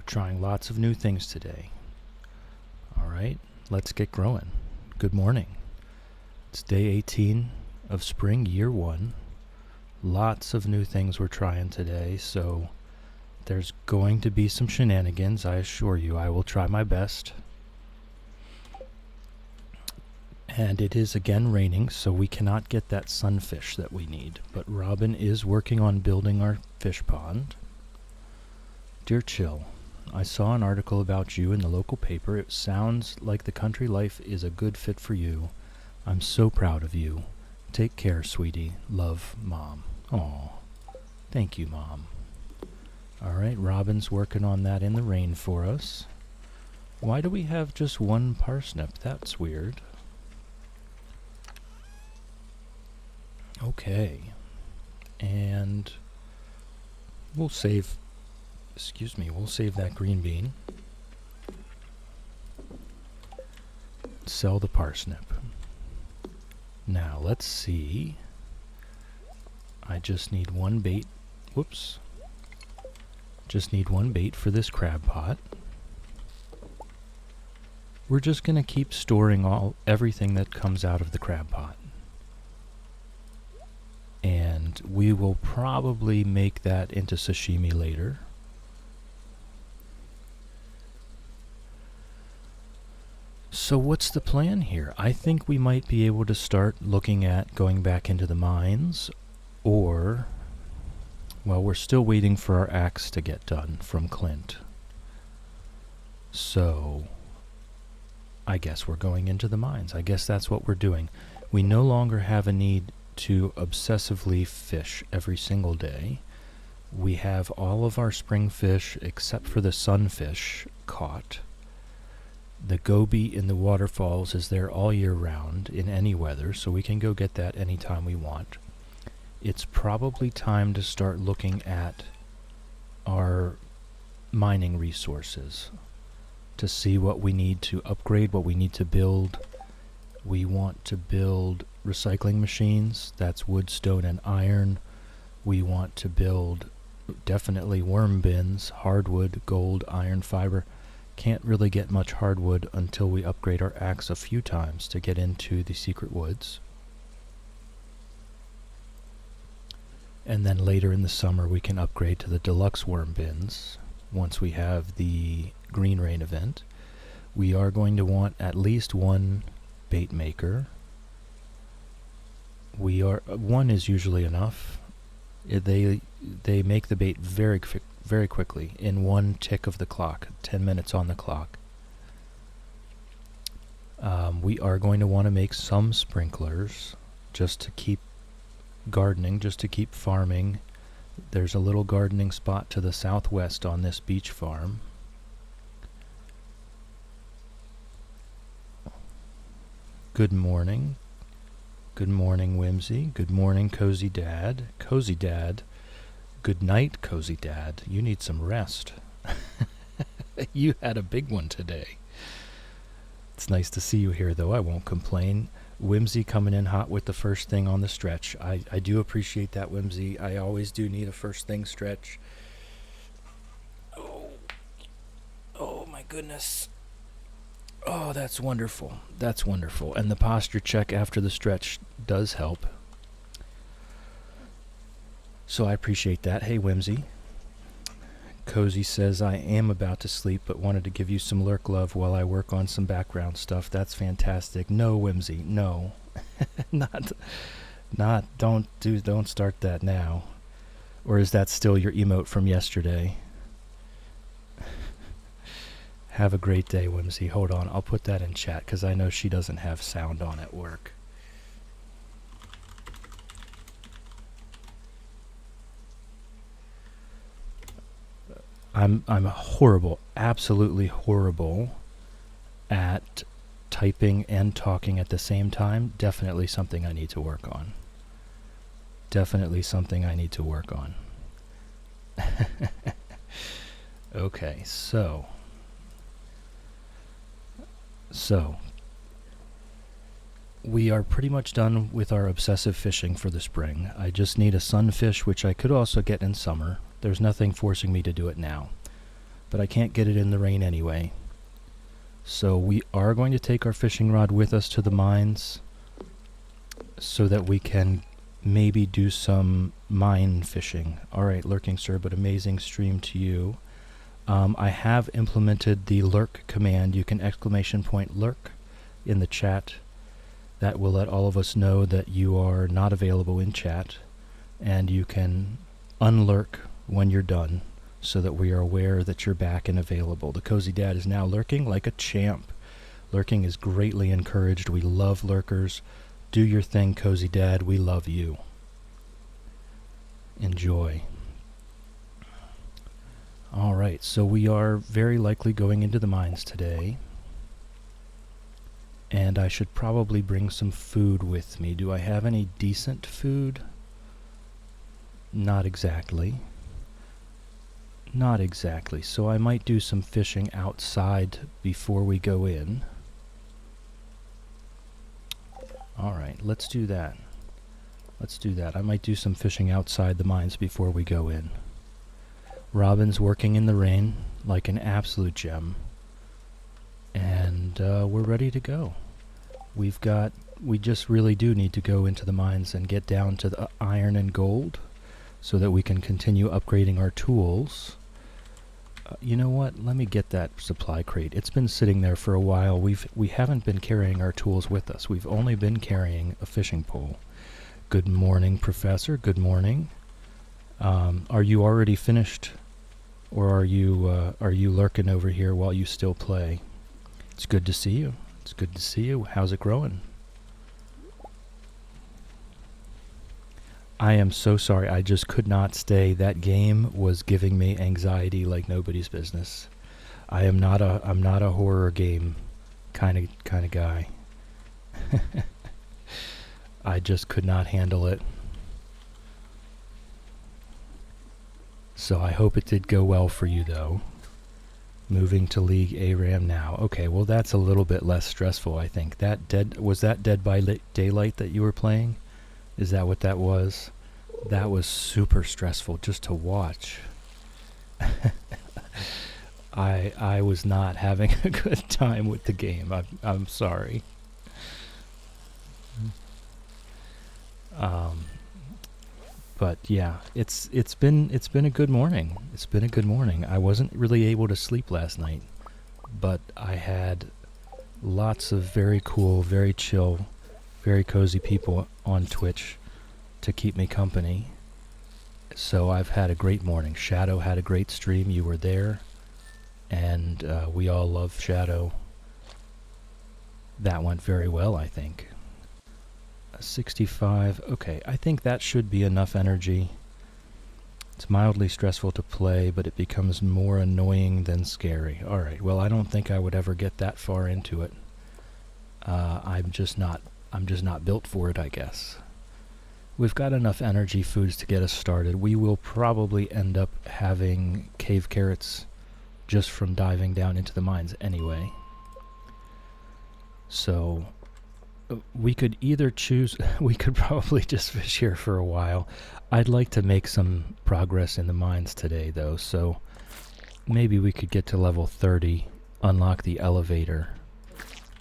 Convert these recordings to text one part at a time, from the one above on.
We're trying lots of new things today. All right, let's get growing. Good morning. It's day 18 of spring, year 1. Lots of new things we're trying today, so there's going to be some shenanigans, I assure you. I will try my best. And it is again raining, so we cannot get that sunfish that we need. But Robin is working on building our fish pond. Dear Chill, I saw an article about you in the local paper. It sounds like the country life is a good fit for you. I'm so proud of you. Take care, sweetie. Love, Mom. Aw, thank you, Mom. All right, Robin's working on that in the rain for us. Why do we have just one parsnip? That's weird. Okay, and we'll save that green bean. Sell the parsnip. Now, let's see. I just need one bait. Whoops. Just need one bait for this crab pot. We're just going to keep storing everything that comes out of the crab pot. And we will probably make that into sashimi later. So what's the plan here? I think we might be able to start looking at going back into the mines, or, well, we're still waiting for our axe to get done from Clint. So I guess we're going into the mines. I guess that's what we're doing. We no longer have a need to obsessively fish every single day. We have all of our spring fish except for the sunfish caught. The goby in the waterfalls is there all year round in any weather, so we can go get that anytime we want. It's probably time to start looking at our mining resources to see what we need to upgrade, what we need to build. We want to build recycling machines. That's wood, stone, and iron. We want to build definitely worm bins, hardwood, gold, iron, fiber. Can't really get much hardwood until we upgrade our axe a few times to get into the secret woods. And then later in the summer we can upgrade to the deluxe worm bins once we have the Green Rain event. We are going to want at least one bait maker. One is usually enough. They make the bait very quickly in one tick of the clock, 10 minutes on the clock. We are going to want to make some sprinklers just to keep gardening, just to keep farming. There's a little gardening spot to the southwest on this beach farm. Good morning. Good morning, Whimsy. Good morning, Cozy Dad. Cozy Dad. Good night, Cozy Dad. You need some rest. You had a big one today. It's nice to see you here, though. I won't complain. Whimsy coming in hot with the first thing on the stretch. I do appreciate that, Whimsy. I always do need a first thing stretch. Oh my goodness. Oh, that's wonderful. That's wonderful. And the posture check after the stretch does help. So I appreciate that. Hey, Whimsy. Cozy says, I am about to sleep, but wanted to give you some lurk love while I work on some background stuff. That's fantastic. No, Whimsy, no. Don't start that now. Or is that still your emote from yesterday? Have a great day, Whimsy. Hold on, I'll put that in chat because I know she doesn't have sound on at work. I'm horrible, absolutely horrible at typing and talking at the same time. Definitely something I need to work on. Okay, so we are pretty much done with our obsessive fishing for the spring. I just need a sunfish, which I could also get in summer. There's nothing forcing me to do it now. but I can't get it in the rain anyway. So we are going to take our fishing rod with us to the mines so that we can maybe do some mine fishing. Alright, Lurking Sir, but amazing stream to you. I have implemented the lurk command. You can !lurk in the chat. That will let all of us know that you are not available in chat, and you can unlurk when you're done so that we are aware that you're back and available. The Cozy Dad is now lurking like a champ. Lurking is greatly encouraged. We love lurkers. Do your thing, Cozy Dad. We love you. Enjoy. Alright, so we are very likely going into the mines today. And I should probably bring some food with me. Do I have any decent food? Not exactly. Not exactly. So I might do some fishing outside before we go in. Alright, let's do that. Let's do that. I might do some fishing outside the mines before we go in. Robin's working in the rain like an absolute gem. And we're ready to go. We just really do need to go into the mines and get down to the iron and gold so that we can continue upgrading our tools. You know what? Let me get that supply crate. It's been sitting there for a while. We haven't been carrying our tools with us. We've only been carrying a fishing pole. Good morning, Professor. Good morning. Are you already finished, or are you lurking over here while you still play? It's good to see you. It's good to see you. How's it growing? I am so sorry. I just could not stay. That game was giving me anxiety like nobody's business. I'm not a horror game kind of guy. I just could not handle it. So I hope it did go well for you, though. Moving to League ARAM now. Okay, well that's a little bit less stressful, I think. Was that Dead by Daylight that you were playing? Is that what that was? That was super stressful just to watch. I was not having a good time with the game. I'm sorry. But yeah, it's been a good morning. It's been a good morning. I wasn't really able to sleep last night, but I had lots of very cool, very chill, very cozy people on Twitch to keep me company. So I've had a great morning. Shadow had a great stream. You were there, and we all love Shadow. That went very well, I think. 65. Okay, I think that should be enough energy. It's mildly stressful to play, but it becomes more annoying than scary. Alright, well, I don't think I would ever get that far into it. I'm just not built for it, I guess. We've got enough energy foods to get us started. We will probably end up having cave carrots just from diving down into the mines anyway. So we could either choose, we could probably just fish here for a while. I'd like to make some progress in the mines today, though, so maybe we could get to level 30, unlock the elevator,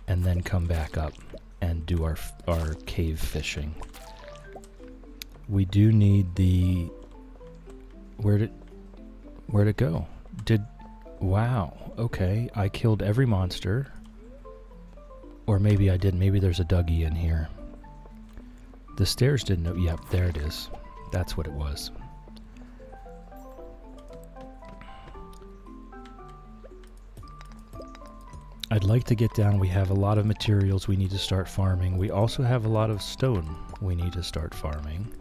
and then come back up and do our cave fishing. We do need the... Where'd it go? Wow, okay, I killed every monster. Or maybe I didn't. Maybe there's a Dougie in here. The stairs didn't know. Yep, there it is. That's what it was. I'd like to get down. We have a lot of materials we need to start farming. We also have a lot of stone we need to start farming.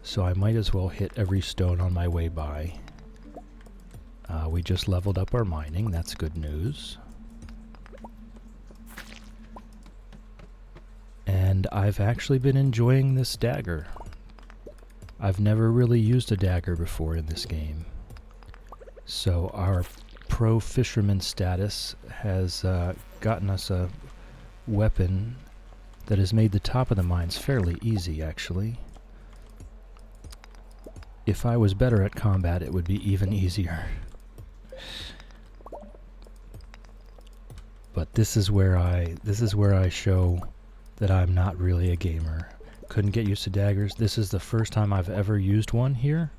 So I might as well hit every stone on my way by. We just leveled up our mining. That's good news. And I've actually been enjoying this dagger. I've never really used a dagger before in this game. So our pro fisherman status has gotten us a weapon that has made the top of the mines fairly easy, actually. If I was better at combat, it would be even easier. But this is where I show that I'm not really a gamer. Couldn't get used to daggers. This is the first time I've ever used one here,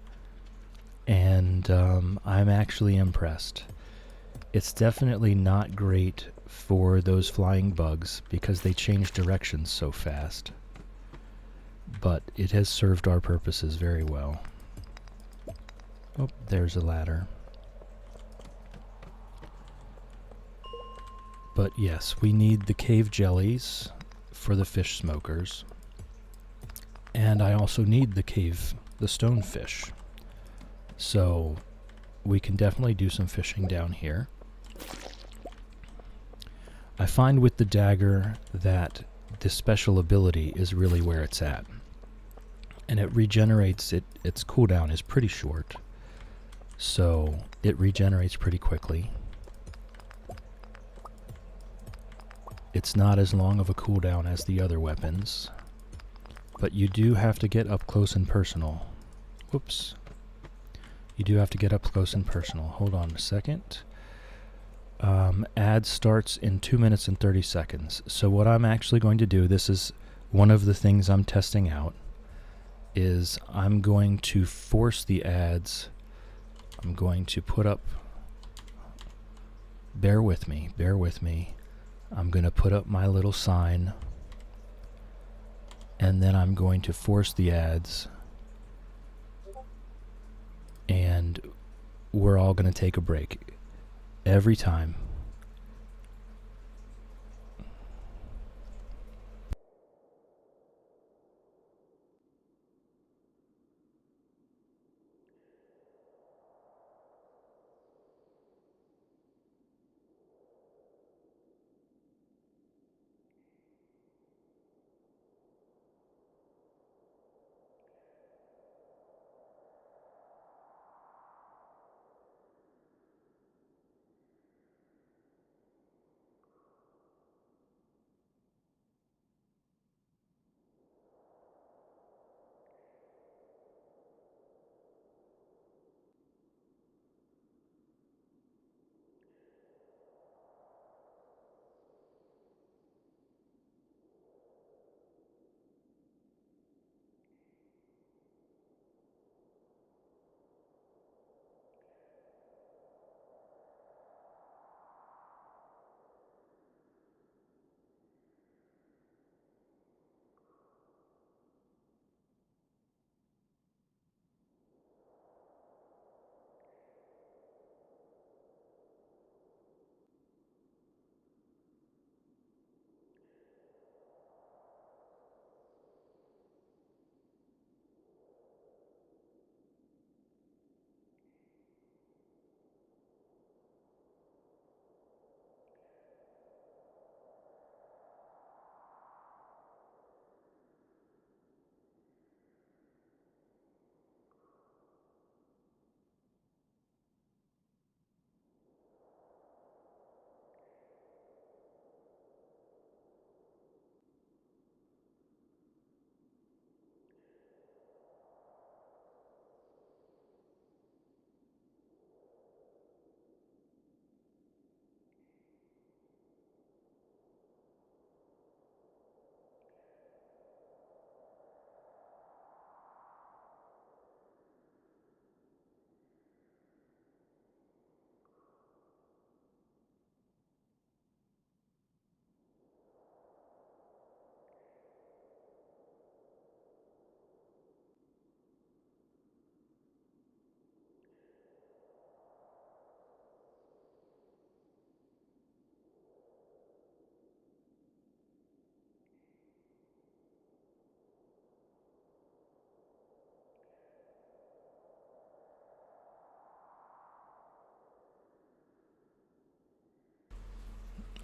and I'm actually impressed. It's definitely not great for those flying bugs because they change directions so fast, but it has served our purposes very well. Oh, there's a ladder. But yes, we need the cave jellies for the fish smokers. And I also need the stonefish. So we can definitely do some fishing down here. I find with the dagger that this special ability is really where it's at. And it regenerates, its cooldown is pretty short. So it regenerates pretty quickly. It's not as long of a cooldown as the other weapons, but you do have to get up close and personal. Whoops. You do have to get up close and personal. Hold on a second. Ad starts in 2 minutes and 30 seconds. So what I'm actually going to do, this is one of the things I'm testing out, is I'm going to force the ads. I'm going to put up, bear with me. I'm going to put up my little sign, and then I'm going to force the ads, and we're all going to take a break every time.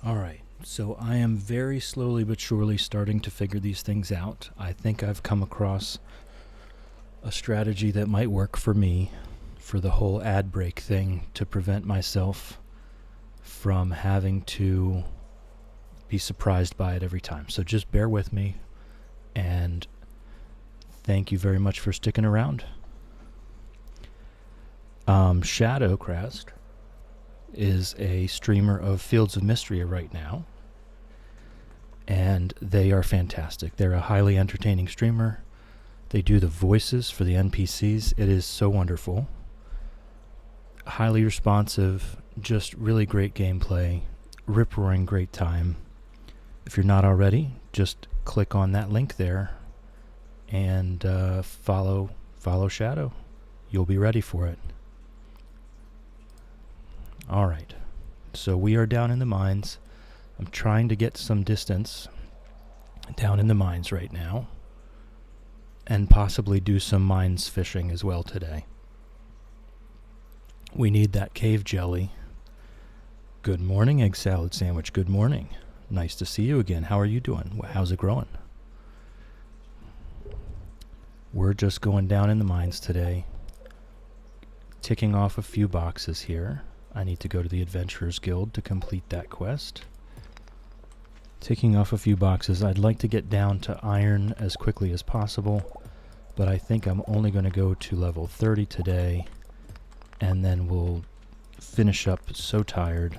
All right, so I am very slowly but surely starting to figure these things out. I think I've come across a strategy that might work for me for the whole ad break thing to prevent myself from having to be surprised by it every time. So just bear with me, and thank you very much for sticking around. Shadowcrest, is a streamer of Fields of Mystery right now, and they are fantastic. They're a highly entertaining streamer. They do the voices for the NPCs. It is so wonderful. Highly responsive, just really great gameplay, rip-roaring great time. If you're not already, just click on that link there and follow Shadow. You'll be ready for it. All right, so we are down in the mines. I'm trying to get some distance down in the mines right now, and possibly do some mines fishing as well today. We need that cave jelly. Good morning, egg salad sandwich. Good morning. Nice to see you again. How are you doing? How's it growing? We're just going down in the mines today, ticking off a few boxes here. I need to go to the Adventurers Guild to complete that quest. Ticking off a few boxes. I'd like to get down to iron as quickly as possible, but I think I'm only going to go to level 30 today, and then we'll finish up. So tired.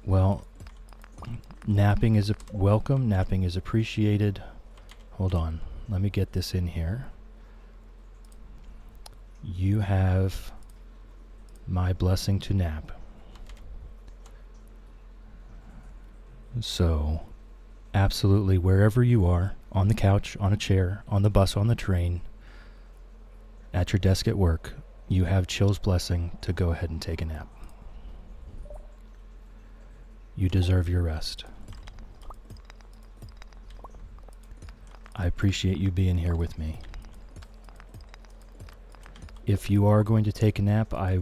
Well, napping is welcome. Napping is appreciated. Hold on. Let me get this in here. You have my blessing to nap. So, absolutely wherever you are, on the couch, on a chair, on the bus, on the train, at your desk at work, you have Chill's blessing to go ahead and take a nap. You deserve your rest. I appreciate you being here with me. If you are going to take a nap, I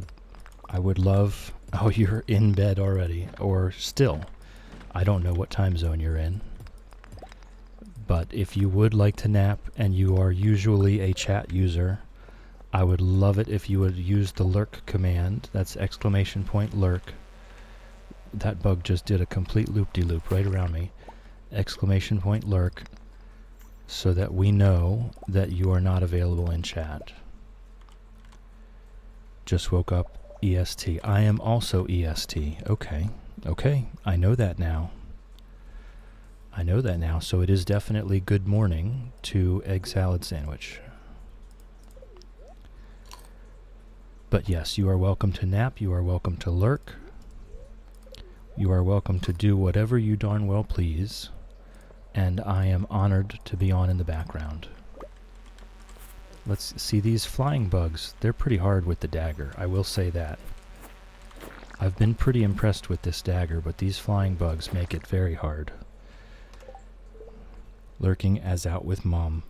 would love... Oh, you're in bed already. Or still. I don't know what time zone you're in. But if you would like to nap and you are usually a chat user, I would love it if you would use the lurk command. That's ! Lurk. That bug just did a complete loop-de-loop right around me. ! Lurk. So that we know that you are not available in chat. Just woke up. EST. I am also EST. Okay. Okay. I know that now. So it is definitely good morning to egg salad sandwich. But yes, you are welcome to nap. You are welcome to lurk. You are welcome to do whatever you darn well please. And I am honored to be on in the background. Let's see these flying bugs. They're pretty hard with the dagger, I will say that. I've been pretty impressed with this dagger, but these flying bugs make it very hard. Lurking as out with mom.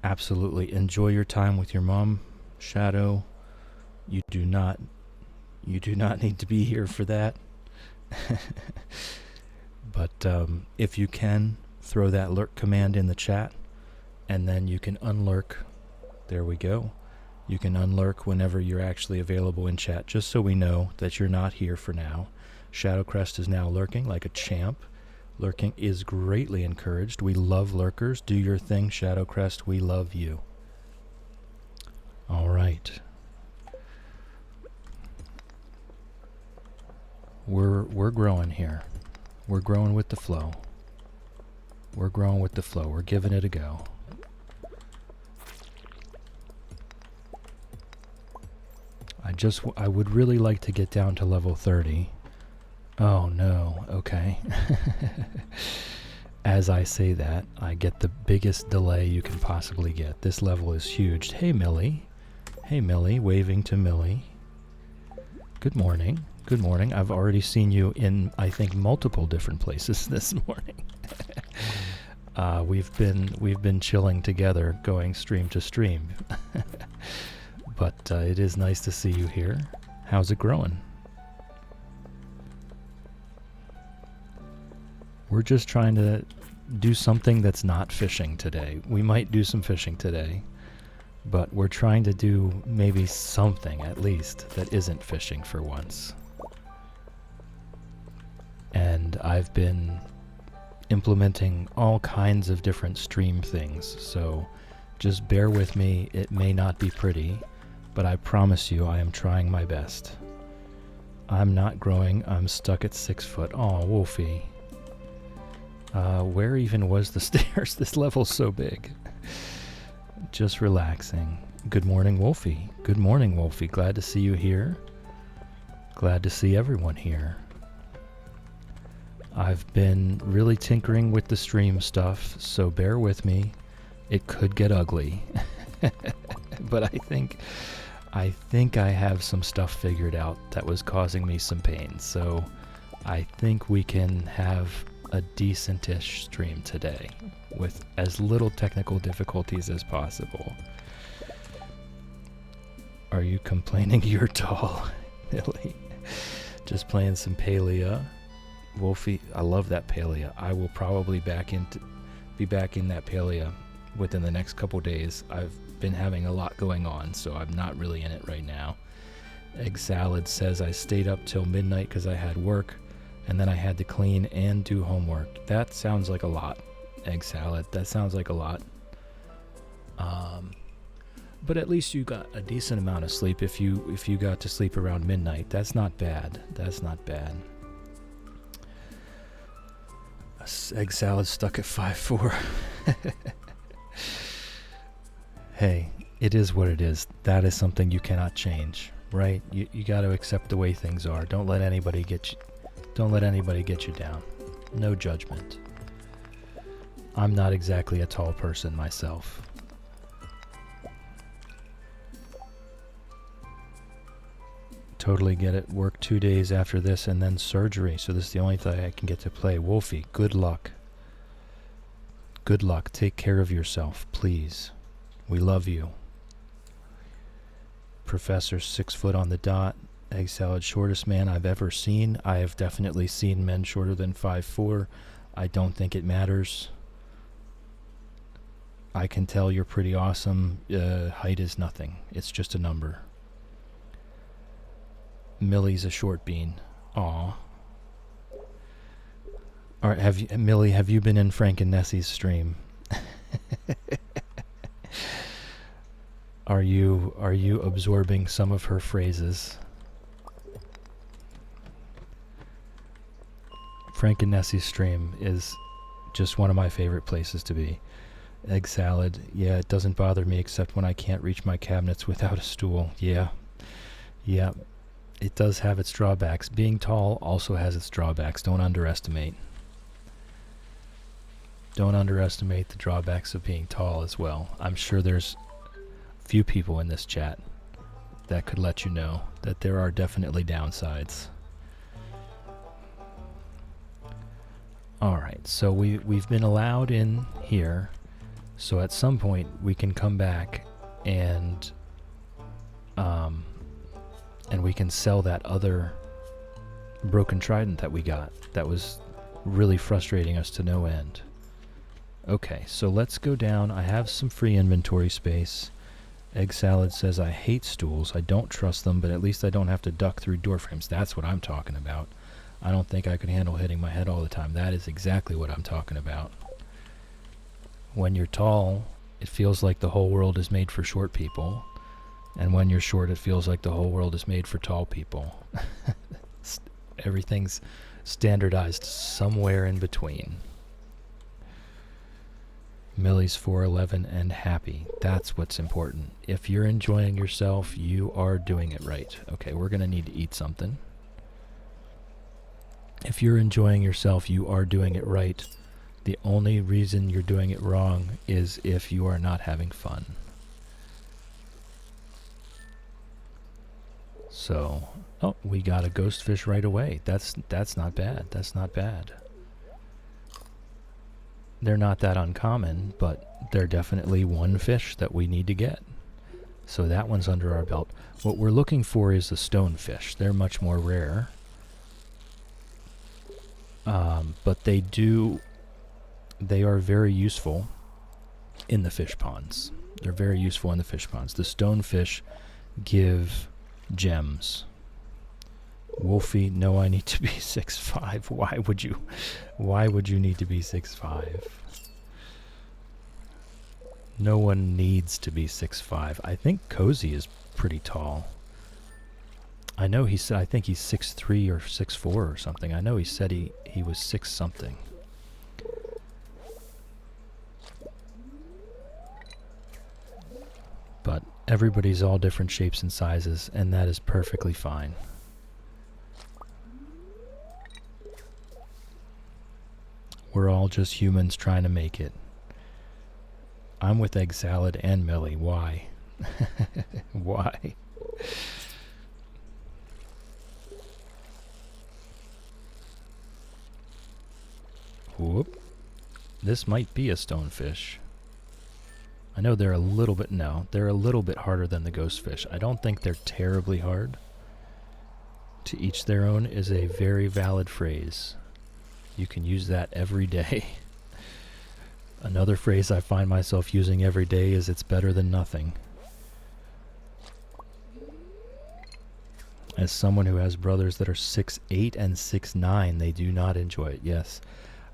Absolutely. Enjoy your time with your mom, Shadow. You do not need to be here for that. But if you can, throw that lurk command in the chat, and then you can unlurk. There we go. You can unlurk whenever you're actually available in chat, just so we know that you're not here for now. Shadowcrest is now lurking like a champ. Lurking is greatly encouraged. We love lurkers. Do your thing, Shadowcrest. We love you. All right. We're growing here. We're growing with the flow. We're growing with the flow. We're giving it a go. I would really like to get down to level 30. Oh no, okay. As I say that, I get the biggest delay you can possibly get. This level is huge. Hey Millie. Hey Millie, waving to Millie. Good morning. Good morning. I've already seen you in, I think, multiple different places this morning. We've been chilling together, going stream to stream. But it is nice to see you here. How's it growing? We're just trying to do something that's not fishing today. We might do some fishing today, but we're trying to do maybe something at least that isn't fishing for once. And I've been implementing all kinds of different stream things, so just bear with me. It may not be pretty, but I promise you I am trying my best. I'm not growing. I'm stuck at 6 foot. Aw, Wolfie. Where even was the stairs? This level's so big. Just relaxing. Good morning, Wolfie. Good morning, Wolfie. Glad to see you here. Glad to see everyone here. I've been really tinkering with the stream stuff, so bear with me. It could get ugly. But I think I have some stuff figured out that was causing me some pain. So I think we can have a decent-ish stream today with as little technical difficulties as possible. Are you complaining you're tall, Millie? Just playing some Palea. Wolfie, I love that Palea. I will probably be back in that Palea within the next couple days. I've been having a lot going on, so I'm not really in it right now. Egg Salad says I stayed up till midnight because I had work, and then I had to clean and do homework. That sounds like a lot, Egg Salad. That sounds like a lot. But at least you got a decent amount of sleep. If you got to sleep around midnight, that's not bad. That's not bad. Egg Salad stuck at 5'4". Hey, it is what it is. That is something you cannot change, right? You got to accept the way things are. Don't let anybody get you down. No judgment. I'm not exactly a tall person myself. Totally get it. Work 2 days after this and then surgery. So this is the only thing I can get to play. Wolfie, good luck. Good luck. Take care of yourself, please. We love you. Professor 6 foot on the dot. Egg Salad, shortest man I've ever seen. I have definitely seen men shorter than 5'4". I don't think it matters. I can tell you're pretty awesome. Height is nothing. It's just a number. Millie's a short bean. Aw. Alright, Millie, have you been in Frank and Nessie's stream? Are you absorbing some of her phrases? Frank and Nessie's stream is just one of my favorite places to be. Egg Salad, yeah, it doesn't bother me except when I can't reach my cabinets without a stool. Yeah. It does have its drawbacks. Being tall also has its drawbacks. Don't underestimate. Don't underestimate the drawbacks of being tall as well. I'm sure there's few people in this chat that could let you know that there are definitely downsides. Alright, so we've been allowed in here, so at some point we can come back and we can sell that other broken trident that we got that was really frustrating us to no end. Okay, so let's go down. I have some free inventory space. Egg Salad says, I hate stools. I don't trust them, but at least I don't have to duck through door frames. That's what I'm talking about. I don't think I could handle hitting my head all the time. That is exactly what I'm talking about. When you're tall, it feels like the whole world is made for short people. And when you're short, it feels like the whole world is made for tall people. Everything's standardized somewhere in between. Millie's 4'11" and happy. That's what's important. If you're enjoying yourself, you are doing it right. Okay, we're going to need to eat something. If you're enjoying yourself, you are doing it right. The only reason you're doing it wrong is if you are not having fun. So, oh, we got a ghost fish right away. That's not bad. That's not bad. They're not that uncommon, but they're definitely one fish that we need to get. So that one's under our belt. What we're looking for is the stonefish. They're much more rare. But they are very useful in the fish ponds. They're very useful in the fish ponds. The stonefish give gems. Wolfie, no, I need to be 6'5". Why would you need to be 6'5"? No one needs to be 6'5". I think Cozy is pretty tall. I know he said, I think he's 6'3" or 6'4" or something. I know he said he was 6 something. But everybody's all different shapes and sizes, and that is perfectly fine. We're all just humans trying to make it. I'm with Egg Salad and Millie. Why? Why? Whoop. This might be a stonefish. I know they're a little bit, no, they're a little bit harder than the ghost fish. I don't think they're terribly hard. To each their own is a very valid phrase. You can use that every day. Another phrase I find myself using every day is it's better than nothing. As someone who has brothers that are 6'8" and 6'9", they do not enjoy it. Yes,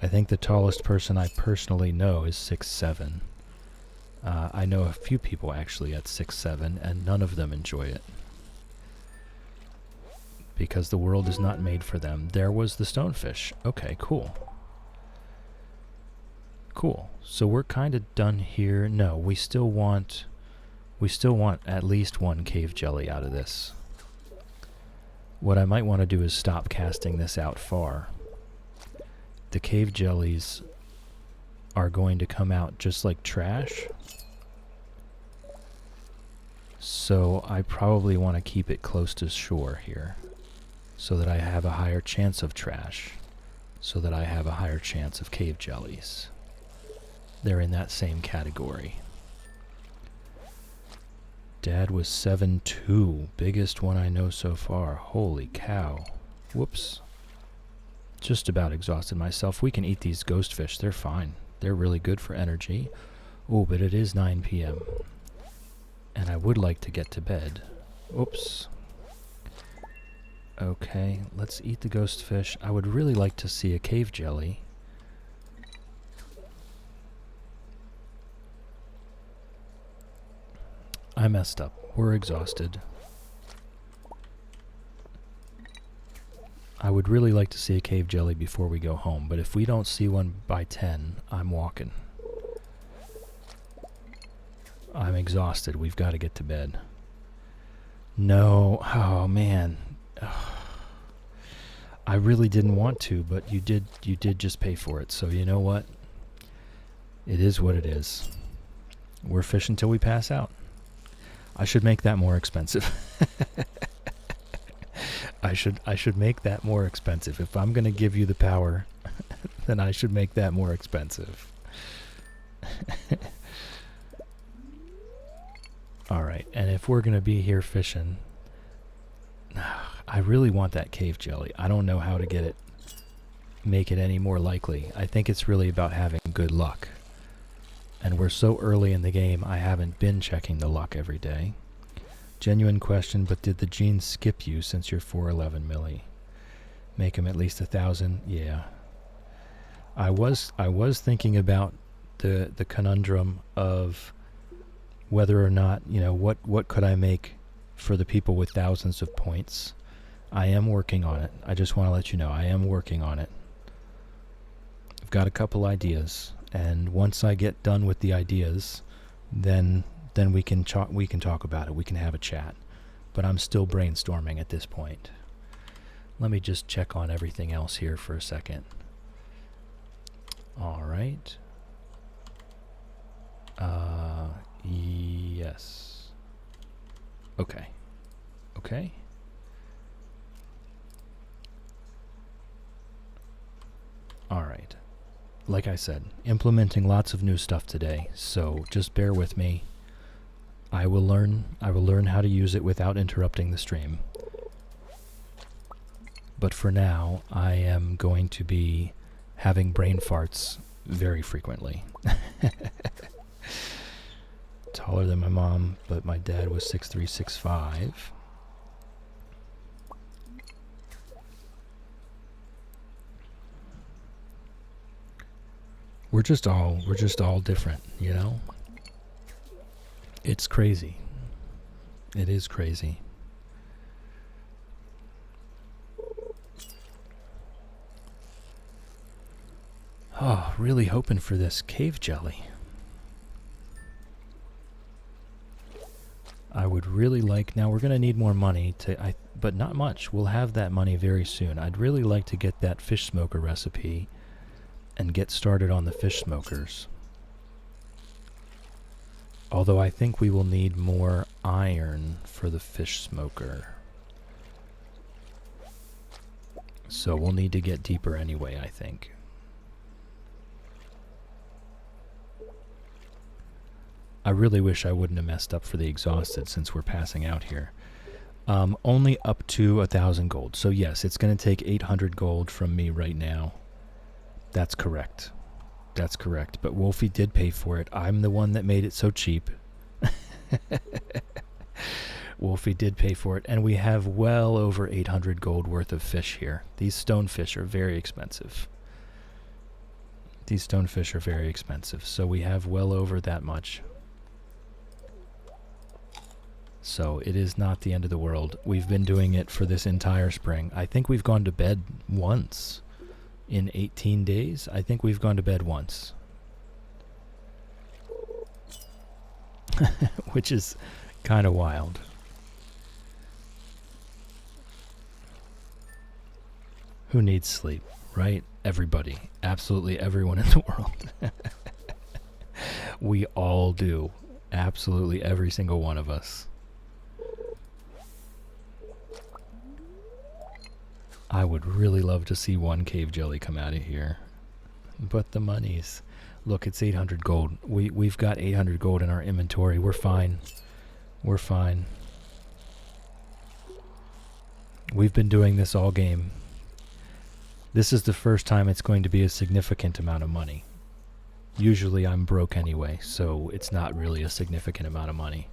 I think the tallest person I personally know is 6'7". I know a few people actually at 6'7", and none of them enjoy it. Because the world is not made for them. There was the stonefish. Okay, cool. Cool. So we're kind of done here. No, we still want at least one cave jelly out of this. What I might want to do is stop casting this out far. The cave jellies are going to come out just like trash. So I probably want to keep it close to shore here, so that I have a higher chance of trash, so that I have a higher chance of cave jellies. They're in that same category. Dad was 7'2", biggest one I know so far. Holy cow. Whoops. Just about exhausted myself. We can eat these ghost fish. They're fine. They're really good for energy. Oh, but it is 9 p.m. And I would like to get to bed. Oops. Okay, let's eat the ghost fish. I would really like to see a cave jelly. I messed up. We're exhausted. I would really like to see a cave jelly before we go home, but if we don't see one by 10, I'm walking. I'm exhausted. We've got to get to bed. No. Oh, man. I really didn't want to, but you did just pay for it. So you know what? It is what it is. We're fishing till we pass out. I should make that more expensive. I should make that more expensive. If I'm going to give you the power, then I should make that more expensive. All right, and if we're going to be here fishing, I really want that cave jelly. I don't know how to make it any more likely. I think it's really about having good luck. And we're so early in the game, I haven't been checking the luck every day. Genuine question, but did the genes skip you since you're 4'11", Millie? Make him at least 1,000? Yeah. I was thinking about the conundrum of whether or not, what could I make for the people with thousands of points. I am working on it. I just want to let you know, I am working on it. I've got a couple ideas, and once I get done with the ideas, then we can talk about it. We can have a chat. But I'm still brainstorming at this point. Let me just check on everything else here for a second. All right. Yes. Okay. Okay. All right. Like I said, implementing lots of new stuff today, so just bear with me. I will learn how to use it without interrupting the stream. But for now, I am going to be having brain farts very frequently. Taller than my mom, but my dad was 6'3", 6'5". We're just all different, you know? It's crazy. It is crazy. Oh, really hoping for this cave jelly. I would really like... Now, we're going to need more money, but not much. We'll have that money very soon. I'd really like to get that fish smoker recipe and get started on the fish smokers. Although I think we will need more iron for the fish smoker. So we'll need to get deeper anyway, I think. I really wish I wouldn't have messed up for the exhausted since we're passing out here. Only up to 1,000 gold. So yes, it's going to take 800 gold from me right now. That's correct. That's correct. But Wolfie did pay for it. I'm the one that made it so cheap. Wolfie did pay for it. And we have well over 800 gold worth of fish here. These stonefish are very expensive. These stonefish are very expensive. So we have well over that much. So it is not the end of the world. We've been doing it for this entire spring. I think we've gone to bed once. In 18 days, I think we've gone to bed once. Which is kind of wild. Who needs sleep, right? Everybody. Absolutely everyone in the world. We all do. Absolutely every single one of us. I would really love to see one cave jelly come out of here. But the monies. Look, it's 800 gold. We've got 800 gold in our inventory. We're fine. We're fine. We've been doing this all game. This is the first time it's going to be a significant amount of money. Usually I'm broke anyway, so it's not really a significant amount of money.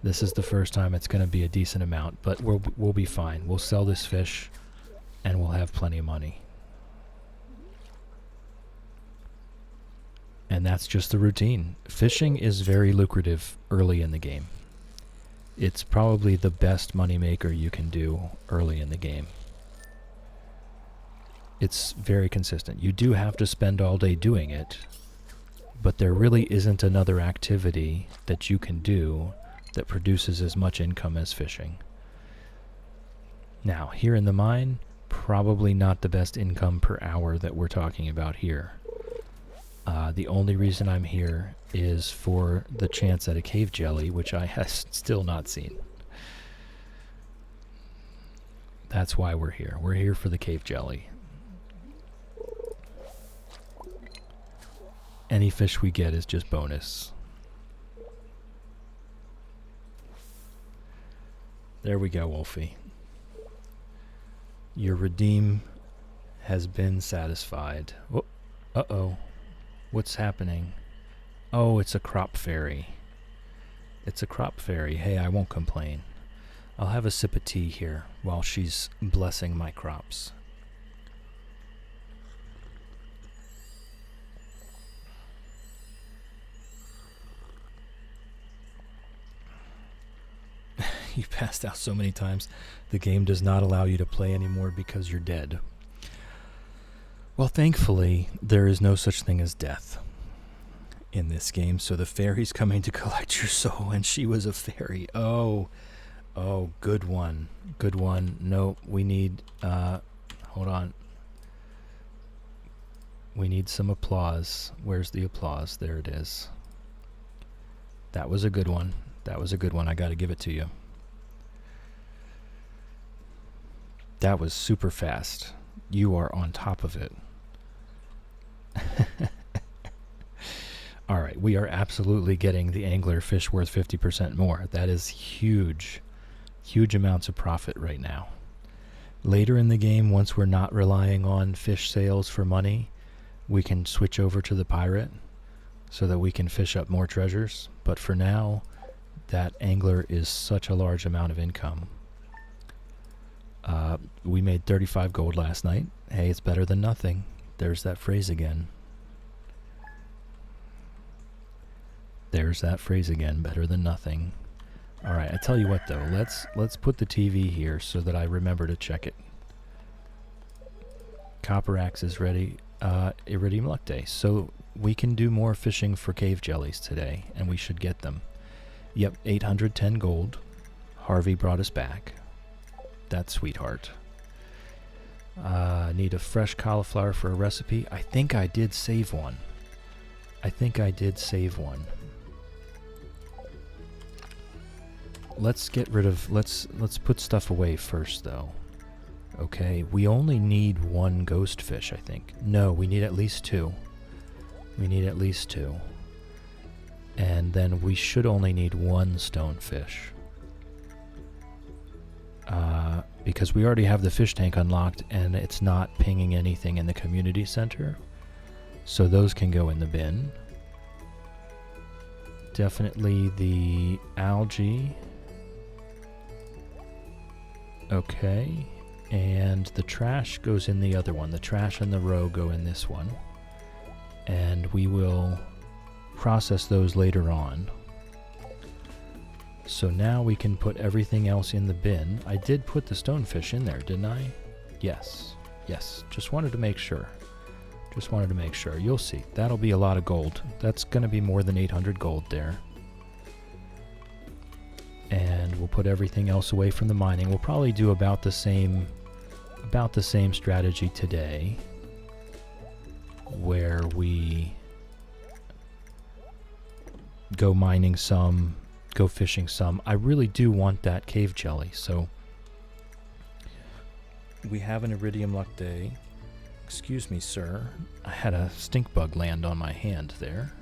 This is the first time it's going to be a decent amount, but we'll be fine. We'll sell this fish and we'll have plenty of money. And that's just the routine. Fishing is very lucrative early in the game. It's probably the best moneymaker you can do early in the game. It's very consistent. You do have to spend all day doing it, but there really isn't another activity that you can do that produces as much income as fishing. Now, here in the mine, probably not the best income per hour that we're talking about here. The only reason I'm here is for the chance at a cave jelly, which I have still not seen. That's why we're here. We're here for the cave jelly. Any fish we get is just bonus. There we go, Wolfie. Your redeem has been satisfied. Oh, uh-oh. What's happening? Oh, it's a crop fairy. It's a crop fairy. Hey, I won't complain. I'll have a sip of tea here while she's blessing my crops. You passed out so many times. The game does not allow you to play anymore because you're dead. Well, thankfully, there is no such thing as death in this game, so the fairy's coming to collect your soul, and she was a fairy. Oh, good one. Good one. No, we need, hold on. We need some applause. Where's the applause? There it is. That was a good one. That was a good one. I gotta give it to you. That was super fast. You are on top of it. All right, we are absolutely getting the angler fish worth 50% more. That is huge, huge amounts of profit right now. Later in the game, once we're not relying on fish sales for money, we can switch over to the pirate so that we can fish up more treasures. But for now, that angler is such a large amount of income. We made 35 gold last night. Hey, it's better than nothing. There's that phrase again. There's that phrase again, better than nothing. All right, I tell you what though, let's put the TV here so that I remember to check it. Copper axe is ready. Iridium Luck Day. So we can do more fishing for cave jellies today, and we should get them. Yep, 810 gold. Harvey brought us back. That sweetheart. Need a fresh cauliflower for a recipe. I think I did save one. Let's get rid of, let's put stuff away first though. Okay, we only need one ghost fish, I think. No, we need at least two. And then we should only need one stonefish. Because we already have the fish tank unlocked and it's not pinging anything in the community center. So those can go in the bin. Definitely the algae. Okay. And the trash goes in the other one. The trash and the roe go in this one. And we will process those later on. So now we can put everything else in the bin. I did put the stonefish in there, didn't I? Yes. Just wanted to make sure. You'll see. That'll be a lot of gold. That's going to be more than 800 gold there. And we'll put everything else away from the mining. We'll probably do about the same strategy today, where we go mining some, go fishing some. I really do want that cave jelly, so we have an Iridium Luck Day. Excuse me, sir. I had a stink bug land on my hand there.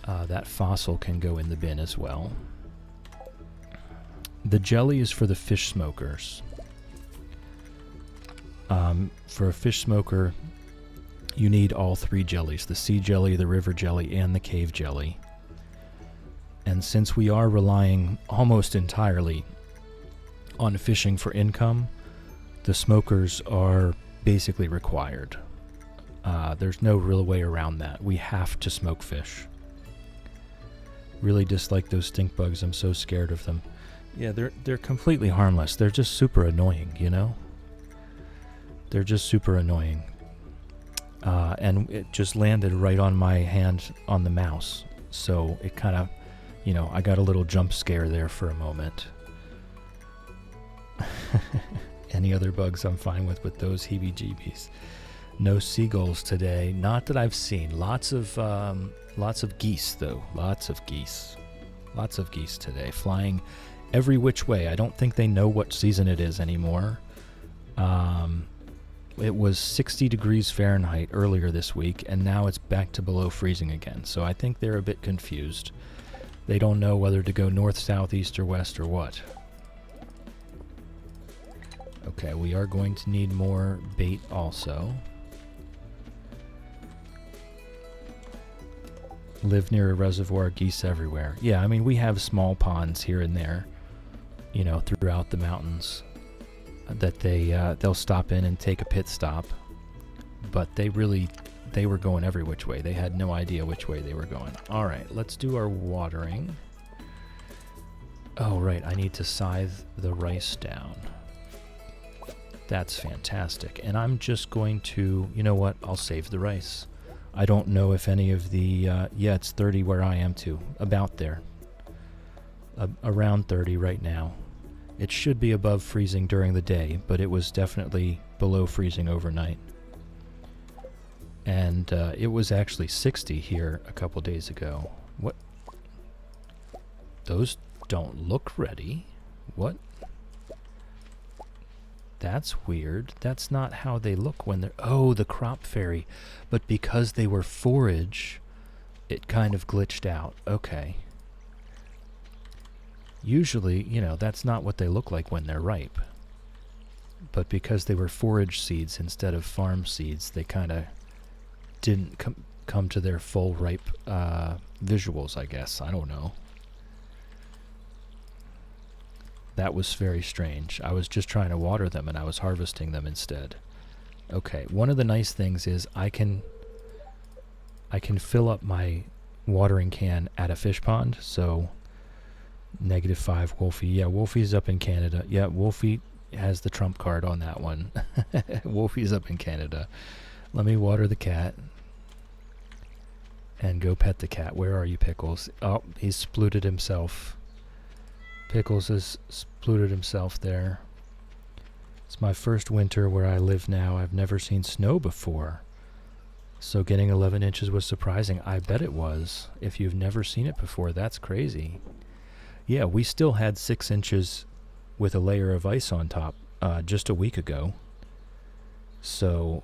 That fossil can go in the bin as well. The jelly is for the fish smokers. For a fish smoker, you need all three jellies: the sea jelly, the river jelly, and the cave jelly. And since we are relying almost entirely on fishing for income, the smokers are basically required. There's no real way around that. We have to smoke fish. Really dislike those stink bugs. I'm so scared of them. Yeah, they're completely harmless. They're just super annoying, you know? They're just super annoying. And it just landed right on my hand on the mouse. So it kind of, you know, I got a little jump scare there for a moment. Any other bugs I'm fine with those heebie-jeebies. No seagulls today. Not that I've seen. Lots of geese, though. Lots of geese today. Flying every which way. I don't think they know what season it is anymore. It was 60 degrees Fahrenheit earlier this week, and now it's back to below freezing again. So I think they're a bit confused. They don't know whether to go north, south, east, or west, or what. Okay, we are going to need more bait also. Live near a reservoir, geese everywhere. Yeah, I mean, we have small ponds here and there, you know, throughout the mountains that they'll stop in and take a pit stop. But they were going every which way. They had no idea which way they were going. All right, let's do our watering. Oh, right, I need to scythe the rice down. That's fantastic. And I'm just going to, you know what, I'll save the rice. I don't know if any of the, yeah, it's 30 where I am too. About there. Around 30 right now. It should be above freezing during the day, but it was definitely below freezing overnight. And it was actually 60 here a couple days ago. What? Those don't look ready. What? That's weird. That's not how they look when they're... Oh, the crop fairy. But because they were forage, it kind of glitched out. Okay. Usually, you know, that's not what they look like when they're ripe. But because they were forage seeds instead of farm seeds, they kind of didn't come to their full ripe visuals, I guess. I don't know. That was very strange. I was just trying to water them and I was harvesting them instead. Okay, one of the nice things is I can fill up my watering can at a fish pond, so -5 Wolfie. Yeah, Wolfie's up in Canada. Yeah, Wolfie has the trump card on that one. Wolfie's up in Canada. Let me water the cat. And go pet the cat. Where are you, Pickles? Oh, he's splooted himself. Pickles has splooted himself there. It's my first winter where I live now. I've never seen snow before. So getting 11 inches was surprising. I bet it was. If you've never seen it before, that's crazy. Yeah, we still had 6 inches with a layer of ice on top just a week ago. So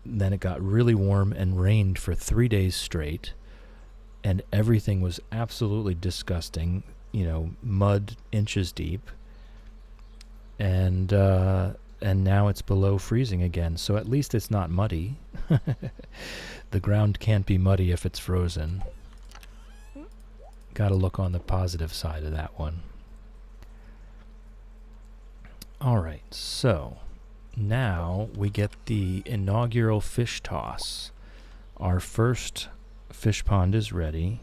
then it got really warm and rained for 3 days straight, and everything was absolutely disgusting, mud inches deep, and now it's below freezing again, so at least it's not muddy. The ground can't be muddy if it's frozen. Gotta look on the positive side of that one. Alright, so now we get the inaugural fish toss. Our first fish pond is ready.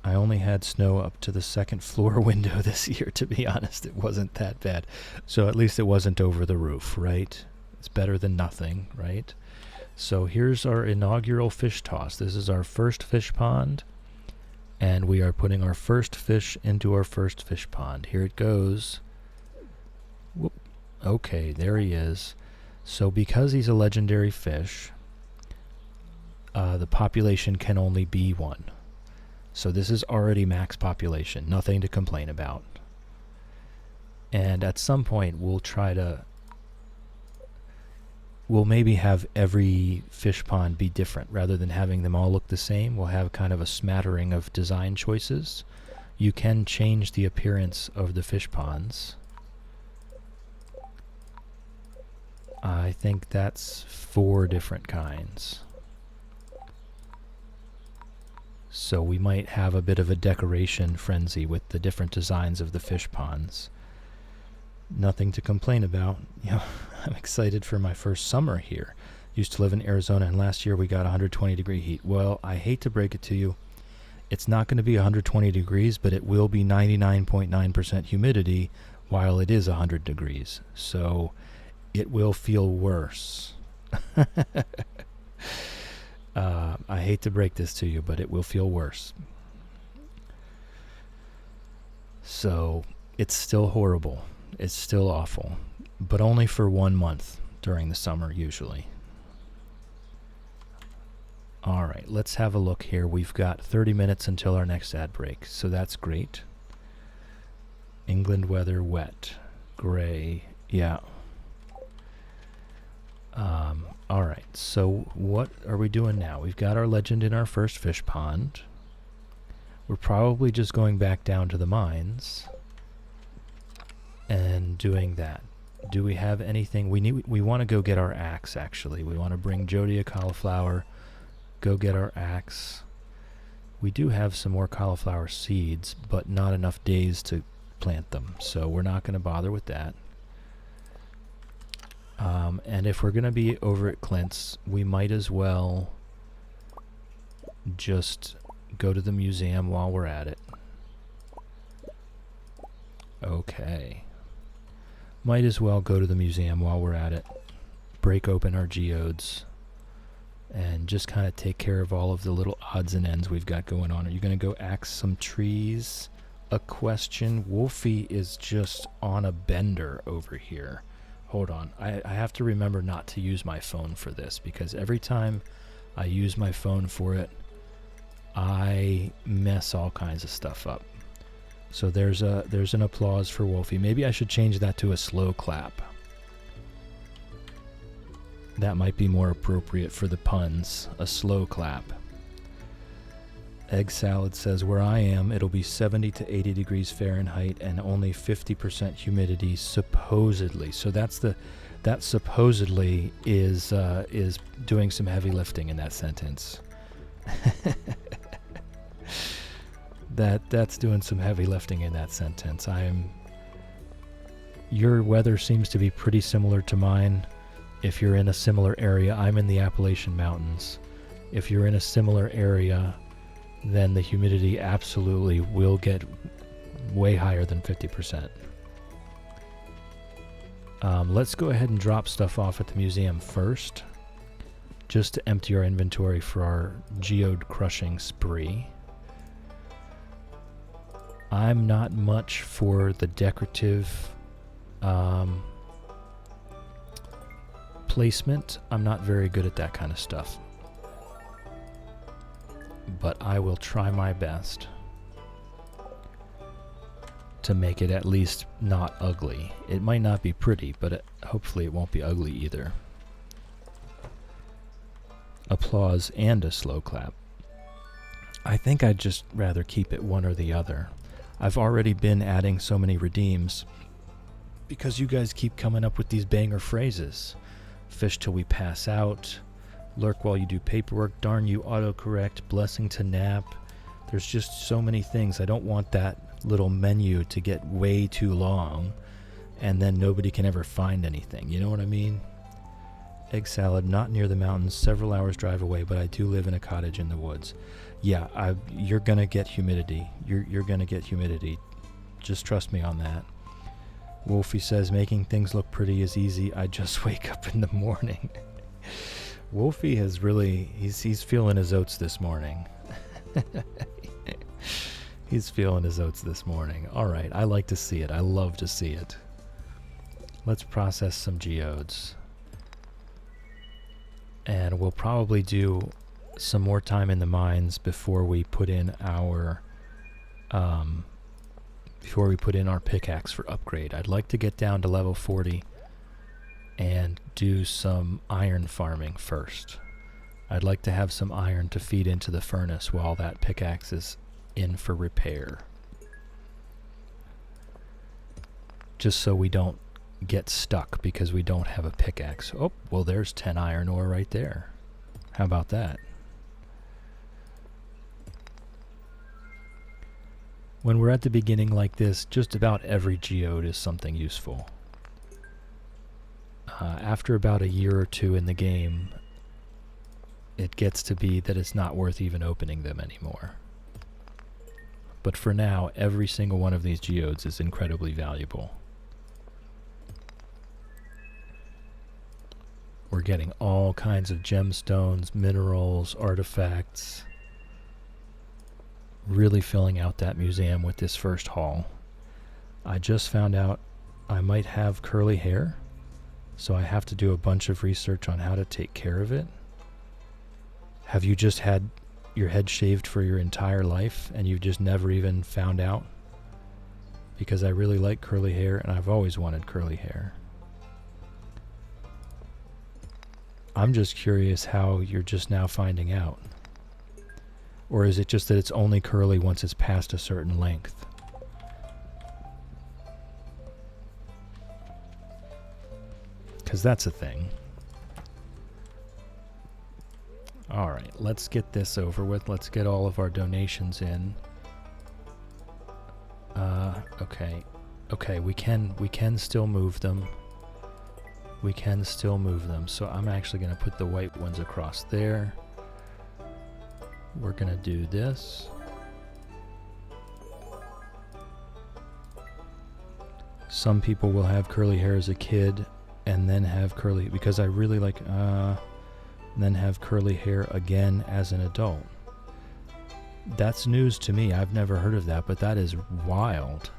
I only had snow up to the second floor window this year, to be honest. It wasn't that bad. So at least it wasn't over the roof, right? It's better than nothing, right? So here's our inaugural fish toss. This is our first fish pond, and we are putting our first fish into our first fish pond. Here it goes. Whoop. Okay, there he is. So because he's a legendary fish, the population can only be 1. So this is already max population, nothing to complain about. And at some point we'll maybe have every fish pond be different. Rather than having them all look the same, we'll have kind of a smattering of design choices. You can change the appearance of the fish ponds. I think that's 4 different kinds. So we might have a bit of a decoration frenzy with the different designs of the fish ponds. Nothing to complain about. I'm excited for my first summer here. Used to live in Arizona, and last year we got 120-degree heat. Well, I hate to break it to you. It's not going to be 120 degrees, but it will be 99.9% humidity while it is 100 degrees. So it will feel worse. I hate to break this to you, but it will feel worse. So it's still horrible. It's still awful, but only for 1 month during the summer usually. All right, let's have a look here. We've got 30 minutes until our next ad break, so that's great. England weather, wet, gray, yeah. All right, so what are we doing now? We've got our legend in our first fish pond. We're probably just going back down to the mines and doing that. Do we have anything? We want to go get our axe, actually. We want to bring Jody a cauliflower, go get our axe. We do have some more cauliflower seeds, but not enough days to plant them, so we're not going to bother with that. And if we're going to be over at Clint's, we might as well just go to the museum while we're at it. Okay. Might as well go to the museum while we're at it. Break open our geodes and just kind of take care of all of the little odds and ends we've got going on. Are you going to go axe some trees? A question. Wolfie is just on a bender over here. Hold on. I have to remember not to use my phone for this, because every time I use my phone for it, I mess all kinds of stuff up. So there's an applause for Wolfie. Maybe I should change that to a slow clap. That might be more appropriate for the puns. A slow clap. Egg Salad says, where I am, it'll be 70 to 80 degrees Fahrenheit and only 50% humidity, supposedly. So that supposedly is doing some heavy lifting in that sentence. That's doing some heavy lifting in that sentence. Your weather seems to be pretty similar to mine. If you're in a similar area, I'm in the Appalachian Mountains. If you're in a similar area, then the humidity absolutely will get way higher than 50%. Let's go ahead and drop stuff off at the museum first, just to empty our inventory for our geode crushing spree. I'm not much for the decorative placement. I'm not very good at that kind of stuff. But I will try my best to make it at least not ugly. It might not be pretty, but hopefully it won't be ugly either. Applause and a slow clap. I think I'd just rather keep it one or the other. I've already been adding so many redeems because you guys keep coming up with these banger phrases. Fish till we pass out. Lurk while you do paperwork. Darn you, autocorrect. Blessing to nap. There's just so many things. I don't want that little menu to get way too long and then nobody can ever find anything. You know what I mean? Egg salad, not near the mountains, several hours drive away, but I do live in a cottage in the woods. Yeah, you're gonna get humidity. You're gonna get humidity. Just trust me on that. Wolfie says making things look pretty is easy. I just wake up in the morning. Wolfie has really, he's feeling his oats this morning. He's feeling his oats this morning. All right, I like to see it. I love to see it. Let's process some geodes. And we'll probably do some more time in the mines before we put in our pickaxe for upgrade. I'd like to get down to level 40 and do some iron farming first. I'd like to have some iron to feed into the furnace while that pickaxe is in for repair. Just so we don't get stuck because we don't have a pickaxe. Oh, well, there's 10 iron ore right there. How about that? When we're at the beginning like this, just about every geode is something useful. After about a year or two in the game, it gets to be that it's not worth even opening them anymore. But for now, every single one of these geodes is incredibly valuable. We're getting all kinds of gemstones, minerals, artifacts. Really filling out that museum with this first haul. I just found out I might have curly hair, so I have to do a bunch of research on how to take care of it. Have you just had your head shaved for your entire life and you've just never even found out? Because I really like curly hair and I've always wanted curly hair. I'm just curious how you're just now finding out. Or is it just that it's only curly once it's past a certain length? Because that's a thing. Alright, let's get this over with. Let's get all of our donations in. Okay. Okay, we can still move them. We can still move them. So I'm actually going to put the white ones across there. We're going to do this. Some people will have curly hair as a kid and then have curly, because I really like, then have curly hair again as an adult. That's news to me. I've never heard of that, but that is wild.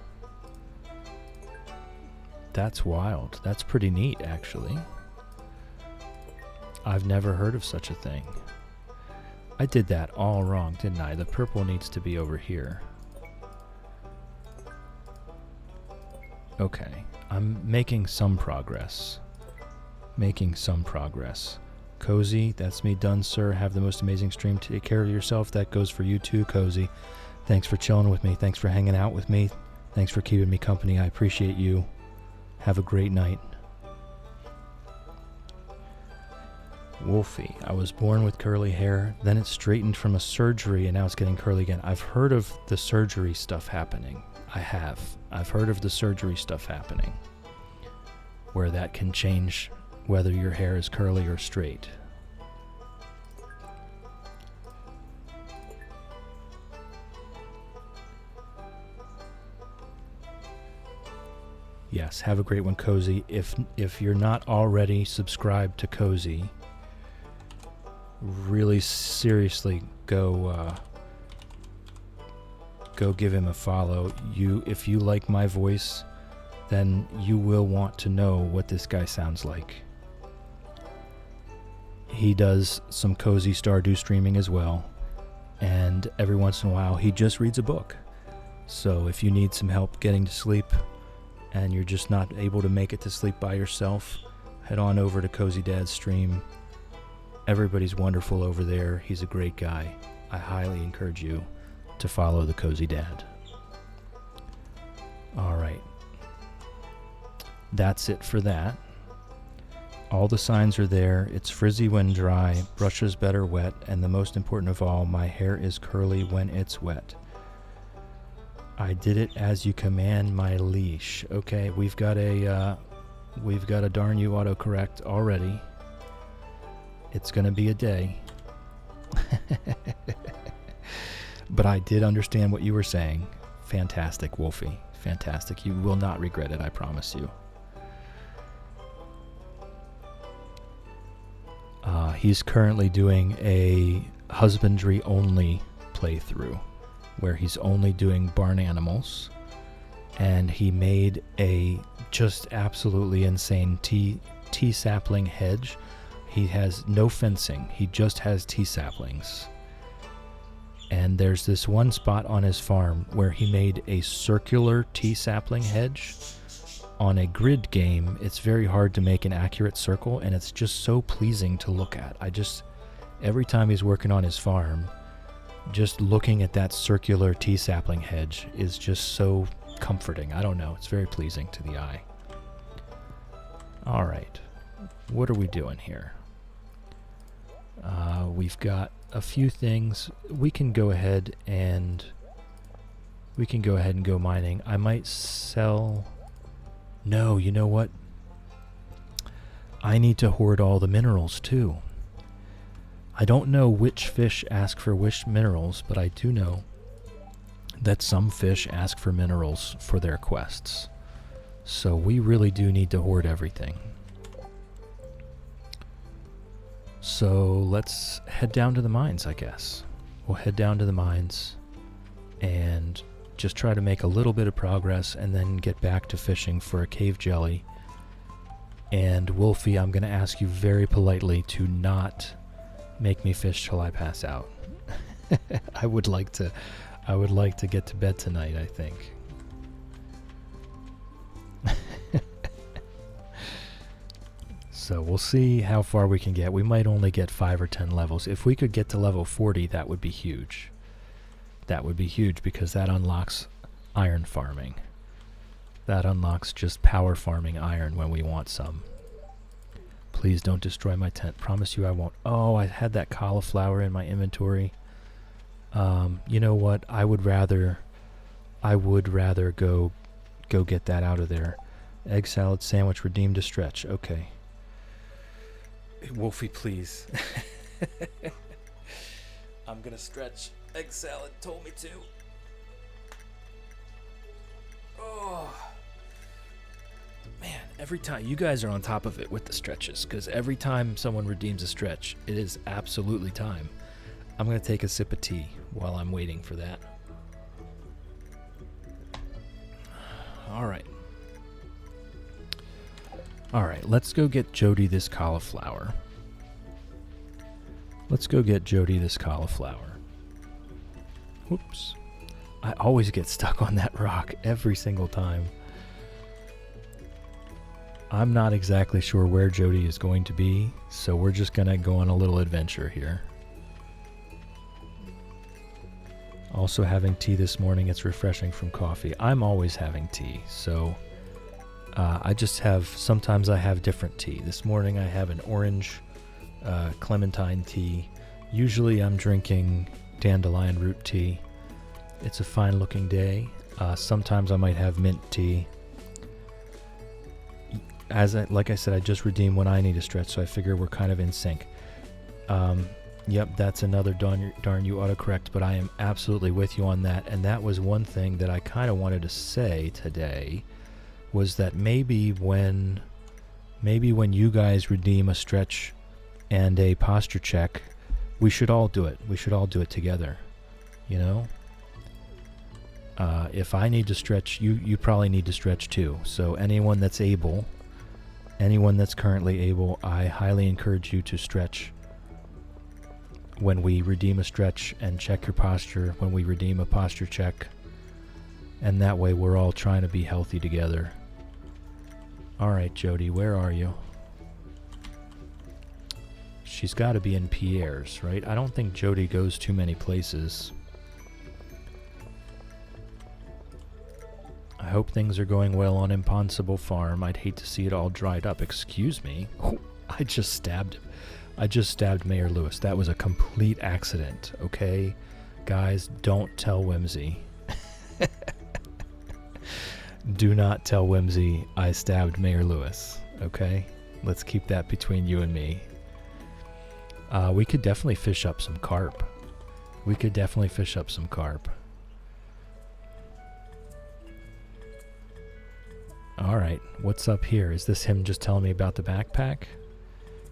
That's wild. That's pretty neat, actually. I've never heard of such a thing. I did that all wrong, didn't I? The purple needs to be over here. Okay, I'm making some progress. Making some progress. Cozy, that's me done, sir. Have the most amazing stream. Take care of yourself. That goes for you too, Cozy. Thanks for chilling with me. Thanks for hanging out with me. Thanks for keeping me company. I appreciate you. Have a great night. Wolfie, I was born with curly hair, then it straightened from a surgery and now it's getting curly again. I've heard of the surgery stuff happening. I have. I've heard of the surgery stuff happening. Where that can change whether your hair is curly or straight. Yes, have a great one, Cozy. If you're not already subscribed to Cozy, really seriously go give him a follow. If you like my voice, then you will want to know what this guy sounds like. He does some Cozy Stardew streaming as well, and every once in a while he just reads a book. So if you need some help getting to sleep and you're just not able to make it to sleep by yourself, head on over to Cozy Dad's stream. Everybody's wonderful over there. He's a great guy. I highly encourage you to follow the Cozy Dad. All right. That's it for that. All the signs are there. It's frizzy when dry, brushes better wet, and the most important of all, my hair is curly when it's wet. I did it as you command, my leash. Okay, we've got a darn you autocorrect already. It's going to be a day. But I did understand what you were saying. Fantastic, Wolfie. Fantastic. You will not regret it, I promise you. He's currently doing a husbandry-only playthrough, where he's only doing barn animals, and he made a just absolutely insane tea sapling hedge. He has no fencing, he just has tea saplings. And there's this one spot on his farm where he made a circular tea sapling hedge. On a grid game, it's very hard to make an accurate circle, and it's just so pleasing to look at. Every time he's working on his farm, just looking at that circular tea sapling hedge is just so comforting. I don't know, it's very pleasing to the eye. All right, what are we doing here? We've got a few things. We can go ahead and go mining. I might sell... No, you know what? I need to hoard all the minerals too. I don't know which fish ask for which minerals, but I do know that some fish ask for minerals for their quests. So we really do need to hoard everything. So let's head down to the mines, I guess. We'll head down to the mines and just try to make a little bit of progress and then get back to fishing for a cave jelly. And Wolfie, I'm going to ask you very politely to not make me fish till I pass out. I would like to get to bed tonight, I think. So we'll see how far we can get. We might only get 5 or 10 levels. If we could get to level 40, that would be huge. That would be huge because that unlocks iron farming. That unlocks just power farming iron when we want some. Please don't destroy my tent. Promise you I won't. Oh, I had that cauliflower in my inventory. You know what? I would rather go get that out of there. Egg salad sandwich redeemed to stretch. Okay. Wolfie, please. I'm gonna stretch. Egg salad told me to. Oh. Man, every time, you guys are on top of it with the stretches, because every time someone redeems a stretch, it is absolutely time. I'm going to take a sip of tea while I'm waiting for that. All right, let's go get Jody this cauliflower. Whoops. I always get stuck on that rock every single time. I'm not exactly sure where Jody is going to be, so we're just going to go on a little adventure here. Also having tea this morning. It's refreshing from coffee. I'm always having tea, so sometimes I have different tea. This morning I have an orange clementine tea. Usually I'm drinking dandelion root tea. It's a fine looking day. Sometimes I might have mint tea. Like I said, I just redeemed when I need a stretch, so I figure we're kind of in sync. Yep, that's another darn you autocorrect, but I am absolutely with you on that. And that was one thing that I kind of wanted to say today was that maybe when you guys redeem a stretch and a posture check, we should all do it. We should all do it together, you know? If I need to stretch, you probably need to stretch too. So anyone that's currently able, I highly encourage you to stretch when we redeem a stretch, and check your posture when we redeem a posture check. And that way we're all trying to be healthy together. Alright, Jody, where are you? She's got to be in Pierre's, right? I don't think Jody goes too many places. I hope things are going well on ImPondsible Farm. I'd hate to see it all dried up. Excuse me. Oh, I just stabbed Mayor Lewis. That was a complete accident, okay? Guys, don't tell Whimsy. Do not tell Whimsy I stabbed Mayor Lewis, okay? Let's keep that between you and me. We could definitely fish up some carp. Alright, what's up here? Is this him just telling me about the backpack?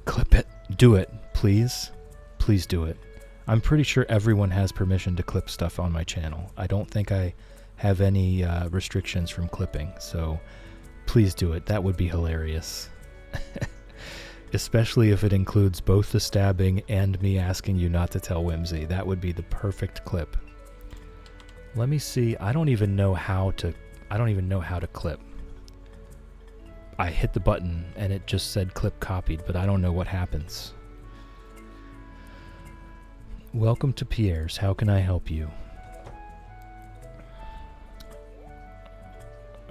Clip it. Do it, please. Please do it. I'm pretty sure everyone has permission to clip stuff on my channel. I don't think I have any restrictions from clipping, so please do it. That would be hilarious. Especially if it includes both the stabbing and me asking you not to tell Whimsy. That would be the perfect clip. Let me see. I don't even know how to clip. I hit the button and it just said clip copied, but I don't know what happens. Welcome to Pierre's. How can I help you?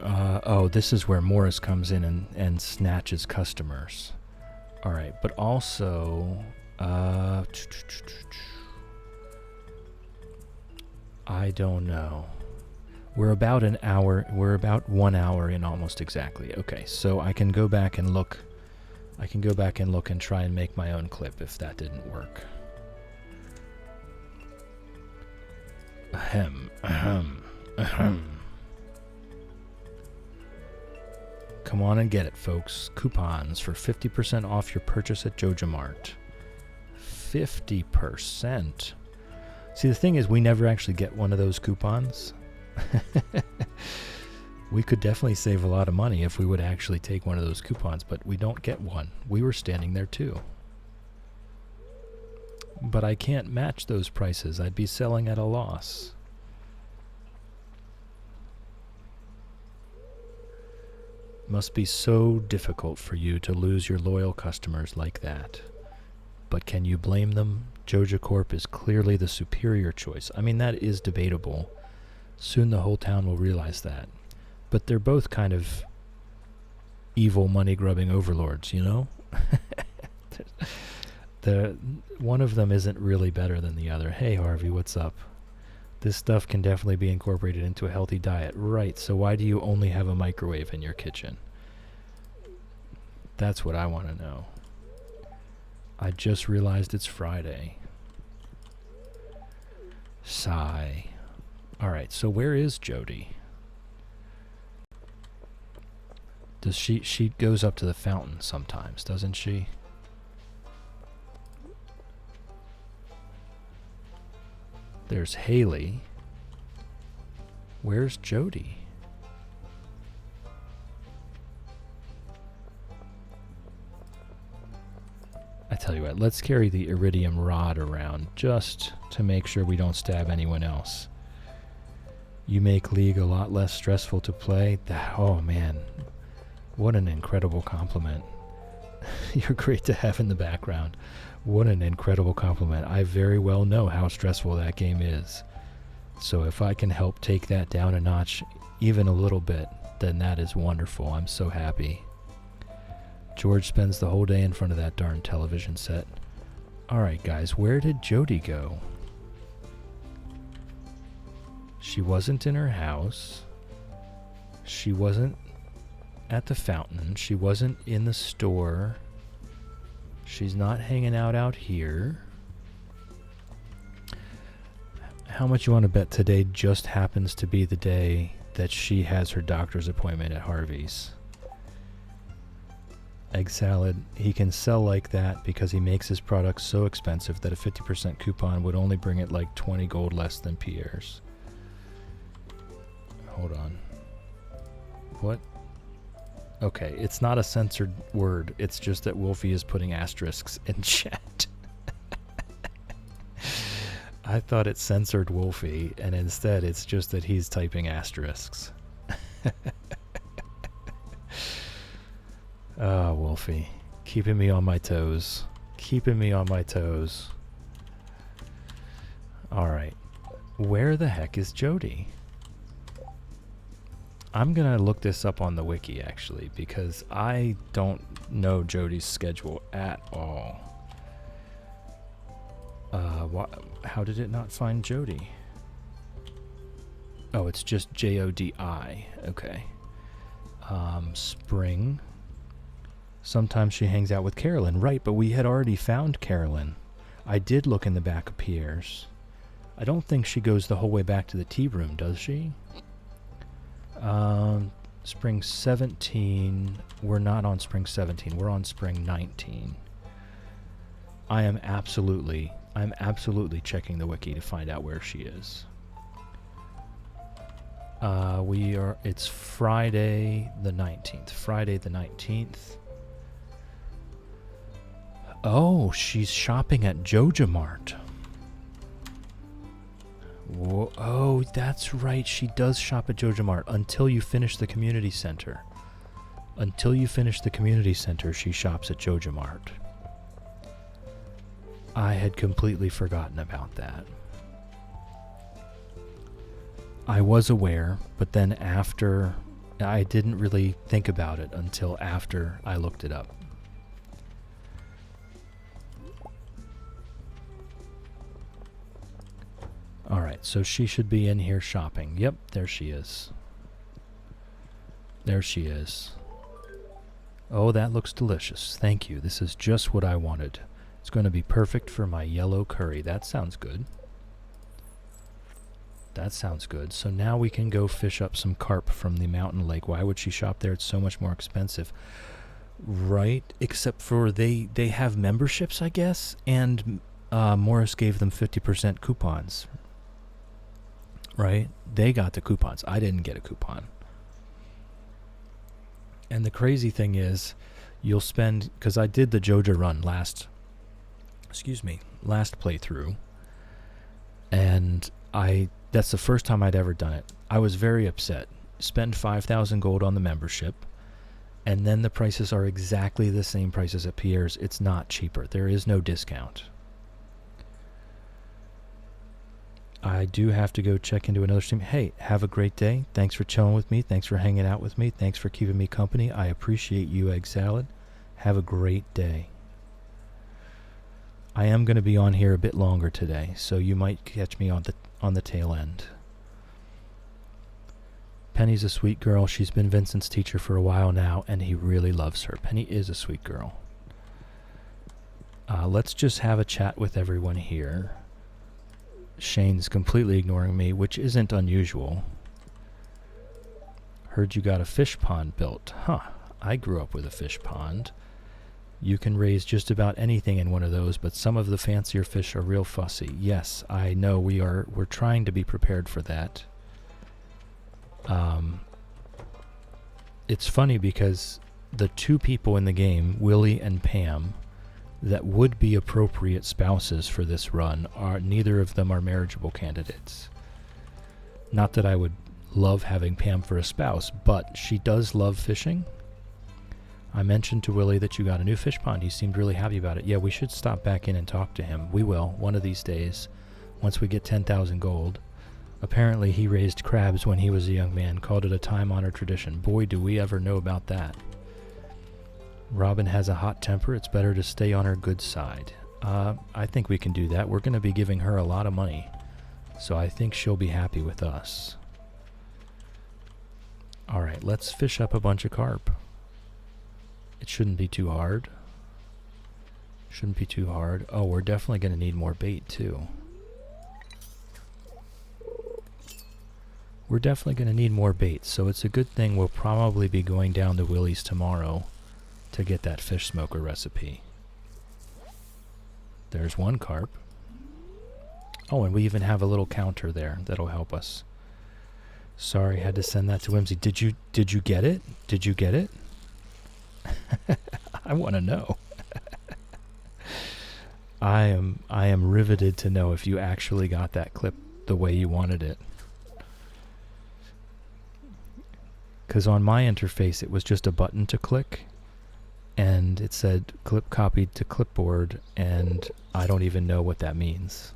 Oh, this is where Morris comes in and snatches customers. Alright, but also... I don't know. We're about 1 hour in almost exactly. Okay, so I can go back and look. And try and make my own clip if that didn't work. Ahem. Come on and get it, folks. Coupons for 50% off your purchase at JojaMart. 50%. See, the thing is, we never actually get one of those coupons. We could definitely save a lot of money if we would actually take one of those coupons, but we don't get one. We were standing there too. But I can't match those prices. I'd be selling at a loss. Must be so difficult for you to lose your loyal customers like that. But can you blame them? Joja Corp is clearly the superior choice. I mean, that is debatable. Soon the whole town will realize that. But they're both kind of evil money-grubbing overlords, you know? One of them isn't really better than the other. Hey, Harvey, what's up? This stuff can definitely be incorporated into a healthy diet. Right, so why do you only have a microwave in your kitchen? That's what I want to know. I just realized it's Friday. Sigh. Alright, so where is Jody? Does she goes up to the fountain sometimes, doesn't she? There's Haley. Where's Jody? I tell you what, let's carry the iridium rod around just to make sure we don't stab anyone else. You make League a lot less stressful to play. Oh man, what an incredible compliment. You're great to have in the background. What an incredible compliment. I very well know how stressful that game is. So if I can help take that down a notch even a little bit, then that is wonderful. I'm so happy. George spends the whole day in front of that darn television set. Alright guys, where did Jody go? She wasn't in her house. She wasn't at the fountain. She wasn't in the store. She's not hanging out here. How much you want to bet today just happens to be the day that she has her doctor's appointment at Harvey's. Egg salad, he can sell like that because he makes his products so expensive that a 50% coupon would only bring it like 20 gold less than Pierre's. Hold on. What? Okay, it's not a censored word. It's just that Wolfie is putting asterisks in chat. I thought it censored Wolfie, and instead it's just that he's typing asterisks. Oh, Wolfie. Keeping me on my toes. Keeping me on my toes. Alright. Where the heck is Jody? I'm gonna look this up on the wiki, actually, because I don't know Jody's schedule at all. How did it not find Jody? Oh, it's just Jodi. Okay. Spring. Sometimes she hangs out with Carolyn. Right, but we had already found Carolyn. I did look in the back of Pierre's. I don't think she goes the whole way back to the tea room, does she? Spring 17. We're not on spring 17. We're on spring 19. I'm absolutely checking the wiki to find out where she is. It's Friday the 19th. Friday the 19th. Oh, she's shopping at Joja Mart. Whoa, oh, that's right. She does shop at Joja Mart until you finish the community center. Until you finish the community center, she shops at Joja Mart. I had completely forgotten about that. I was aware, but then after, I didn't really think about it until after I looked it up. Alright, so she should be in here shopping. Yep, there she is. There she is. Oh, that looks delicious. Thank you. This is just what I wanted. It's going to be perfect for my yellow curry. That sounds good. That sounds good. So now we can go fish up some carp from the mountain lake. Why would she shop there? It's so much more expensive. Right, except for they have memberships, I guess, and Morris gave them 50% coupons. Right? They got the coupons. I didn't get a coupon. And the crazy thing is, you'll spend, because I did the Joja run last playthrough, and that's the first time I'd ever done it. I was very upset. Spend 5,000 gold on the membership, and then the prices are exactly the same prices at Pierre's. It's not cheaper. There is no discount. I do have to go check into another stream. Hey, have a great day. Thanks for chilling with me. Thanks for hanging out with me. Thanks for keeping me company. I appreciate you, Egg Salad. Have a great day. I am going to be on here a bit longer today, so you might catch me on the tail end. Penny's a sweet girl. She's been Vincent's teacher for a while now, and he really loves her. Penny is a sweet girl. Let's just have a chat with everyone here. Shane's completely ignoring me, which isn't unusual. Heard you got a fish pond built. Huh, I grew up with a fish pond. You can raise just about anything in one of those, but some of the fancier fish are real fussy. Yes, I know we're trying to be prepared for that. It's funny because the two people in the game, Willie and Pam, that would be appropriate spouses for this run, neither of them are marriageable candidates. Not that I would love having Pam for a spouse, but she does love fishing. I mentioned to Willie that you got a new fish pond. He seemed really happy about it. Yeah, we should stop back in and talk to him. We will, one of these days, once we get 10,000 gold. Apparently he raised crabs when he was a young man, called it a time-honored tradition. Boy, do we ever know about that. Robin has a hot temper. It's better to stay on her good side. I think we can do that. We're going to be giving her a lot of money, so I think she'll be happy with us. Alright, let's fish up a bunch of carp. It shouldn't be too hard. Shouldn't be too hard. Oh, we're definitely going to need more bait, too. we're definitely going to need more bait, so it's a good thing we'll probably be going down to Willie's tomorrow to get that fish smoker recipe. There's one carp. Oh, and we even have a little counter there that'll help us. Sorry, had to send that to Whimsy. Did you get it? Did you get it? I want to know. I am riveted to know if you actually got that clip the way you wanted it. Because on my interface it was just a button to click, and it said clip copied to clipboard, and I don't even know what that means.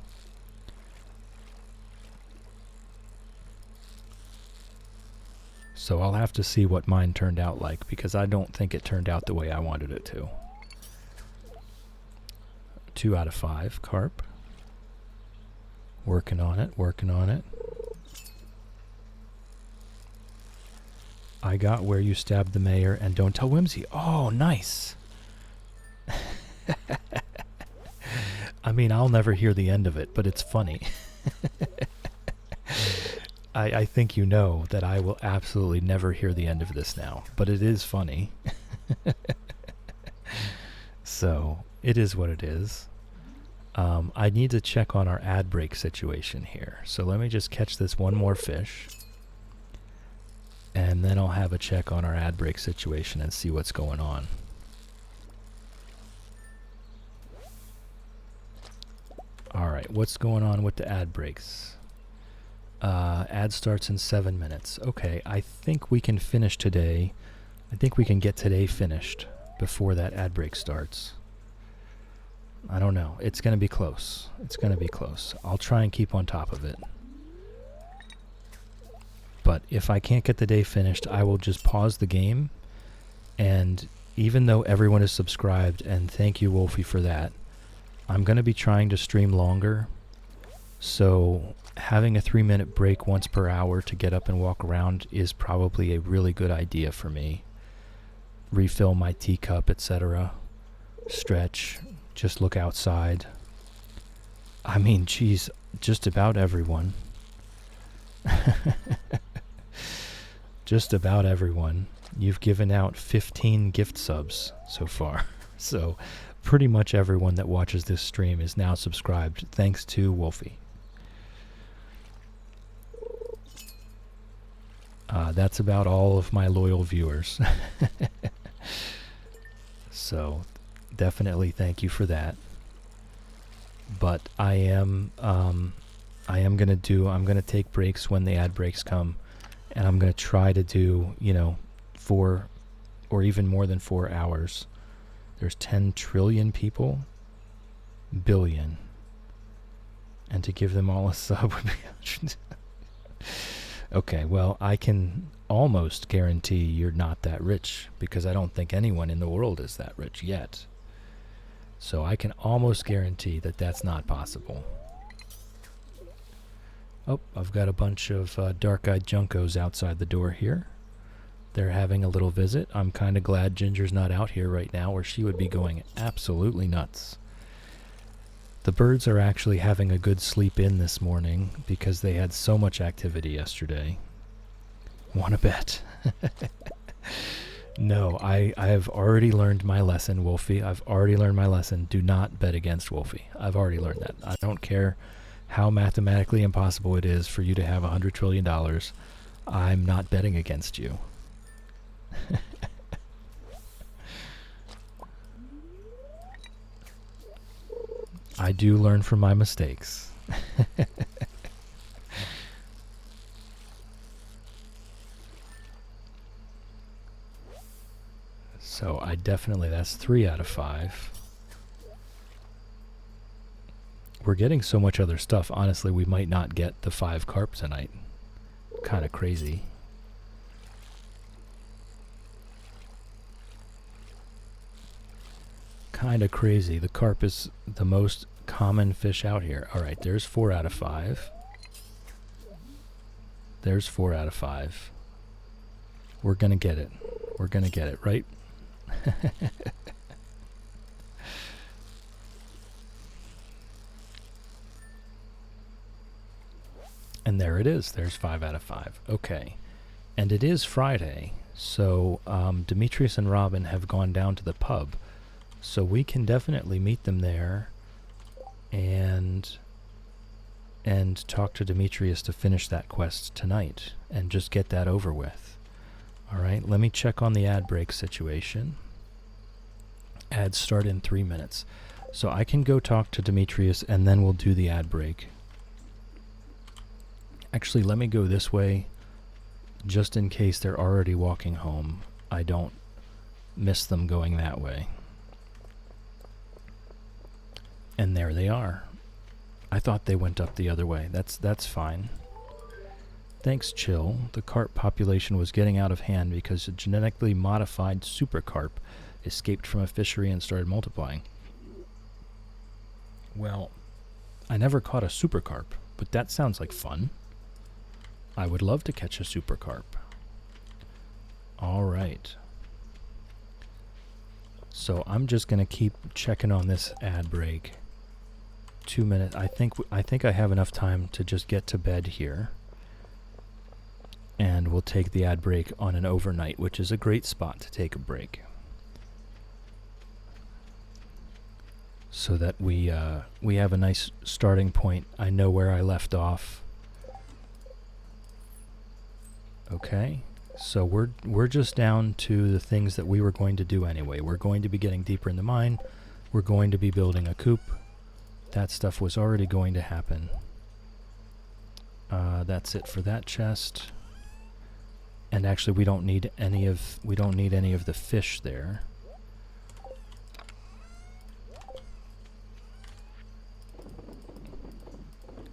So I'll have to see what mine turned out like, because I don't think it turned out the way I wanted it to. 2 out of 5 carp. Working on it, working on it. I got where you stabbed the mayor and don't tell Whimsy. Oh, nice. I mean, I'll never hear the end of it, but it's funny. I think you know that I will absolutely never hear the end of this now, but it is funny. So, it is what it is. I need to check on our ad break situation here. So let me just catch this one more fish, and then I'll have a check on our ad break situation and see what's going on. Alright, what's going on with the ad breaks? Ad starts in 7 minutes. Okay, I think we can finish today. I think we can get today finished before that ad break starts. I don't know. It's going to be close. It's going to be close. I'll try and keep on top of it. But if I can't get the day finished, I will just pause the game. And even though everyone is subscribed, and thank you, Wolfie, for that, I'm going to be trying to stream longer. So having a 3-minute break once per hour to get up and walk around is probably a really good idea for me. Refill my teacup, etc. Stretch. Just look outside. I mean, geez, just about everyone. Just about everyone. You've given out 15 gift subs so far. So pretty much everyone that watches this stream is now subscribed, thanks to Wolfie. That's about all of my loyal viewers. So definitely thank you for that. But I'm gonna take breaks when the ad breaks come, and I'm gonna try to do, 4 or even more than 4 hours. There's 10 trillion people, billion, and to give them all a sub would be okay, well, I can almost guarantee you're not that rich, because I don't think anyone in the world is that rich yet. So I can almost guarantee that that's not possible. Oh, I've got a bunch of dark-eyed junkos outside the door here. They're having a little visit. I'm kind of glad Ginger's not out here right now, or she would be going absolutely nuts. The birds are actually having a good sleep in this morning because they had so much activity yesterday. Wanna bet? No, I have already learned my lesson, Wolfie. I've already learned my lesson. Do not bet against Wolfie. I've already learned that. I don't care how mathematically impossible it is for you to have $100 trillion. I'm not betting against you. I do learn from my mistakes. So that's 3 out of 5. We're getting so much other stuff. Honestly, we might not get the 5 carp tonight. Kind of crazy. Kind of crazy. The carp is the most common fish out here. Alright, there's 4 out of 5. There's 4 out of 5. We're gonna get it. We're gonna get it, right? And there There it is. There's 5 out of 5. Okay. And it is Friday, so Demetrius and Robin have gone down to the pub. So we can definitely meet them there and talk to Demetrius to finish that quest tonight and just get that over with. All right, let me check on the ad break situation. Ads start in 3 minutes. So I can go talk to Demetrius and then we'll do the ad break. Actually, let me go this way just in case they're already walking home. I don't miss them going that way. And there they are. I thought they went up the other way. That's fine. Thanks, Chill. The carp population was getting out of hand because a genetically modified super carp escaped from a fishery and started multiplying. Well, I never caught a super carp, but that sounds like fun. I would love to catch a super carp. All right. So I'm just going to keep checking on this ad break. 2 minutes. I think I have enough time to just get to bed here. And we'll take the ad break on an overnight, which is a great spot to take a break. So that we have a nice starting point. I know where I left off. Okay, so we're just down to the things that we were going to do anyway. We're going to be getting deeper in the mine. We're going to be building a coop. That stuff was already going to happen. That's it for that chest. And actually, we don't need any of the fish there.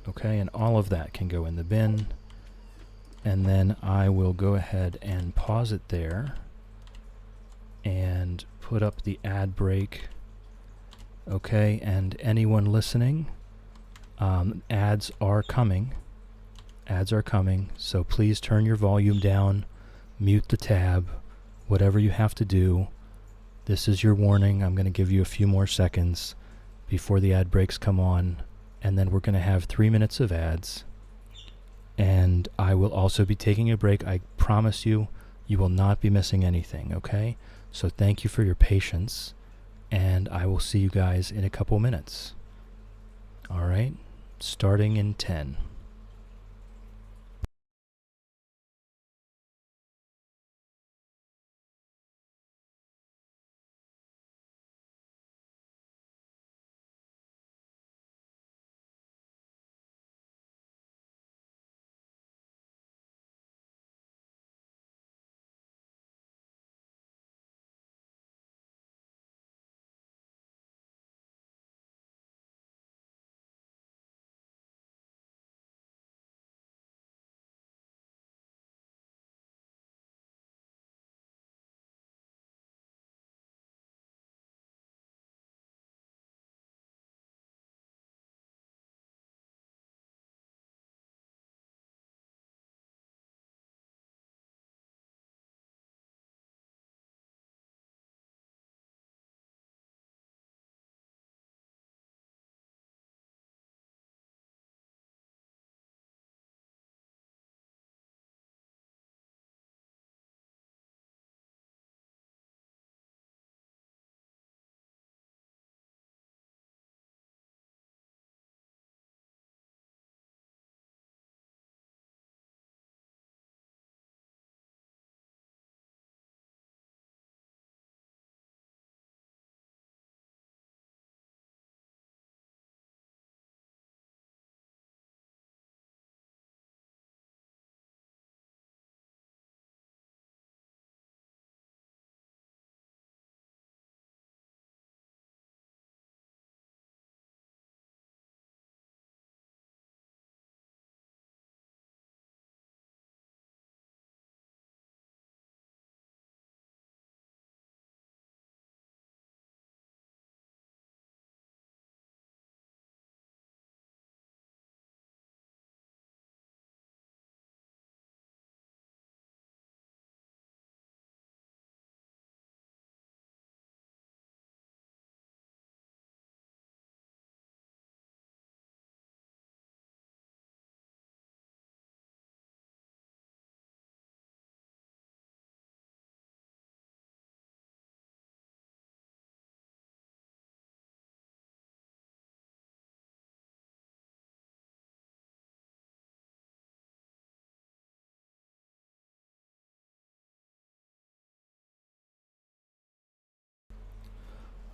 Okay, and all of that can go in the bin. And then I will go ahead and pause it there and put up the ad break. Okay, and anyone listening, ads are coming. Ads are coming, so please turn your volume down, mute the tab, whatever you have to do. This is your warning. I'm going to give you a few more seconds before the ad breaks come on, and then we're going to have 3 minutes of ads. And I will also be taking a break. I promise you, you will not be missing anything, okay? So thank you for your patience, and I will see you guys in a couple minutes. All right, starting in 10.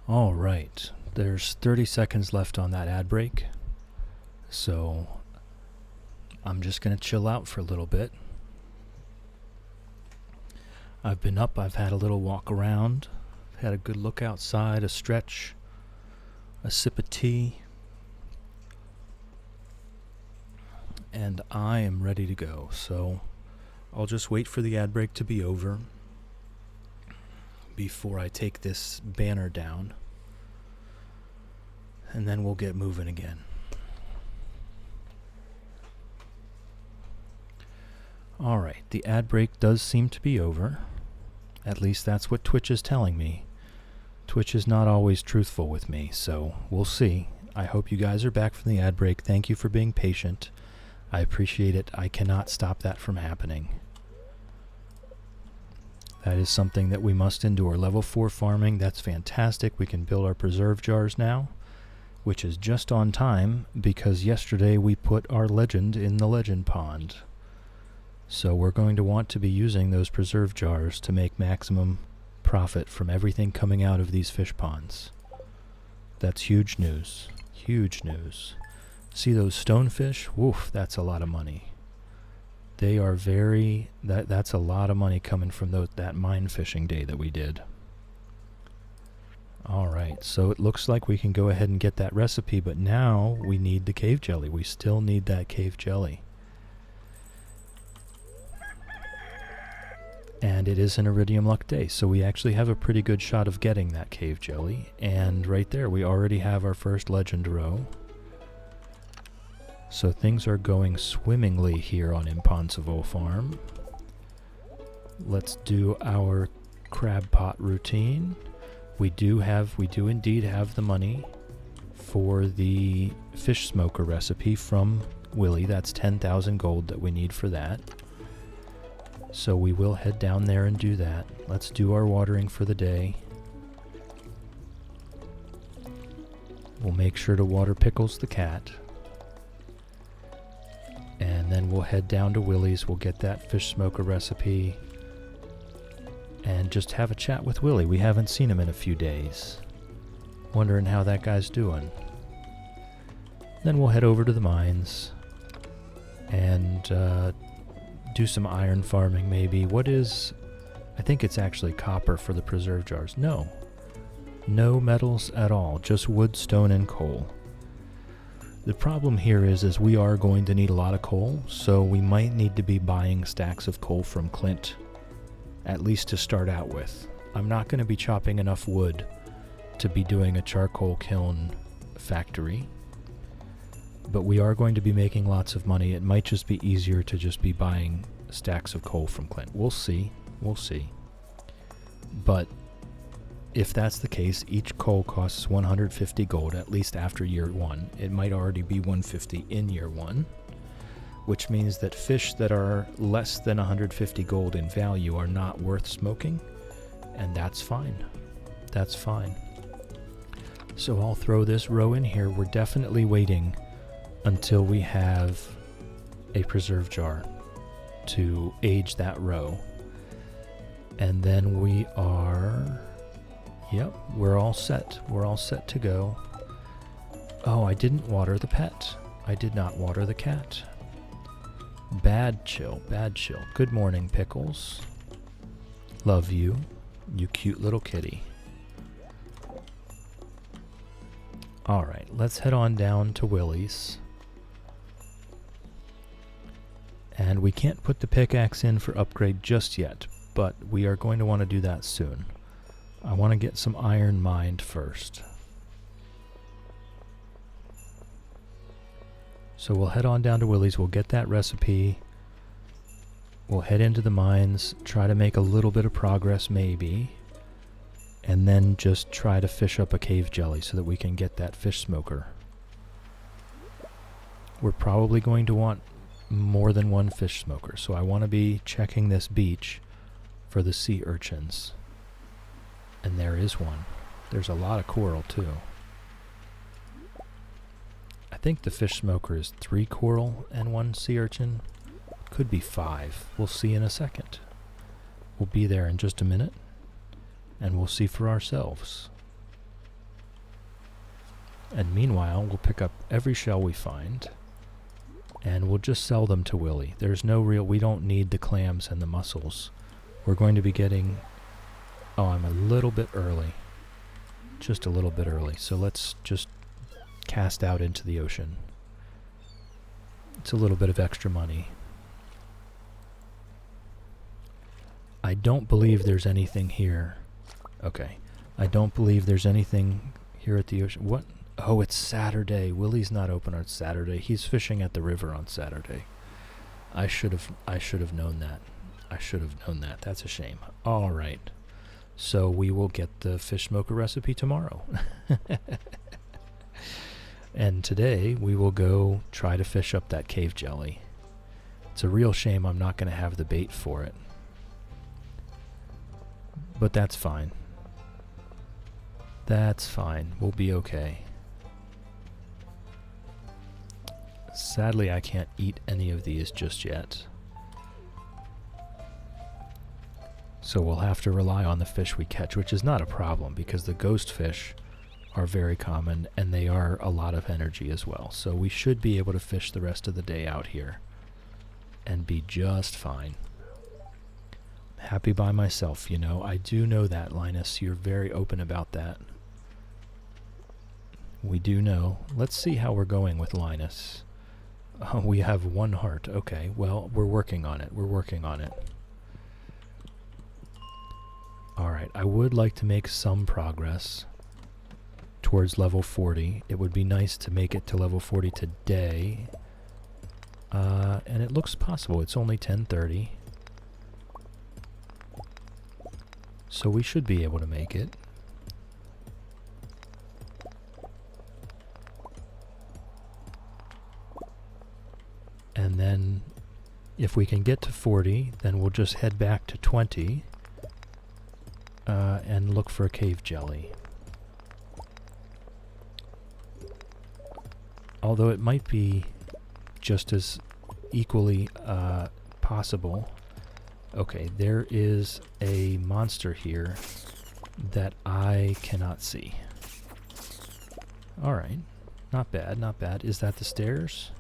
All right, there's 30 seconds left on that ad break, so I'm just going to chill out for a little bit. I've been up, I've had a little walk around, had a good look outside, a stretch, a sip of tea, and I am ready to go. So I'll just wait for the ad break to be over before I take this banner down, and then we'll get moving again. Alright, the ad break does seem to be over. At least that's what Twitch is telling me. Twitch is not always truthful with me, so we'll see. I hope you guys are back from the ad break. Thank you for being patient. I appreciate it. I cannot stop that from happening. That is something that we must endure. Level 4 farming, that's fantastic. We can build our preserve jars now, which is just on time because yesterday we put our legend in the legend pond. So we're going to want to be using those preserve jars to make maximum profit from everything coming out of these fish ponds. That's huge news. Huge news. See those stonefish? Woof, that's a lot of money. They are that's a lot of money coming from that mine fishing day that we did. Alright, so it looks like we can go ahead and get that recipe, but now we need the cave jelly. We still need that cave jelly. And it is an Iridium Luck day, so we actually have a pretty good shot of getting that cave jelly. And right there, we already have our first legend row. So things are going swimmingly here on ImPondsible Farm. Let's do our crab pot routine. We do indeed have the money for the fish smoker recipe from Willie. That's 10,000 gold that we need for that. So we will head down there and do that. Let's do our watering for the day. We'll make sure to water Pickles the cat. And then we'll head down to Willie's. We'll get that fish smoker recipe. And just have a chat with Willie. We haven't seen him in a few days. Wondering how that guy's doing. Then we'll head over to the mines. And do some iron farming maybe. I think it's actually copper for the preserve jars. No metals at all, just wood, stone, and coal. The problem here is we are going to need a lot of coal, so we might need to be buying stacks of coal from Clint, at least to start out with. I'm not going to be chopping enough wood to be doing a charcoal kiln factory, but we are going to be making lots of money. It might just be easier to just be buying stacks of coal from Clint. We'll see. But if that's the case, each coal costs 150 gold, at least after year 1. It might already be 150 in year 1, which means that fish that are less than 150 gold in value are not worth smoking, and that's fine. That's fine. So I'll throw this row in here. We're definitely waiting until we have a preserve jar to age that row. And then we're all set. We're all set to go. Oh, I didn't water the pet. I did not water the cat. Bad chill. Good morning, Pickles. Love you, you cute little kitty. Alright, let's head on down to Willie's. And we can't put the pickaxe in for upgrade just yet, but we are going to want to do that soon. I want to get some iron mined first. So we'll head on down to Willie's, we'll get that recipe, we'll head into the mines, try to make a little bit of progress maybe, and then just try to fish up a cave jelly so that we can get that fish smoker. We're probably going to want more than one fish smoker, so I want to be checking this beach for the sea urchins. And there is one. There's a lot of coral too. I think the fish smoker is 3 coral and 1 sea urchin. Could be 5. We'll see in a second. We'll be there in just a minute, and we'll see for ourselves. And meanwhile, we'll pick up every shell we find, and we'll just sell them to Willie. There's no real... We don't need the clams and the mussels. We're going to be getting... Oh, I'm a little bit early. Just a little bit early. So let's just cast out into the ocean. It's a little bit of extra money. I don't believe there's anything here. Okay. I don't believe there's anything here at the ocean. What? Oh, it's Saturday. Willie's not open on Saturday. He's fishing at the river on Saturday. I should have known that. I should have known that. That's a shame. All right. So we will get the fish smoker recipe tomorrow. And today we will go try to fish up that cave jelly. It's a real shame I'm not going to have the bait for it. But that's fine. That's fine. We'll be okay. Sadly, I can't eat any of these just yet. So we'll have to rely on the fish we catch, which is not a problem because the ghost fish are very common and they are a lot of energy as well. So we should be able to fish the rest of the day out here and be just fine. Happy by myself, you know. I do know that, Linus. You're very open about that. We do know. Let's see how we're going with Linus. Oh, we have 1 heart. Okay, well, we're working on it. We're working on it. Alright, I would like to make some progress towards level 40. It would be nice to make it to level 40 today. And it looks possible. It's only 10:30. So we should be able to make it. And then if we can get to 40, then we'll just head back to 20 and look for a cave jelly. Although it might be just as equally possible. Okay, there is a monster here that I cannot see. Alright, not bad, not bad. Is that the stairs?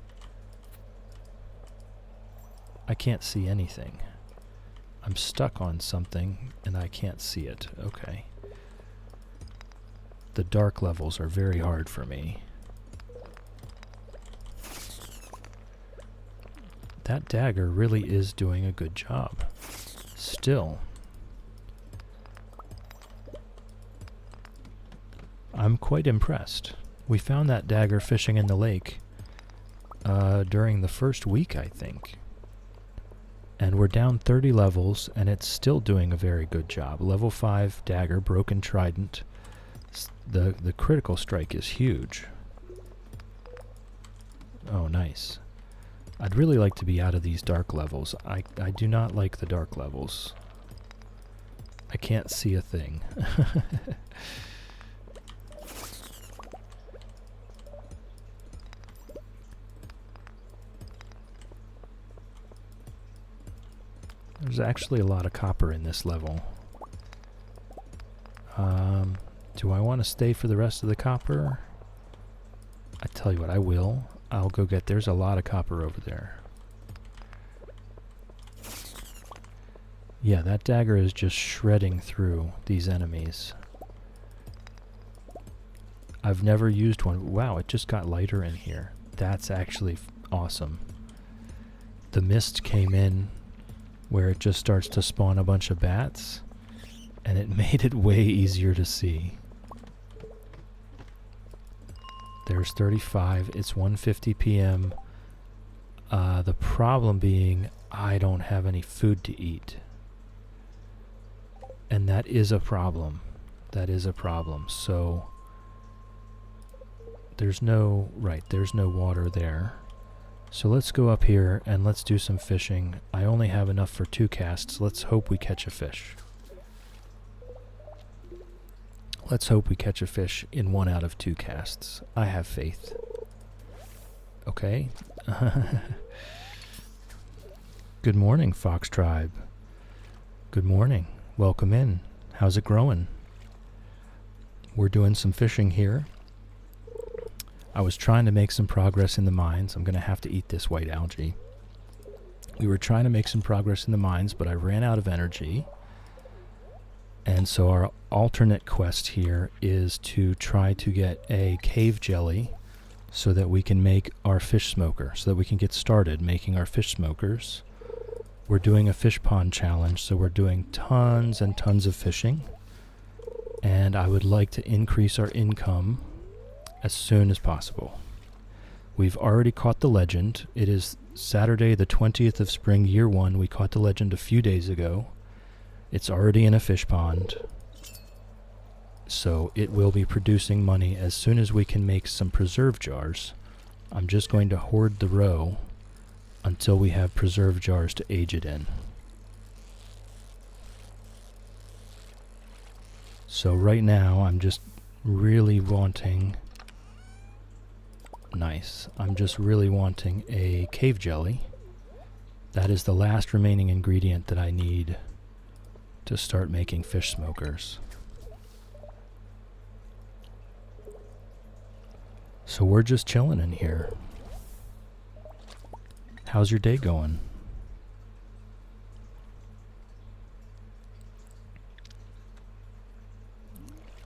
I can't see anything. I'm stuck on something and I can't see it. Okay. The dark levels are very hard for me. That dagger really is doing a good job. Still. I'm quite impressed. We found that dagger fishing in the lake during the first week, I think. And we're down 30 levels, and it's still doing a very good job. Level 5 dagger, broken trident. The critical strike is huge. Oh, nice. I'd really like to be out of these dark levels. I do not like the dark levels. I can't see a thing. There's actually a lot of copper in this level. Do I want to stay for the rest of the copper? I tell you what, I will. I'll go get... There's a lot of copper over there. Yeah, that dagger is just shredding through these enemies. I've never used one. Wow, it just got lighter in here. That's actually awesome. The mist came in where it just starts to spawn a bunch of bats, and it made it way easier to see. There's 35. It's 1:50 p.m. The problem being I don't have any food to eat. And that is a problem. That is a problem. So there's no water there. So let's go up here and let's do some fishing. I only have enough for 2 casts. Let's hope we catch a fish. Let's hope we catch a fish in 1 out of 2 casts. I have faith. Okay. Good morning, Fox Tribe. Good morning. Welcome in. How's it growing? We're doing some fishing here. I was trying to make some progress in the mines. I'm going to have to eat this white algae. We were trying to make some progress in the mines, but I ran out of energy. And so our alternate quest here is to try to get a cave jelly so that we can make our fish smoker, so that we can get started making our fish smokers. We're doing a fish pond challenge, so we're doing tons and tons of fishing. And I would like to increase our income as soon as possible. We've already caught the legend. It is Saturday, the 20th of spring, year 1. We caught the legend a few days ago. It's already in a fish pond. So it will be producing money as soon as we can make some preserve jars. I'm just going to hoard the roe until we have preserve jars to age it in. So right now I'm just really wanting... Nice. I'm just really wanting a cave jelly. That is the last remaining ingredient that I need to start making fish smokers. So we're just chilling in here. How's your day going?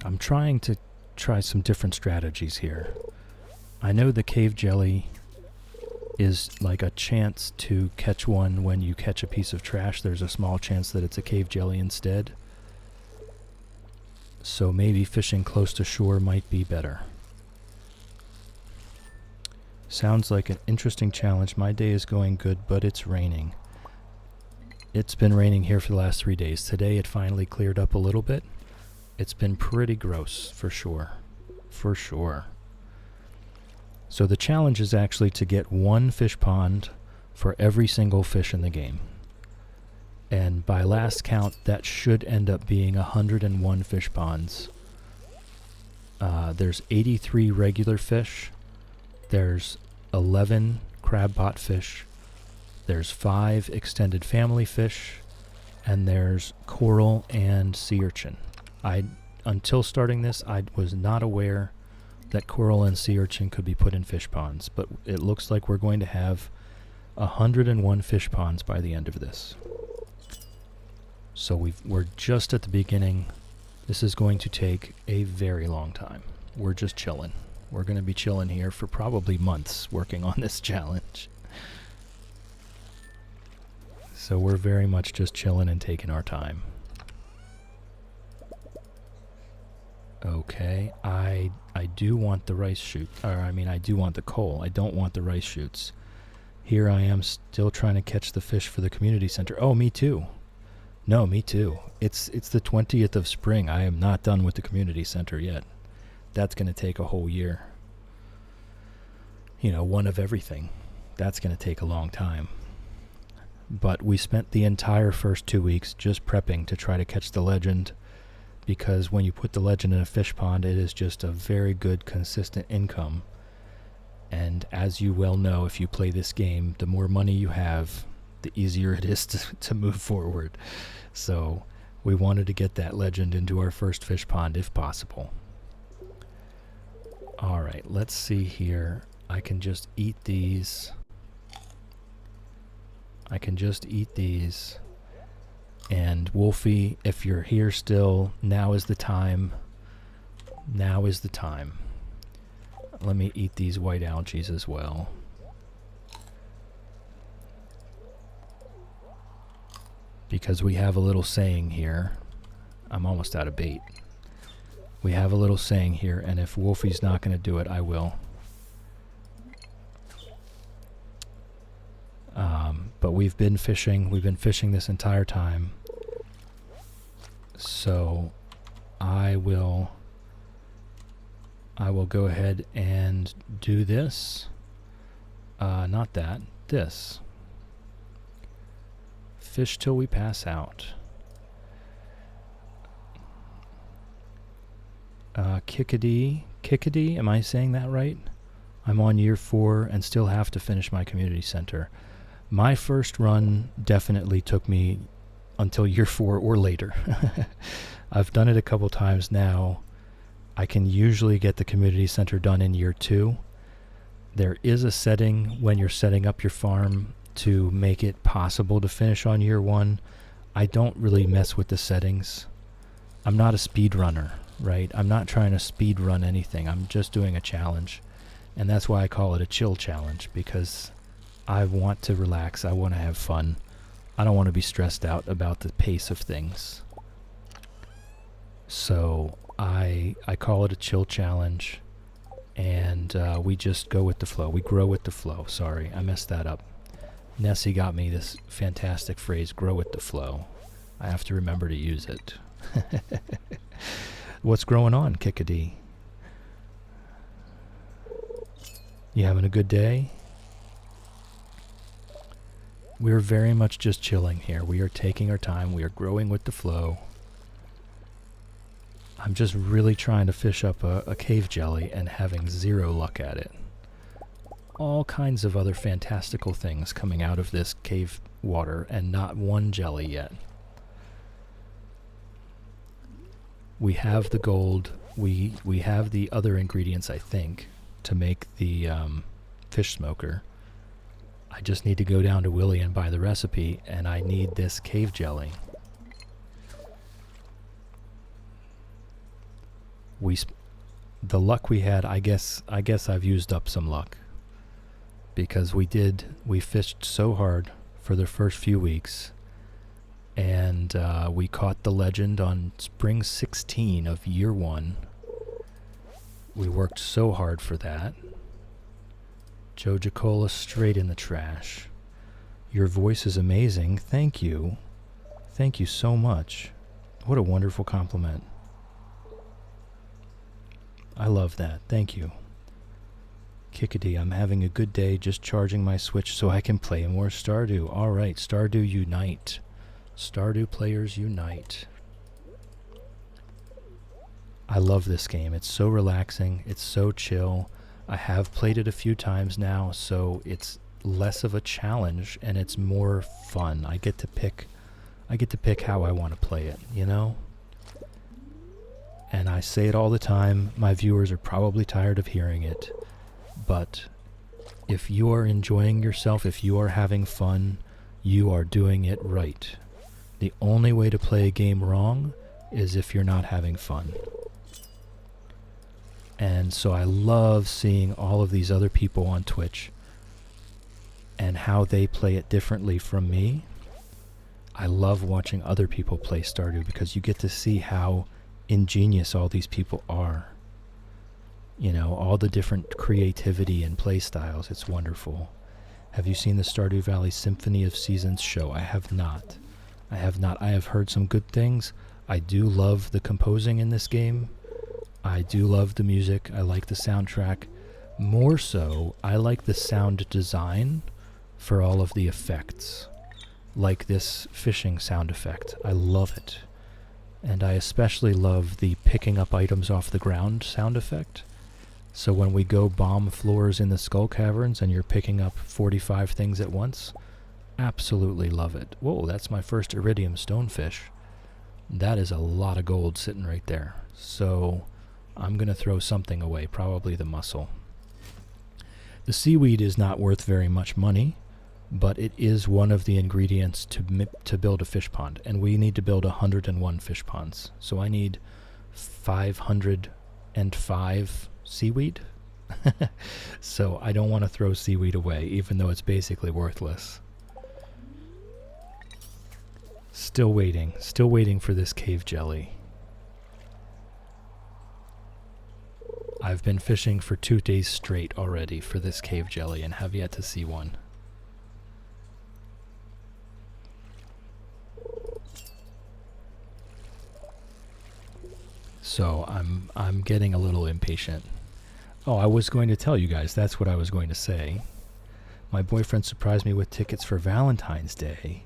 I'm trying to try some different strategies here. I know the cave jelly is like a chance to catch one when you catch a piece of trash. There's a small chance that it's a cave jelly instead. So maybe fishing close to shore might be better. Sounds like an interesting challenge. My day is going good, but it's raining. It's been raining here for the last 3 days. Today it finally cleared up a little bit. It's been pretty gross, for sure. For sure. So the challenge is actually to get one fish pond for every single fish in the game. And by last count, that should end up being 101 fish ponds. There's 83 regular fish. There's 11 crab pot fish. There's 5 extended family fish. And there's coral and sea urchin. Until starting this, I was not aware that coral and sea urchin could be put in fish ponds, but it looks like we're going to have 101 fish ponds by the end of this. So we're just at the beginning. This is going to take a very long time. We're just chilling. We're going to be chilling here for probably months working on this challenge. So we're very much just chilling and taking our time. Okay, I do want the rice shoot, I do want the coal. I don't want the rice shoots. Here I am still trying to catch the fish for the community center. Oh, me too. No, me too. It's the 20th of spring. I am not done with the community center yet. That's going to take a whole year. You know, one of everything. That's going to take a long time. But we spent the entire first 2 weeks just prepping to try to catch the legend. Because when you put the legend in a fish pond, it is just a very good, consistent income. And as you well know, if you play this game, the more money you have, the easier it is to move forward. So we wanted to get that legend into our first fish pond if possible. Alright, let's see here. I can just eat these. And Wolfie, if you're here still, now is the time. Now is the time. Let me eat these white algae as well. Because we have a little saying here. I'm almost out of bait. We have a little saying here, and if Wolfie's not going to do it, I will. But we've been fishing. We've been fishing this entire time. So I will go ahead and do this. Not that. This. Fish till we pass out. Kickadee, am I saying that right? I'm on year 4 and still have to finish my community center. My first run definitely took me until year 4 or later. I've done it a couple times now. I can usually get the community center done in year 2, There is a setting when you're setting up your farm to make it possible to finish on year 1. I don't really mess with the settings. I'm not a speed runner, right? I'm not trying to speed run anything. I'm just doing a challenge. And that's why I call it a chill challenge, because I want to relax. I want to have fun. I don't want to be stressed out about the pace of things. So I call it a chill challenge, and we just go with the flow. We grow with the flow. Sorry, I messed that up. Nessie got me this fantastic phrase, grow with the flow. I have to remember to use it. What's growing on, Kickadee? You having a good day? We're very much just chilling here. We are taking our time. We are growing with the flow. I'm just really trying to fish up a cave jelly and having zero luck at it. All kinds of other fantastical things coming out of this cave water, and not one jelly yet. We have the gold. We have the other ingredients, I think, to make the fish smoker. I just need to go down to Willie and buy the recipe, and I need this cave jelly. The luck we had, I guess I've used up some luck, because we fished so hard for the first few weeks, and we caught the legend on spring 16 of year 1. We worked so hard for that. Joe Giacola straight in the trash. Your voice is amazing. Thank you. Thank you so much. What a wonderful compliment. I love that. Thank you. Kickadee, I'm having a good day, just charging my Switch so I can play more Stardew. Alright, Stardew Unite. Stardew players unite. I love this game. It's so relaxing. It's so chill. I have played it a few times now, so it's less of a challenge and it's more fun. I get to pick how I want to play it, you know? And I say it all the time. My viewers are probably tired of hearing it. But if you are enjoying yourself, if you are having fun, you are doing it right. The only way to play a game wrong is if you're not having fun. And so I love seeing all of these other people on Twitch and how they play it differently from me. I love watching other people play Stardew because you get to see how ingenious all these people are. You know, all the different creativity and play styles. It's wonderful. Have you seen the Stardew Valley Symphony of Seasons show? I have not. I have heard some good things. I do love the composing in this game. I do love the music. I like the soundtrack. More so, I like the sound design for all of the effects. Like this fishing sound effect. I love it. And I especially love the picking up items off the ground sound effect. So when we go bomb floors in the Skull Caverns and you're picking up 45 things at once, absolutely love it. Whoa, that's my first iridium stonefish. That is a lot of gold sitting right there. So I'm going to throw something away, probably the mussel. The seaweed is not worth very much money, but it is one of the ingredients to build a fish pond. And we need to build 101 fish ponds. So I need 505 seaweed. So I don't want to throw seaweed away, even though it's basically worthless. Still waiting for this cave jelly. I've been fishing for 2 days straight already for this cave jelly and have yet to see one. So I'm getting a little impatient. Oh, I was going to tell you guys, that's what I was going to say. My boyfriend surprised me with tickets for Valentine's Day,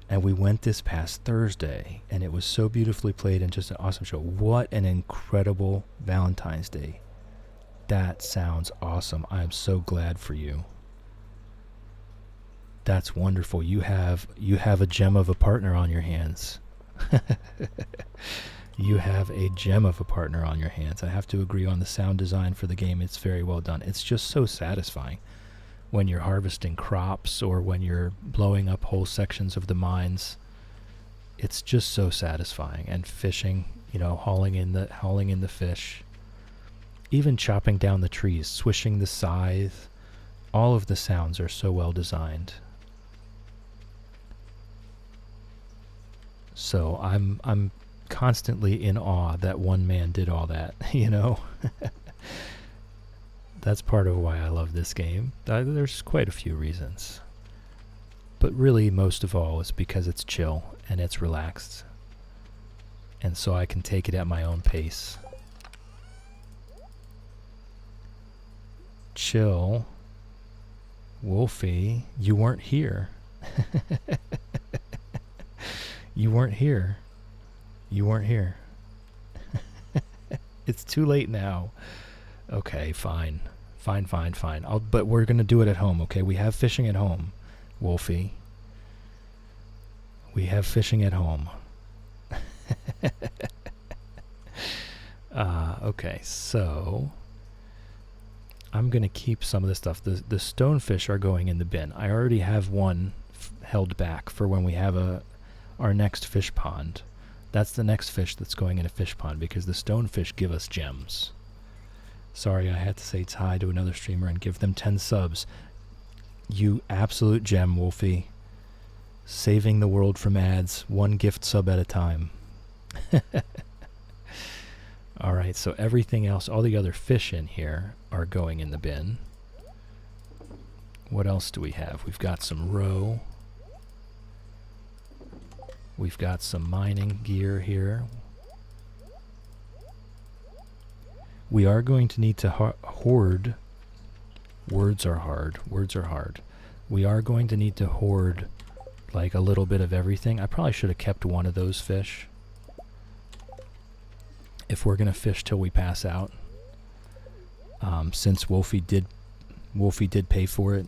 and we went this past Thursday, and it was so beautifully played and just an awesome show. What an incredible Valentine's Day. That sounds awesome. I am so glad for you. That's wonderful. You have a gem of a partner on your hands. You have a gem of a partner on your hands. I have to agree on the sound design for the game. It's very well done. It's just so satisfying when you're harvesting crops or when you're blowing up whole sections of the mines. It's just so satisfying. And fishing, hauling in the fish, even chopping down the trees, swishing the scythe. All of the sounds are so well designed. So I'm constantly in awe that one man did all that, That's part of why I love this game. There's quite a few reasons. But really, most of all, is because it's chill and it's relaxed. And so I can take it at my own pace. Chill. Wolfie, you weren't here. You weren't here. You weren't here. It's too late now. Okay, fine. Fine. But we're going to do it at home, okay? We have fishing at home, Wolfie. We have fishing at home. Okay, so I'm going to keep some of this stuff. The stonefish are going in the bin. I already have one held back for when we have our next fish pond. That's the next fish that's going in a fish pond because the stonefish give us gems. Sorry, I had to say hi to another streamer and give them 10 subs. You absolute gem, Wolfie. Saving the world from ads, one gift sub at a time. Alright, so everything else, all the other fish in here are going in the bin. What else do we have? We've got some roe. We've got some mining gear here. We are going to need to hoard. Words are hard. We are going to need to hoard like a little bit of everything. I probably should have kept one of those fish. If we're going to fish till we pass out. Since Wolfie did pay for it.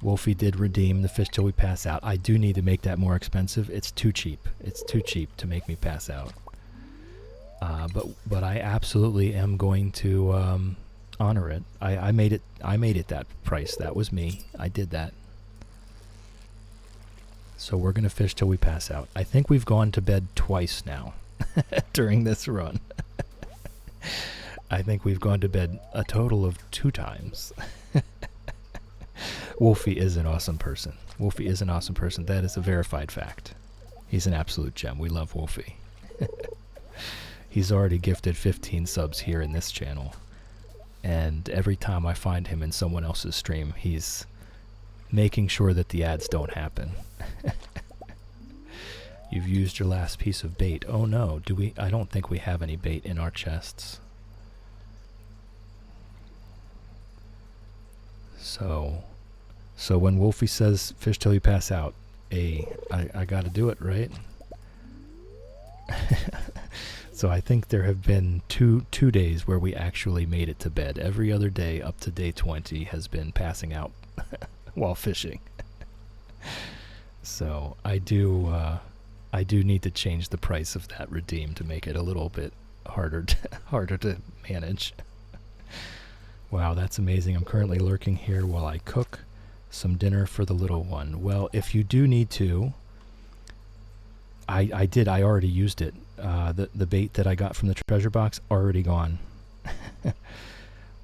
Wolfie did redeem the fish till we pass out. I do need to make that more expensive. It's too cheap. It's too cheap to make me pass out. But I absolutely am going to honor it. I made it that price. That was me. I did that. So we're going to fish till we pass out. I think we've gone to bed twice now during this run. I think we've gone to bed a total of 2 times. Wolfie is an awesome person. That is a verified fact. He's an absolute gem. We love Wolfie. He's already gifted 15 subs here in this channel. And every time I find him in someone else's stream, he's making sure that the ads don't happen. You've used your last piece of bait. Oh no, I don't think we have any bait in our chests. So when Wolfie says fish till you pass out, I gotta do it, right? So I think there have been two days where we actually made it to bed. Every other day up to day 20 has been passing out while fishing. So I do need to change the price of that redeem to make it a little bit harder to manage. Wow, that's amazing. I'm currently lurking here while I cook some dinner for the little one. Well, if you do need to, I already used it. The bait that I got from the treasure box, already gone.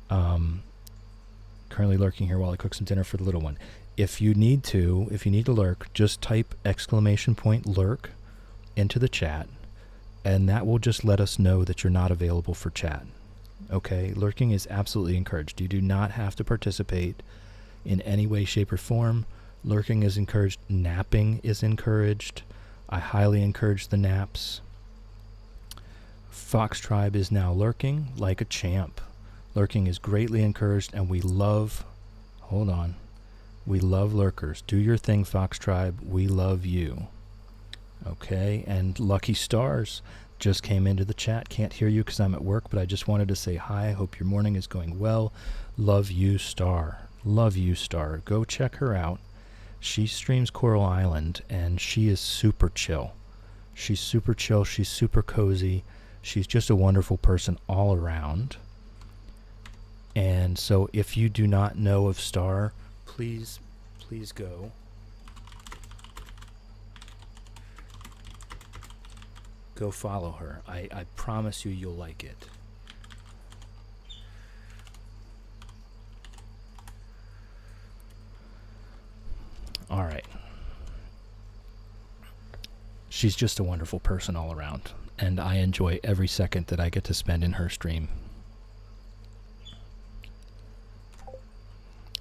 Currently lurking here while I cook some dinner for the little one. If you need to lurk, just type !lurk into the chat, and that will just let us know that you're not available for chat. Okay, lurking is absolutely encouraged. You do not have to participate in any way, shape, or form. Lurking is encouraged. Napping is encouraged. I highly encourage the naps. Fox Tribe is now lurking like a champ. Lurking is greatly encouraged, and we love lurkers. Do your thing, Fox Tribe. We love you. Okay, and Lucky Stars just came into the chat. Can't hear you because I'm at work, but I just wanted to say hi. Hope your morning is going well. Love you, Star. Love you, Star. Go check her out. She streams Coral Island, and she is super chill. She's super chill. She's super cozy. She's just a wonderful person all around. And so if you do not know of Star, please go. Go follow her. I promise you you'll like it. All right. She's just a wonderful person all around, and I enjoy every second that I get to spend in her stream.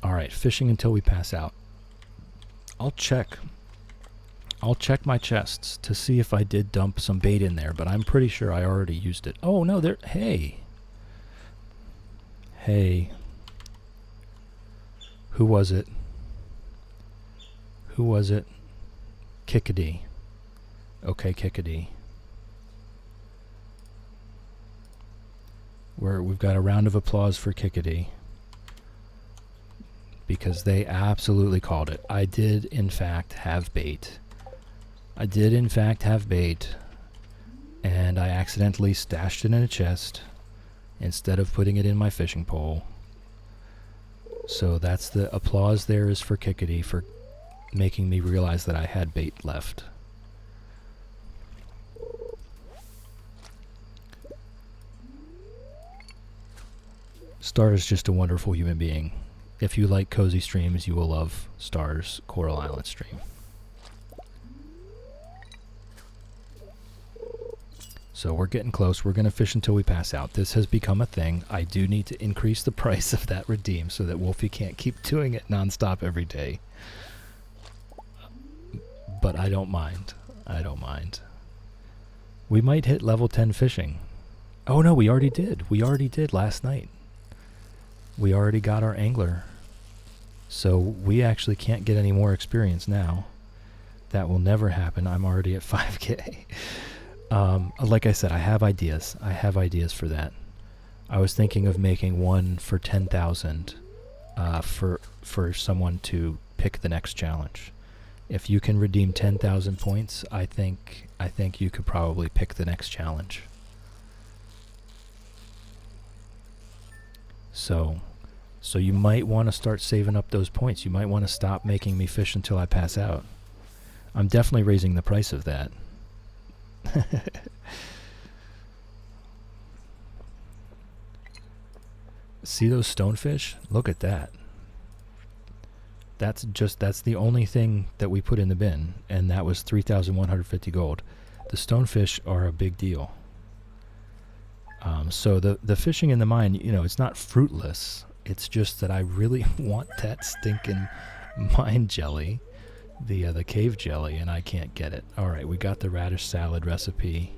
All right, fishing until we pass out. I'll check my chests to see if I did dump some bait in there, but I'm pretty sure I already used it. Oh no, hey. Who was it? Kickadee. Okay, Kickadee. We've got a round of applause for Kickadee, because they absolutely called it. I did, in fact, have bait. And I accidentally stashed it in a chest instead of putting it in my fishing pole. So that's the applause there is for Kickadee for making me realize that I had bait left. Star is just a wonderful human being. If you like cozy streams, you will love Star's Coral Island stream. So we're getting close. We're going to fish until we pass out. This has become a thing. I do need to increase the price of that redeem so that Wolfie can't keep doing it nonstop every day. But I don't mind. We might hit level 10 fishing. Oh no, we already did. We already did last night. We already got our angler. So we actually can't get any more experience now. That will never happen. I'm already at 5K. Like I said, I have ideas. For that. I was thinking of making one for 10,000 for someone to pick the next challenge. If you can redeem 10,000 points, I think you could probably pick the next challenge. So you might want to start saving up those points. You might want to stop making me fish until I pass out. I'm definitely raising the price of that. See those stonefish? Look at that. That's the only thing that we put in the bin, and that was 3,150 gold. The stonefish are a big deal. So the fishing in the mine, it's not fruitless. It's just that I really want that stinking mine jelly, the cave jelly, and I can't get it. All right, we got the radish salad recipe.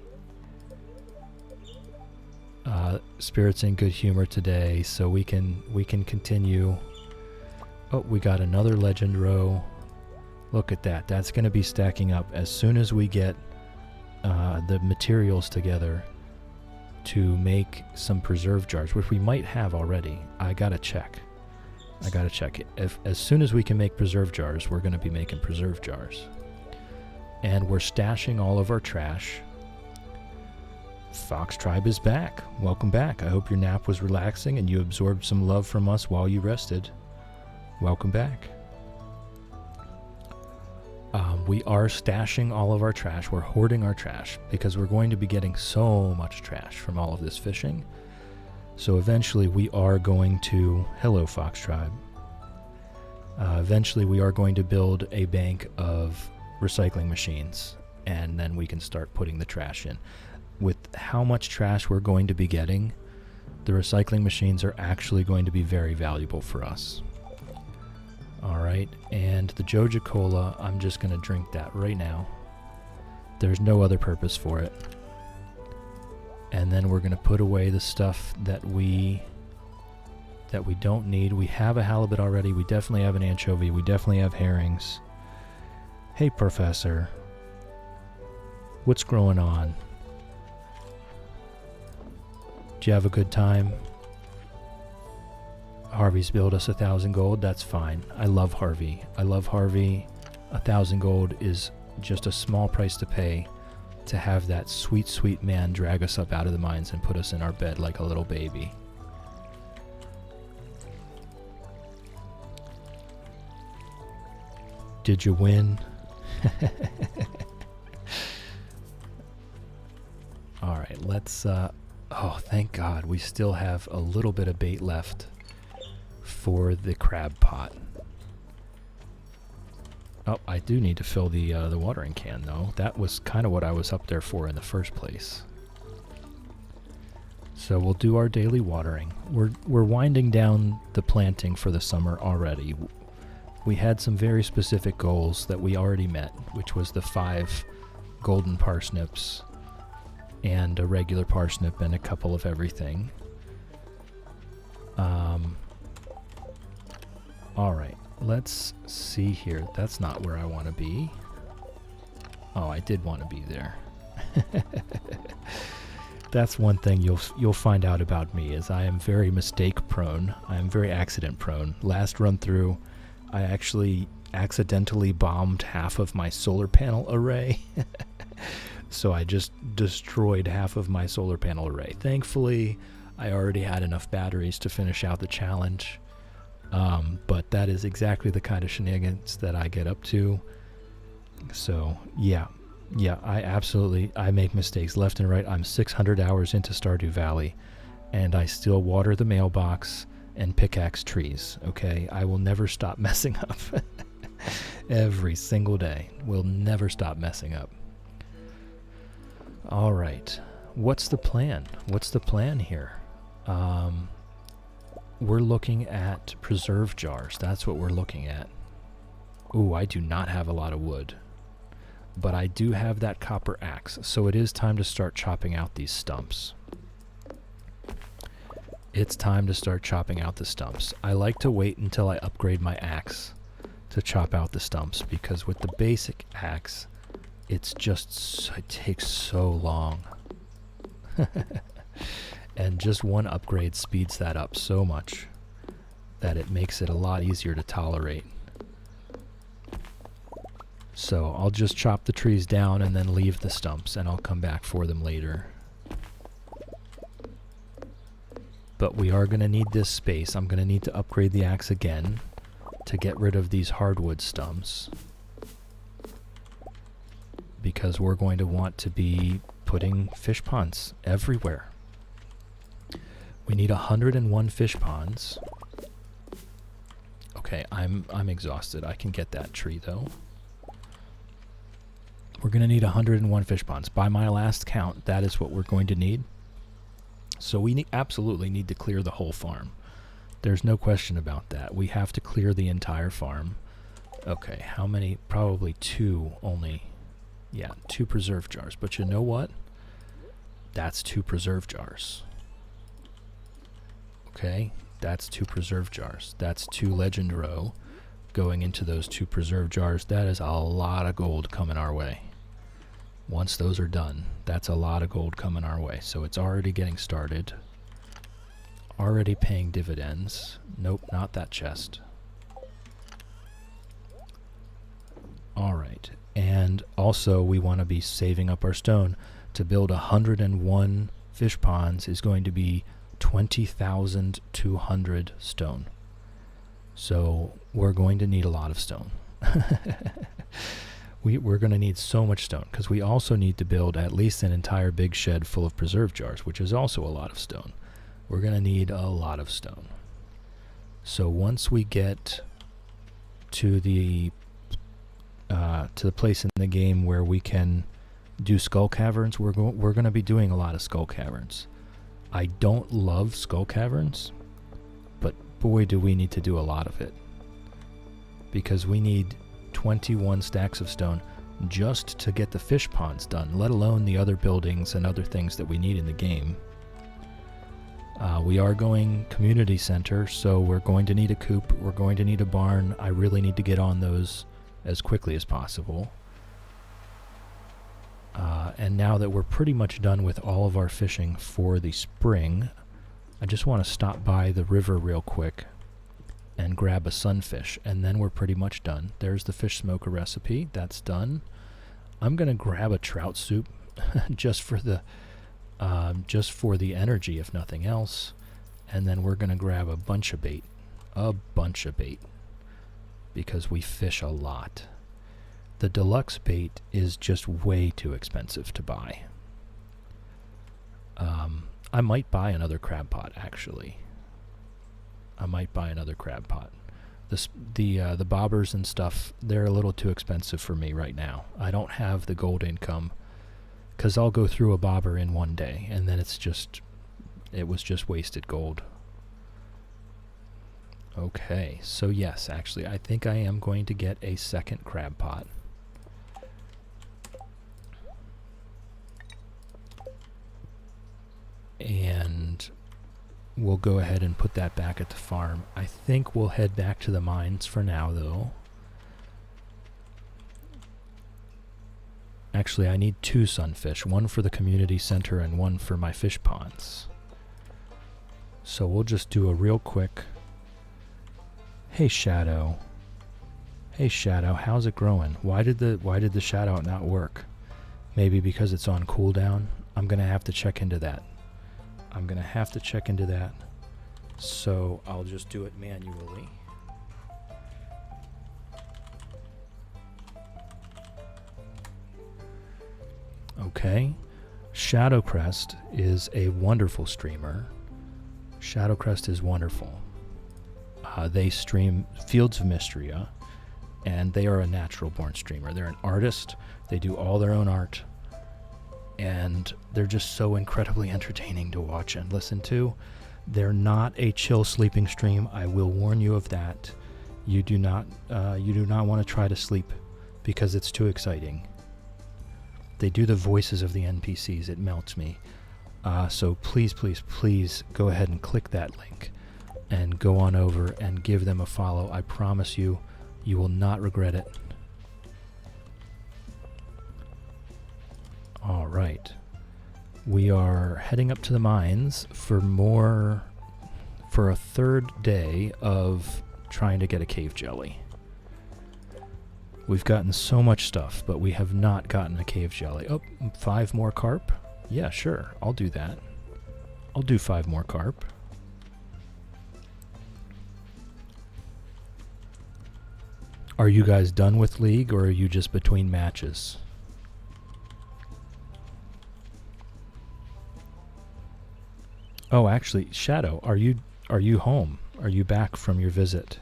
Spirit's in good humor today, so we can continue. Oh, we got another legend row. Look at that. That's going to be stacking up as soon as we get the materials together to make some preserve jars, which we might have already. I gotta check it. As soon as we can make preserve jars, we're going to be making preserve jars. And we're stashing all of our trash. Fox Tribe is back. Welcome back. I hope your nap was relaxing and you absorbed some love from us while you rested. Welcome back. We are stashing all of our trash. We're hoarding our trash because we're going to be getting so much trash from all of this fishing. So eventually we are going to... Hello, Fox Tribe. Eventually we are going to build a bank of recycling machines, and then we can start putting the trash in. With how much trash we're going to be getting, the recycling machines are actually going to be very valuable for us. Alright, and the Joja Cola, I'm just going to drink that right now. There's no other purpose for it. And then we're going to put away the stuff that we don't need. We have a halibut already. We definitely have an anchovy. We definitely have herrings. Hey, Professor. What's going on? Did you have a good time? Harvey's billed us 1,000 gold. That's fine. I love Harvey. 1,000 gold is just a small price to pay to have that sweet, sweet man drag us up out of the mines and put us in our bed like a little baby. Did you win? Alright, let's... oh, thank God. We still have a little bit of bait left for the crab pot. Oh, I do need to fill the watering can, though. That was kind of what I was up there for in the first place. So we'll do our daily watering. We're winding down the planting for the summer already. We had some very specific goals that we already met, which was the 5 golden parsnips and a regular parsnip and a couple of everything. Alright, let's see here. That's not where I want to be. Oh, I did want to be there. That's one thing you'll find out about me, is I am very mistake prone. I am very accident prone. Last run through, I actually accidentally bombed half of my solar panel array. So I just destroyed half of my solar panel array. Thankfully, I already had enough batteries to finish out the challenge. But that is exactly the kind of shenanigans that I get up to. So, yeah, I make mistakes left and right. I'm 600 hours into Stardew Valley, and I still water the mailbox and pickaxe trees, okay? I will never stop messing up. Every single day. We'll never stop messing up. All right. What's the plan? What's the plan here? We're looking at preserve jars. That's what we're looking at. Ooh, I do not have a lot of wood. But I do have that copper axe, so it is time to start chopping out these stumps. It's time to start chopping out the stumps. I like to wait until I upgrade my axe to chop out the stumps, because with the basic axe, it takes so long. And just one upgrade speeds that up so much that it makes it a lot easier to tolerate. So I'll just chop the trees down and then leave the stumps, and I'll come back for them later. But we are going to need this space. I'm going to need to upgrade the axe again to get rid of these hardwood stumps, because we're going to want to be putting fish ponds everywhere. We need 101 fish ponds. Okay, I'm exhausted. I can get that tree though. We're going to need 101 fish ponds. By my last count, that is what we're going to need. So we absolutely need to clear the whole farm. There's no question about that. We have to clear the entire farm. Okay, how many? Probably 2 only. Yeah, 2 preserve jars. But you know what? That's 2 preserve jars. Okay, that's 2 preserve jars. That's 2 legend row going into those 2 preserve jars. That is a lot of gold coming our way. Once those are done, that's a lot of gold coming our way. So it's already getting started. Already paying dividends. Nope, not that chest. Alright, and also we want to be saving up our stone. To build 101 fish ponds is going to be 20,200 stone. So we're going to need a lot of stone. We're going to need so much stone, because we also need to build at least an entire big shed full of preserve jars, which is also a lot of stone. We're going to need a lot of stone. So once we get to the place in the game where we can do skull caverns, we're going to be doing a lot of skull caverns. I don't love skull caverns, but boy do we need to do a lot of it, because we need 21 stacks of stone just to get the fish ponds done, let alone the other buildings and other things that we need in the game. We are going community center, so we're going to need a coop, we're going to need a barn. I really need to get on those as quickly as possible. And now that we're pretty much done with all of our fishing for the spring, I just want to stop by the river real quick and grab a sunfish, and then we're pretty much done. There's the fish smoker recipe. That's done. I'm going to grab a trout soup just for the energy, if nothing else. And then we're going to grab a bunch of bait, because we fish a lot. The deluxe bait is just way too expensive to buy. I might buy another crab pot, actually. The bobbers and stuff, they're a little too expensive for me right now. I don't have the gold income, because I'll go through a bobber in one day, and then it was just wasted gold. Okay, so yes, actually, I think I am going to get a second crab pot. And we'll go ahead and put that back at the farm. I think we'll head back to the mines for now, though. Actually, I need 2 sunfish, one for the community center and one for my fish ponds. So we'll just do a real quick... Hey Shadow, how's it growing? Why did the shadow not work? Maybe because it's on cooldown? I'm gonna have to check into that. So I'll just do it manually. Okay. Shadowcrest is a wonderful streamer. Shadowcrest is wonderful. They stream Fields of Mystria, and they are a natural-born streamer. They're an artist. They do all their own art, and they're just so incredibly entertaining to watch and listen to. They're not a chill sleeping stream. I will warn you of that. You do not want to try to sleep because it's too exciting. They do the voices of the NPCs. It melts me. So please, please, please go ahead and click that link and go on over and give them a follow. I promise you, you will not regret it. All right. We are heading up to the mines for a third day of trying to get a cave jelly. We've gotten so much stuff, but we have not gotten a cave jelly. Oh, 5 more carp? Yeah, sure. I'll do that. I'll do 5 more carp. Are you guys done with League, or are you just between matches? Oh, actually, Shadow, are you home? Are you back from your visit?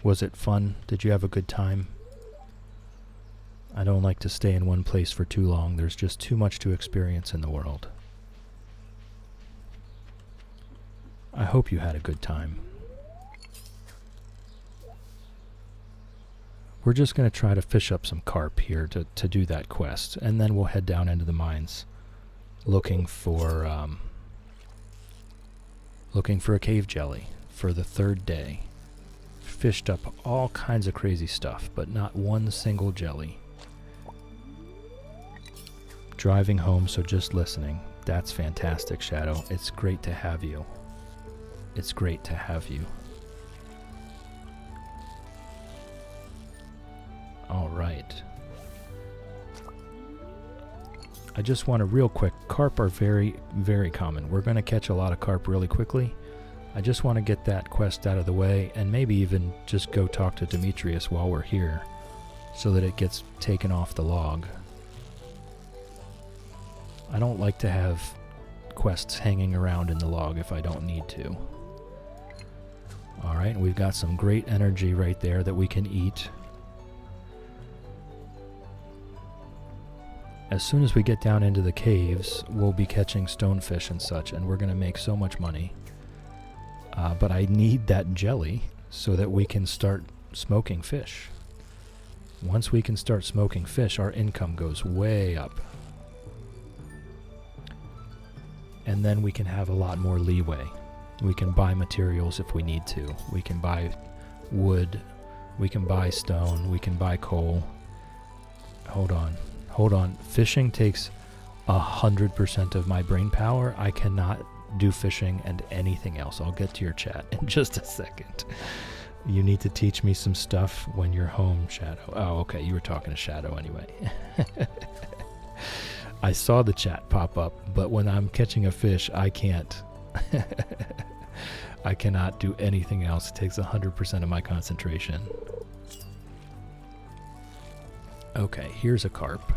Was it fun? Did you have a good time? I don't like to stay in one place for too long. There's just too much to experience in the world. I hope you had a good time. We're just going to try to fish up some carp here to do that quest, and then we'll head down into the mines looking for a cave jelly for the third day. Fished up all kinds of crazy stuff, but not one single jelly. Driving home, so just listening. That's fantastic, Shadow. It's great to have you. It's great to have you. All right. I just want to real quick, carp are very, very common. We're going to catch a lot of carp really quickly. I just want to get that quest out of the way and maybe even just go talk to Demetrius while we're here so that it gets taken off the log. I don't like to have quests hanging around in the log if I don't need to. Alright, we've got some great energy right there that we can eat. As soon as we get down into the caves, we'll be catching stonefish and such, and we're going to make so much money. But I need that jelly so that we can start smoking fish. Once we can start smoking fish, our income goes way up. And then we can have a lot more leeway. We can buy materials if we need to. We can buy wood. We can buy stone. We can buy coal. Hold on. Fishing takes 100% of my brain power. I cannot do fishing and anything else. I'll get to your chat in just a second. You need to teach me some stuff when you're home, Shadow. Oh, okay. You were talking to Shadow anyway. I saw the chat pop up, but when I'm catching a fish, I can't. I cannot do anything else. It takes 100% of my concentration. Okay, here's a carp.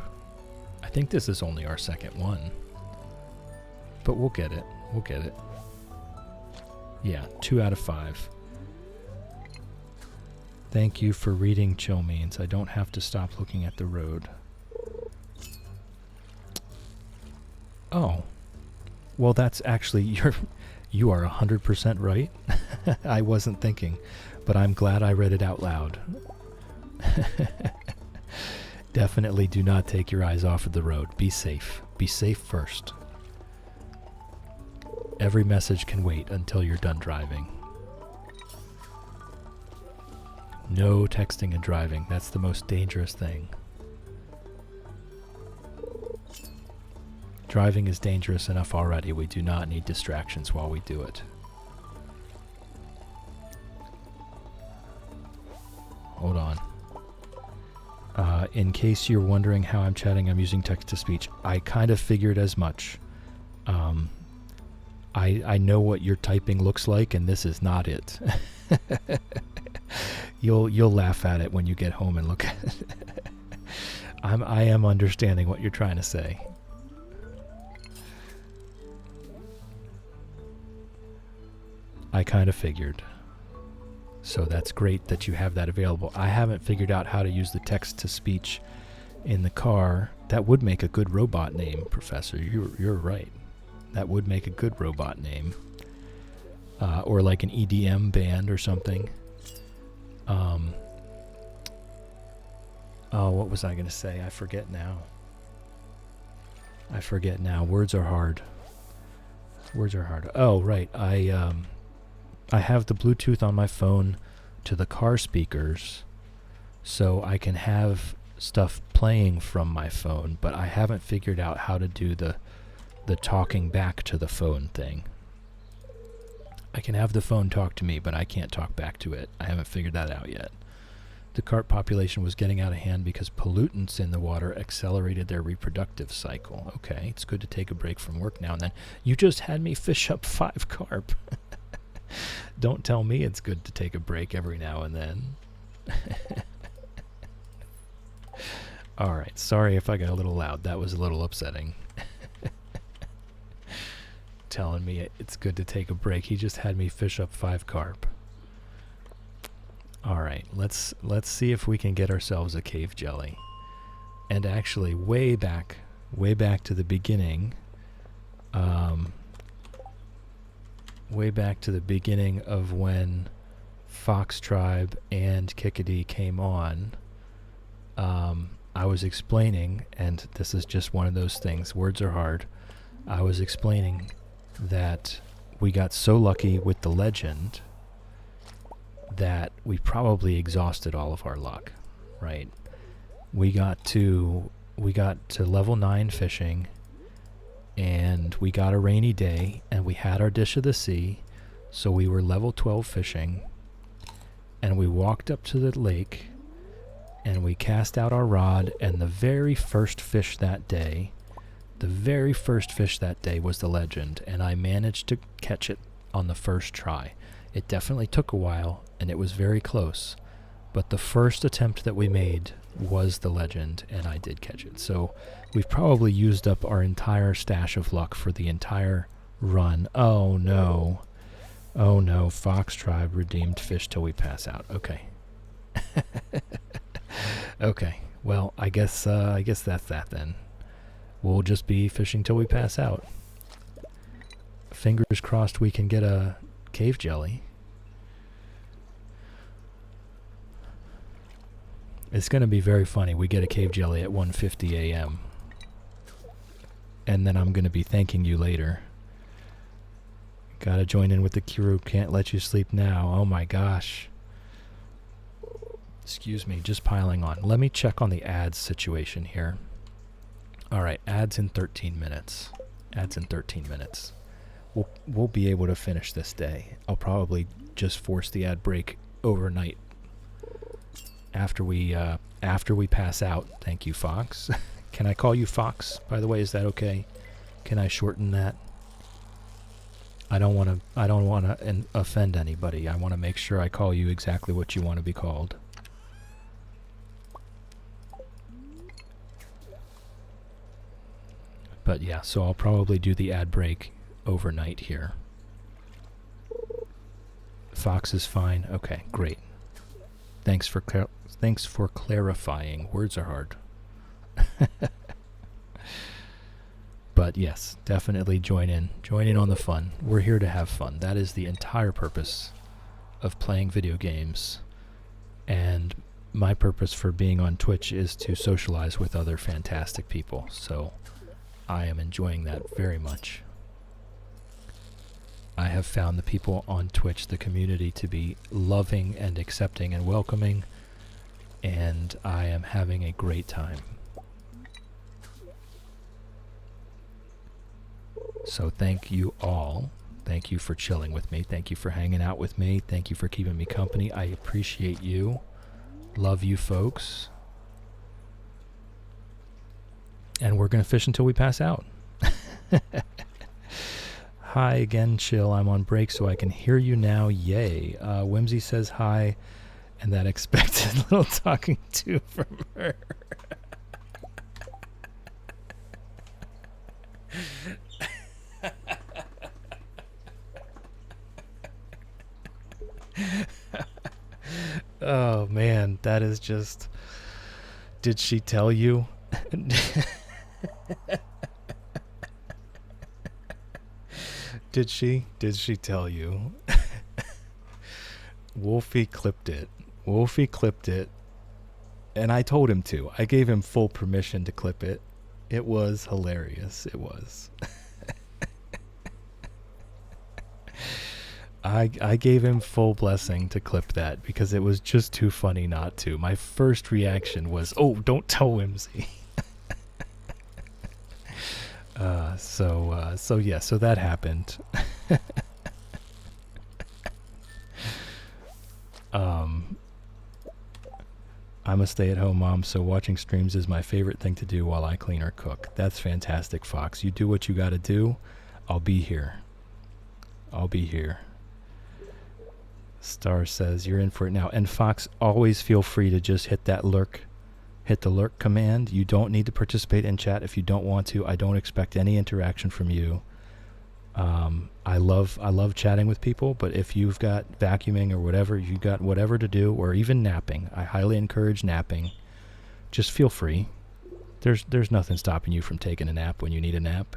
I think this is only our second one. But we'll get it. We'll get it. Yeah, 2 out of 5. Thank you for reading chill means. I don't have to stop looking at the road. Oh. Well, that's actually you are 100% right. I wasn't thinking, but I'm glad I read it out loud. Definitely do not take your eyes off of the road. Be safe. Be safe first. Every message can wait until you're done driving. No texting and driving. That's the most dangerous thing. Driving is dangerous enough already. We do not need distractions while we do it. Hold on. In case you're wondering how I'm chatting, I'm using text-to-speech. I kind of figured as much. I know what your typing looks like, and this is not it. You'll laugh at it when you get home and look at it. I am understanding what you're trying to say. I kind of figured. So that's great that you have that available. I haven't figured out how to use the text-to-speech in the car. That would make a good robot name, Professor. You're right. That would make a good robot name. Or like an EDM band or something. Oh, what was I going to say? I forget now. Words are hard. Oh, right. I have the Bluetooth on my phone to the car speakers, so I can have stuff playing from my phone, but I haven't figured out how to do the talking back to the phone thing. I can have the phone talk to me, but I can't talk back to it. I haven't figured that out yet. The carp population was getting out of hand because pollutants in the water accelerated their reproductive cycle. Okay, it's good to take a break from work now and then. You just had me fish up 5 carp. Don't tell me it's good to take a break every now and then. Alright, sorry if I got a little loud. That was a little upsetting. Telling me it's good to take a break. He just had me fish up 5 carp. Alright, let's see if we can get ourselves a cave jelly. And actually, way back to the beginning, way back to the beginning of when Fox Tribe and Kickadee came on, I was explaining, and this is just one of those things, words are hard, I was explaining that we got so lucky with the legend that we probably exhausted all of our luck, right? We got to level 9 fishing, and we got a rainy day, and we had our dish of the sea, so we were level 12 fishing, and we walked up to the lake, and we cast out our rod, and the very first fish that day was the legend, and I managed to catch it on the first try. It definitely took a while, and it was very close, but the first attempt that we made was the legend, and I did catch it. So we've probably used up our entire stash of luck for the entire run. Oh no, Fox Tribe redeemed fish till we pass out. Okay. Okay, well, I guess that's that then. We'll just be fishing till we pass out. Fingers crossed we can get a cave jelly. It's going to be very funny. We get a cave jelly at 1:50 a.m. And then I'm going to be thanking you later. Gotta join in with the crew. Can't let you sleep now. Oh my gosh. Excuse me, just piling on. Let me check on the ads situation here. Alright, ads in 13 minutes. We'll be able to finish this day. I'll probably just force the ad break overnight after we pass out. Thank you, Fox. Can I call you Fox, by the way? Is that okay? Can I shorten that? I don't want to offend anybody. I want to make sure I call you exactly what you want to be called. But yeah, so I'll probably do the ad break overnight here. Fox is fine. Okay, great. Thanks for clarifying. Words are hard. But yes, definitely join in. Join in on the fun. We're here to have fun. That is the entire purpose of playing video games. And my purpose for being on Twitch is to socialize with other fantastic people. So I am enjoying that very much. I have found the people on Twitch, the community, to be loving and accepting and welcoming. And I am having a great time. So thank you all. Thank you for chilling with me. Thank you for hanging out with me. Thank you for keeping me company. I appreciate you. Love you folks. And we're going to fish until we pass out. Hi again, Chill. I'm on break so I can hear you now. Yay. Whimsy says hi. And that expected little talking to from her. Oh man, that is just... Did she tell you? Did she tell you? Wolfie clipped it. And I told him to. I gave him full permission to clip it. It was hilarious. It was. I gave him full blessing to clip that because it was just too funny not to. My first reaction was, oh, don't tell Whimsy. So that happened. I'm a stay-at-home mom, so watching streams is my favorite thing to do while I clean or cook. That's fantastic, Fox. You do what you gotta do. I'll be here. Star says you're in for it now. And Fox, always feel free to just hit the lurk command. You don't need to participate in chat if you don't want to. I don't expect any interaction from you. I love chatting with people, but if you've got vacuuming or whatever, you got whatever to do, or even napping, I highly encourage napping. Just feel free. There's nothing stopping you from taking a nap when you need a nap.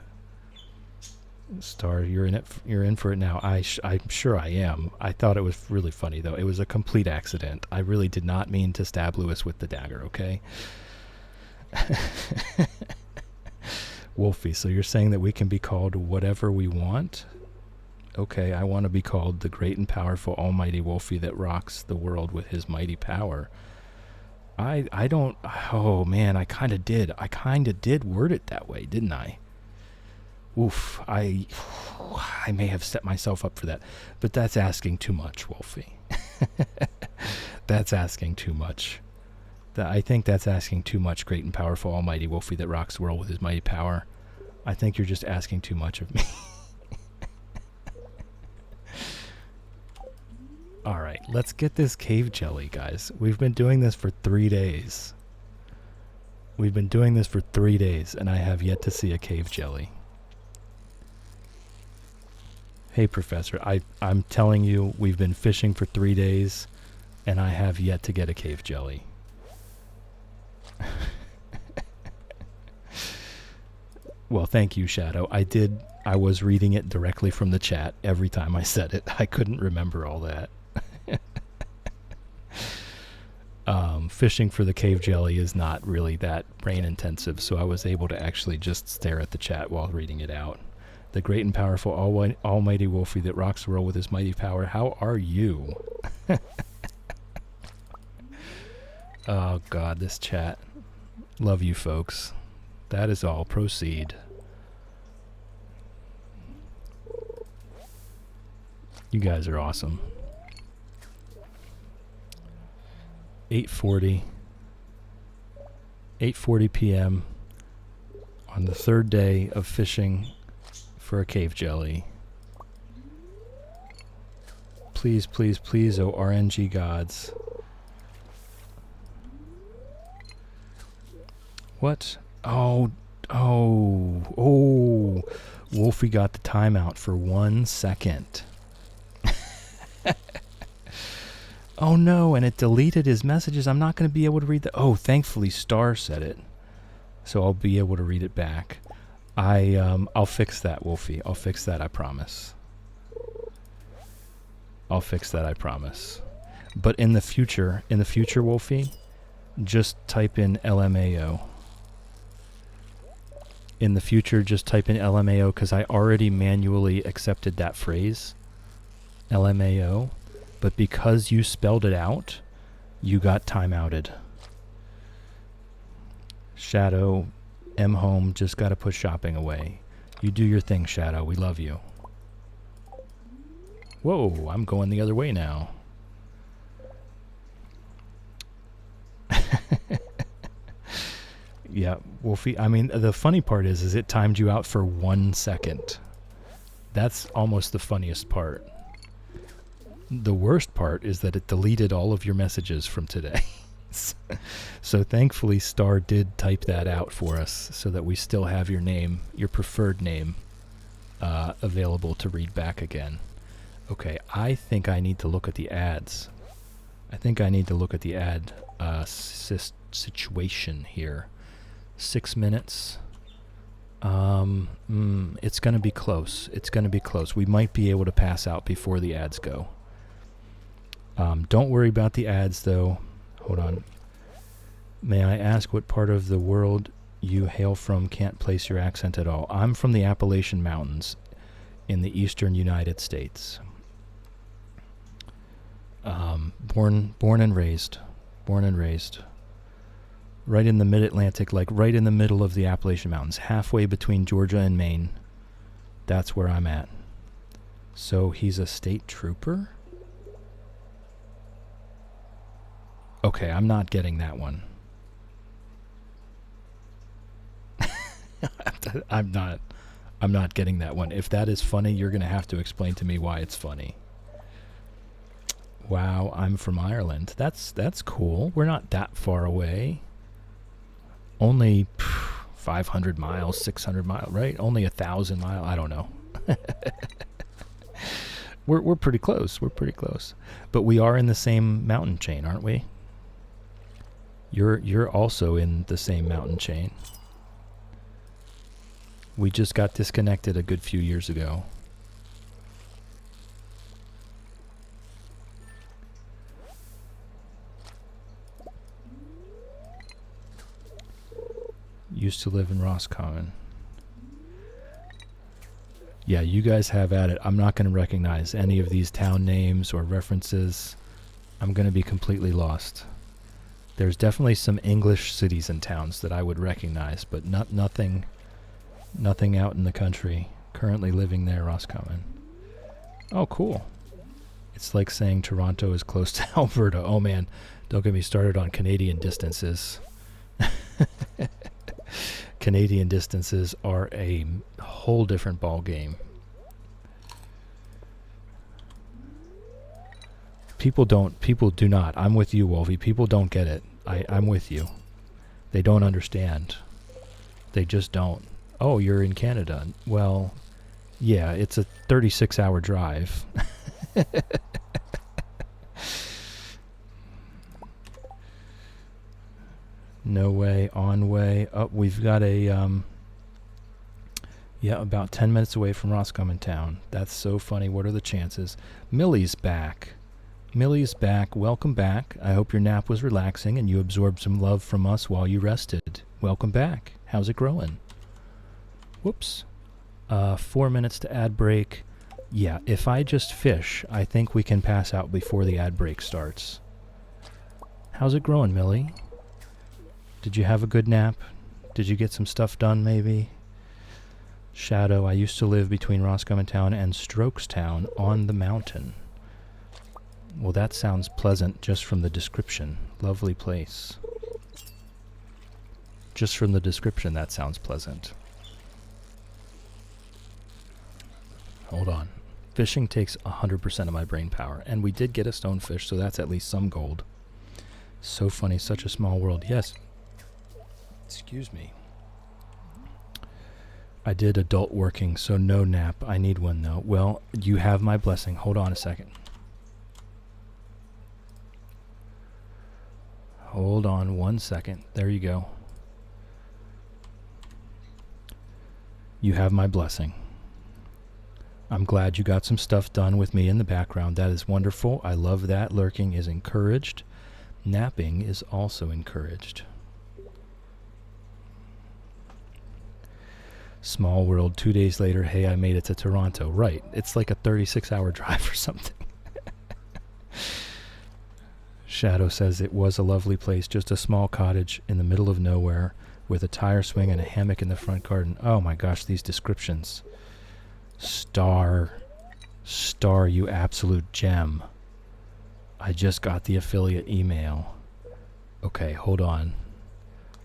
Star, you're in for it now. I'm sure I am. I thought it was really funny though. It was a complete accident. I really did not mean to stab Lewis with the dagger, okay? Wolfie, so you're saying that we can be called whatever we want? Okay, I want to be called the great and powerful almighty Wolfie that rocks the world with his mighty power. I don't... Oh, man, I kind of did word it that way, didn't I? Oof, I may have set myself up for that. But that's asking too much, Wolfie. That's asking too much. I think that's asking too much, great and powerful almighty Wolfie that rocks the world with his mighty power. I think you're just asking too much of me. Alright, let's get this cave jelly, guys. We've been doing this for 3 days. And I have yet to see a cave jelly. Hey, Professor, I'm telling you, we've been fishing for 3 days, and I have yet to get a cave jelly. Well, thank you, Shadow. I was reading it directly from the chat every time I said it. I couldn't remember all that. Fishing for the cave jelly is not really that brain intensive, so I was able to actually just stare at the chat while reading it out. The great and powerful almighty Wolfie that rocks the world with his mighty power. How are you? Oh, God, this chat. Love you, folks. That is all. Proceed. You guys are awesome. 8:40 p.m. on the third day of fishing for a cave jelly. Please, please, please, oh RNG gods. What? Oh, Wolfie got the timeout for 1 second. Oh no, and it deleted his messages. I'm not going to be able to read the... Oh, thankfully Star said it. So I'll be able to read it back. I'll fix that, Wolfie. I'll fix that, I promise. I'll fix that, I promise. But in the future, Wolfie, just type in LMAO. In the future, just type in LMAO because I already manually accepted that phrase, LMAO. But because you spelled it out, you got timeouted. Shadow, M home, just got to put shopping away. You do your thing, Shadow. We love you. Whoa, I'm going the other way now. Yeah, Wolfie, I mean, the funny part is it timed you out for 1 second. That's almost the funniest part. The worst part is that it deleted all of your messages from today. So thankfully Star did type that out for us so that we still have your name, your preferred name, available to read back again. Okay, I think I need to look at the ads. I think I need to look at the ad situation here. 6 minutes. It's going to be close. It's going to be close. We might be able to pass out before the ads go. Don't worry about the ads, though. Hold on. May I ask what part of the world you hail from? Can't place your accent at all. I'm from the Appalachian Mountains in the eastern United States. Born and raised. Right in the mid-Atlantic, like right in the middle of the Appalachian Mountains, halfway between Georgia and Maine. That's where I'm at. So he's a state trooper? Okay, I'm not getting that one. I'm not getting that one. If that is funny, you're going to have to explain to me why it's funny. Wow, I'm from Ireland. That's cool. We're not that far away. Only 500 miles, 600 miles, right? Only 1,000 miles. I don't know. We're pretty close. We're pretty close. But we are in the same mountain chain, aren't we? You're also in the same mountain chain. We just got disconnected a good few years ago. Used to live in Roscommon. Yeah, you guys have at it. I'm not going to recognize any of these town names or references. I'm going to be completely lost. There's definitely some English cities and towns that I would recognize, but nothing out in the country. Currently living there, Roscommon. Oh, cool. It's like saying Toronto is close to Alberta. Oh man, don't get me started on Canadian distances. Canadian distances are a whole different ball game. People do not. I'm with you, Wolfie. People don't get it. I'm with you. They don't understand. They just don't. Oh, you're in Canada. Well, yeah, it's a 36-hour drive. No way, on way. Oh, we've got about 10 minutes away from Roscommon Town. That's so funny. What are the chances? Millie's back. Millie's back. Welcome back. I hope your nap was relaxing and you absorbed some love from us while you rested. Welcome back. How's it growing? Whoops. 4 minutes to ad break. Yeah, if I just fish, I think we can pass out before the ad break starts. How's it growing, Millie? Did you have a good nap? Did you get some stuff done, maybe? Shadow, I used to live between Roscommon Town and Strokestown on the mountain. Well, that sounds pleasant just from the description. Lovely place. Just from the description, that sounds pleasant. Hold on. Fishing takes 100% of my brain power, and we did get a stonefish, so that's at least some gold. So funny, such a small world. Yes. Excuse me. I did adult working, so no nap. I need one, though. Well, you have my blessing. Hold on a second. Hold on 1 second. There you go. You have my blessing. I'm glad you got some stuff done with me in the background. That is wonderful. I love that. Lurking is encouraged. Napping is also encouraged. Small world, 2 days later, hey, I made it to Toronto. Right. It's like a 36-hour drive or something. Shadow says it was a lovely place, just a small cottage in the middle of nowhere with a tire swing and a hammock in the front garden. Oh my gosh, these descriptions. Star, you absolute gem. I just got the affiliate email. Okay, hold on.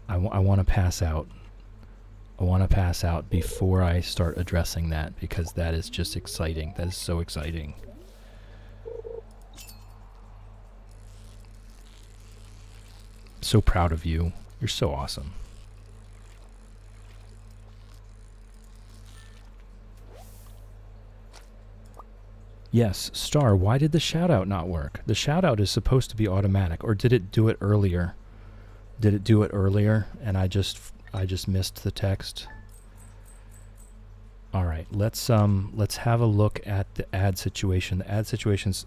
I want to pass out. I want to pass out before I start addressing that, because that is just exciting. That is so exciting. So proud of you. You're so awesome. Yes, Star, why did the shout-out not work? The shout-out is supposed to be automatic, or did it do it earlier? Did it do it earlier and I just missed the text? All right, let's have a look at the ad situation. The ad situation's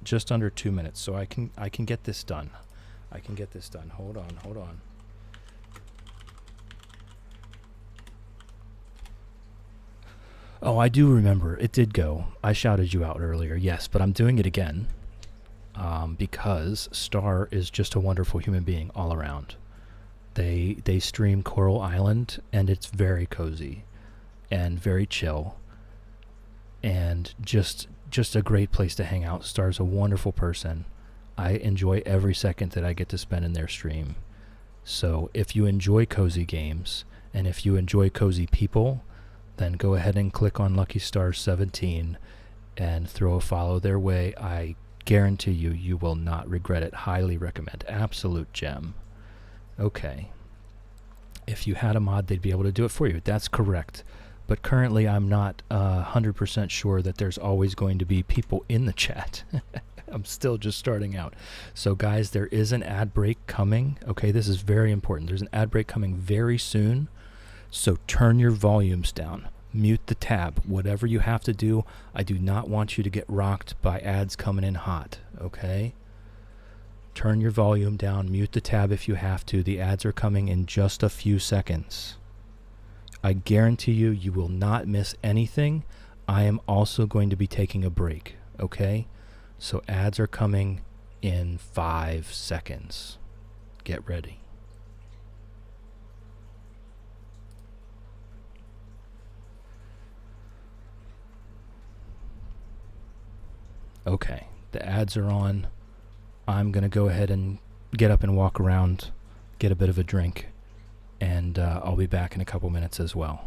just under 2 minutes, so I can get this done. I can get this done. Hold on. Oh, I do remember. It did go. I shouted you out earlier, yes, but I'm doing it again because Star is just a wonderful human being all around. They stream Coral Island, and it's very cozy and very chill and just a great place to hang out. Star's a wonderful person. I enjoy every second that I get to spend in their stream. So if you enjoy cozy games and if you enjoy cozy people, then go ahead and click on Lucky Star 17 and throw a follow their way. I guarantee you will not regret it. Highly recommend. Absolute gem. Okay. If you had a mod, they'd be able to do it for you. That's correct. But currently, I'm not 100% sure that there's always going to be people in the chat. I'm still just starting out. So guys, there is an ad break coming. Okay, this is very important. There's an ad break coming very soon. So turn your volumes down. Mute the tab. Whatever you have to do. I do not want you to get rocked by ads coming in hot. Okay? Turn your volume down. Mute the tab if you have to. The ads are coming in just a few seconds. I guarantee you will not miss anything. I am also going to be taking a break. Okay? So ads are coming in 5 seconds. Get ready. Okay, the ads are on. I'm going to go ahead and get up and walk around, get a bit of a drink, and I'll be back in a couple minutes as well.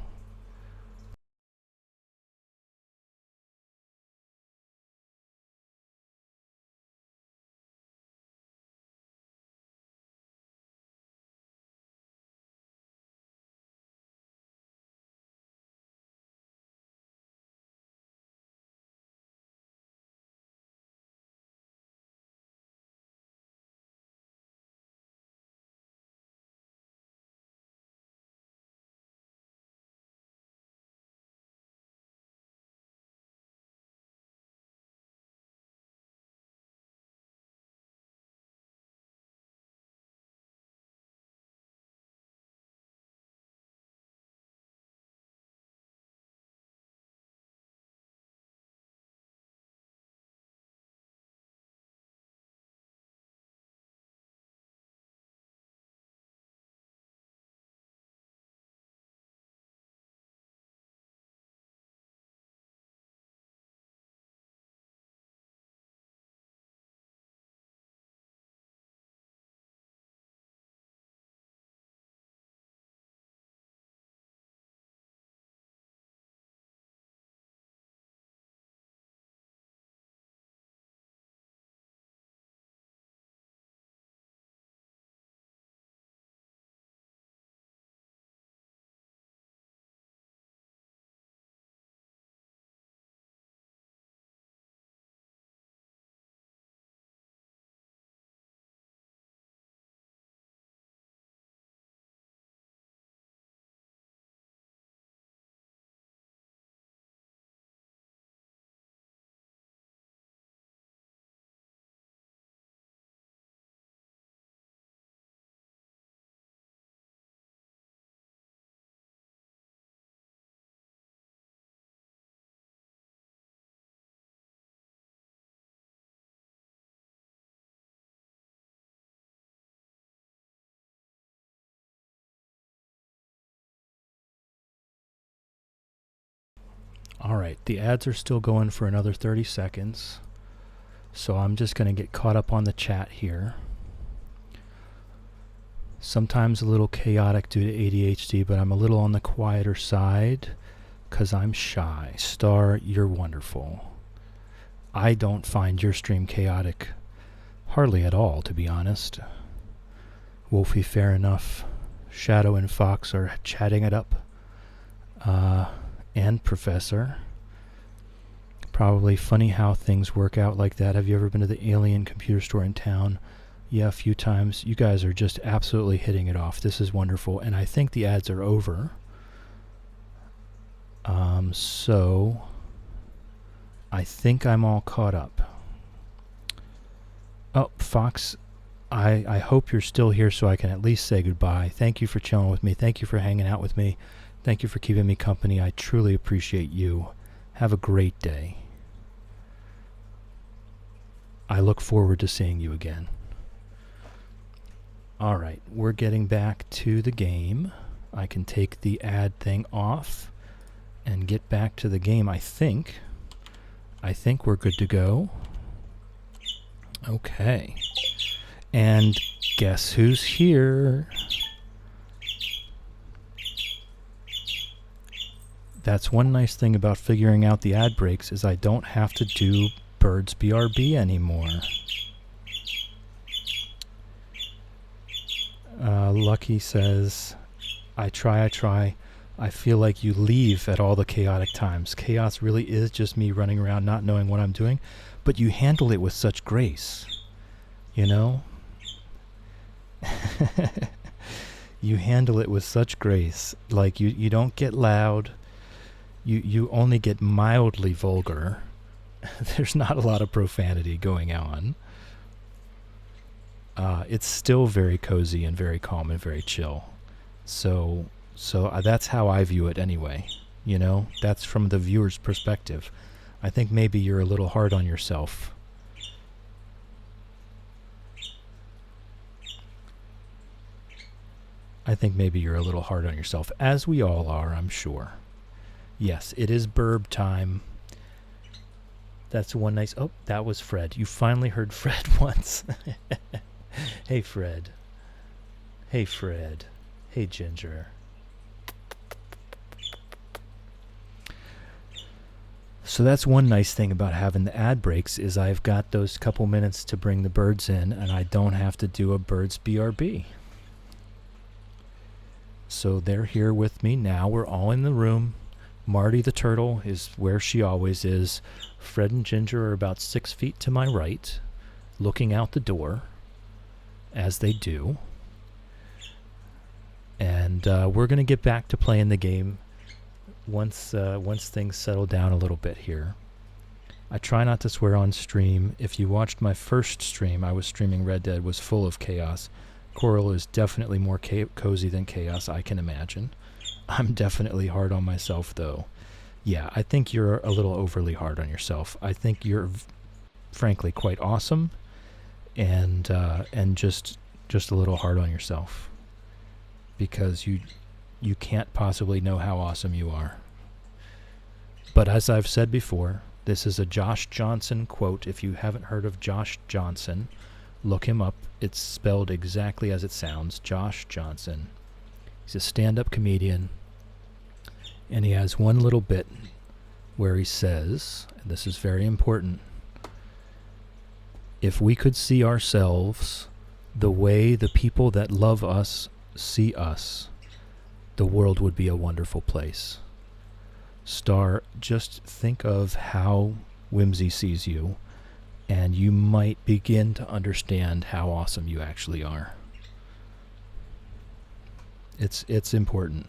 All right, the ads are still going for another 30 seconds. So I'm just going to get caught up on the chat here. Sometimes a little chaotic due to ADHD, but I'm a little on the quieter side because I'm shy. Star, you're wonderful. I don't find your stream chaotic hardly at all, to be honest. Wolfie, fair enough. Shadow and Fox are chatting it up. And Professor. Probably funny how things work out like that. Have you ever been to the Alien computer store in town? Yeah, a few times. You guys are just absolutely hitting it off. This is wonderful. And I think the ads are over. So I think I'm all caught up. Oh, Fox, I hope you're still here so I can at least say goodbye. Thank you for chilling with me. Thank you for hanging out with me. Thank you for keeping me company. I truly appreciate you. Have a great day. I look forward to seeing you again. All right, we're getting back to the game. I can take the ad thing off and get back to the game, I think. I think we're good to go. Okay. And guess who's here? That's one nice thing about figuring out the ad breaks is I don't have to do Birds BRB anymore. Lucky says, I try. I feel like you leave at all the chaotic times. Chaos really is just me running around not knowing what I'm doing, but you handle it with such grace. You know? You handle it with such grace. Like, you don't get loud. You only get mildly vulgar. There's not a lot of profanity going on. It's still very cozy and very calm and very chill. So that's how I view it anyway. You know, that's from the viewer's perspective. I think maybe you're a little hard on yourself. As we all are, I'm sure. Yes, it is burb time. That's one nice... Oh, that was Fred. You finally heard Fred once. Hey, Fred. Hey, Fred. Hey, Ginger. So that's one nice thing about having the ad breaks is I've got those couple minutes to bring the birds in, and I don't have to do a Birds BRB. So they're here with me now. We're all in the room. Marty the turtle is where she always is. Fred and Ginger are about 6 feet to my right, looking out the door, as they do. And we're going to get back to playing the game once things settle down a little bit here. I try not to swear on stream. If you watched my first stream, I was streaming Red Dead, was full of chaos. Coral is definitely more cozy than chaos, I can imagine. I'm definitely hard on myself, though. Yeah, I think you're a little overly hard on yourself. I think you're, frankly, quite awesome, and just a little hard on yourself, because you can't possibly know how awesome you are. But as I've said before, this is a Josh Johnson quote. If you haven't heard of Josh Johnson, look him up. It's spelled exactly as it sounds, Josh Johnson. He's a stand-up comedian, and he has one little bit where he says, and this is very important, if we could see ourselves the way the people that love us see us, the world would be a wonderful place. Star, just think of how Whimsy sees you, and you might begin to understand how awesome you actually are. It's important.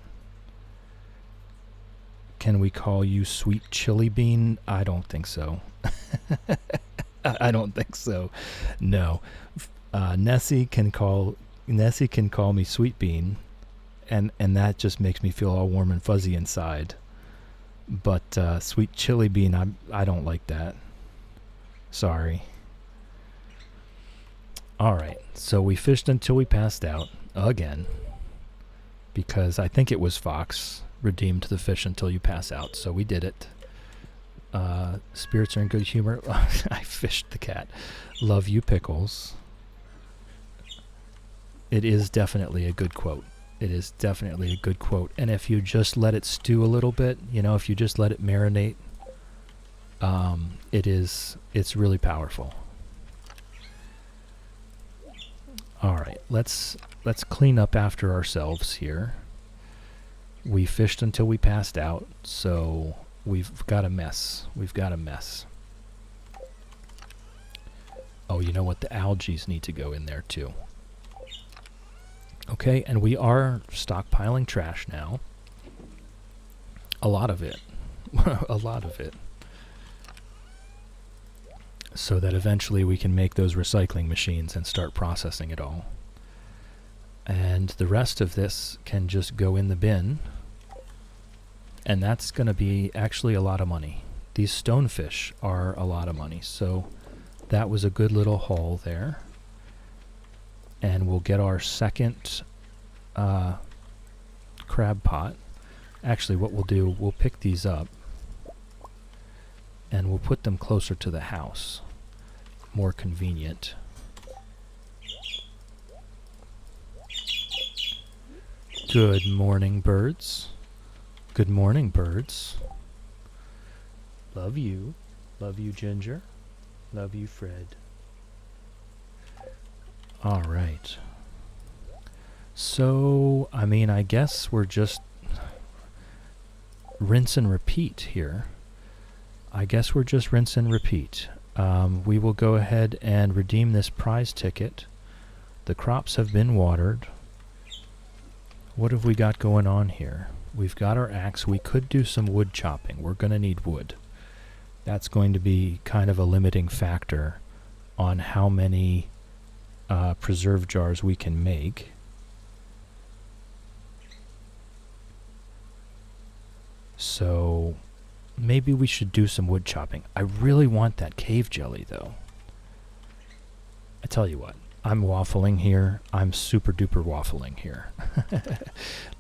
Can we call you Sweet Chili Bean? I don't think so. I don't think so. No. Nessie can call me Sweet Bean, and that just makes me feel all warm and fuzzy inside. But Sweet Chili Bean, I don't like that. Sorry. All right. So we fished until we passed out again, because I think it was Fox redeemed the fish until you pass out. So we did it. Spirits are in good humor. I fished the cat. Love you, Pickles. It is definitely a good quote. It is definitely a good quote. And if you just let it stew a little bit, if you just let it marinate, it's really powerful. All right, let's clean up after ourselves here. We fished until we passed out, so we've got a mess. Oh, you know what? The algae need to go in there too. Okay, and we are stockpiling trash now. A lot of it. A lot of it. So that eventually we can make those recycling machines and start processing it all. And the rest of this can just go in the bin. And that's going to be actually a lot of money. These stonefish are a lot of money. So that was a good little haul there. And we'll get our second crab pot. Actually, what we'll do, we'll pick these up. And we'll put them closer to the house. More convenient. Good morning, birds. Good morning, birds. Love you. Love you, Ginger. Love you, Fred. All right. So, I guess we're just rinse and repeat here. We will go ahead and redeem this prize ticket. The crops have been watered. What have we got going on here? We've got our axe. We could do some wood chopping. We're going to need wood. That's going to be kind of a limiting factor on how many preserve jars we can make. So maybe we should do some wood chopping. I really want that cave jelly, though. I tell you what, I'm waffling here. I'm super duper waffling here.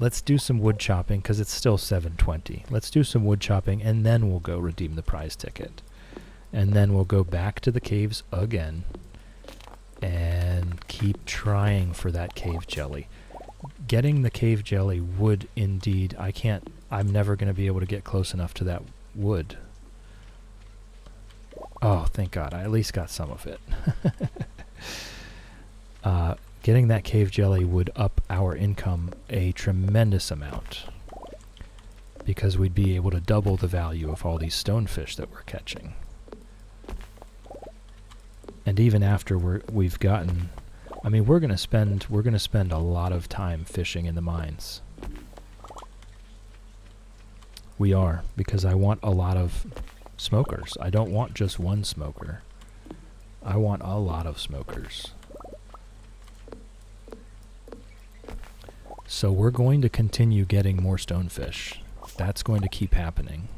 Let's do some wood chopping because it's still 7:20. Let's do some wood chopping and then we'll go redeem the prize ticket. And then we'll go back to the caves again and keep trying for that cave jelly. Getting the cave jelly would indeed, I'm never going to be able to get close enough to that wood. Oh, thank God. I at least got some of it. Getting that cave jelly would up our income a tremendous amount because we'd be able to double the value of all these stonefish that we're catching. And even after we've gotten, we're going to spend a lot of time fishing in the mines. We are, because I want a lot of smokers. I don't want just one smoker. I want a lot of smokers. So we're going to continue getting more stonefish. That's going to keep happening.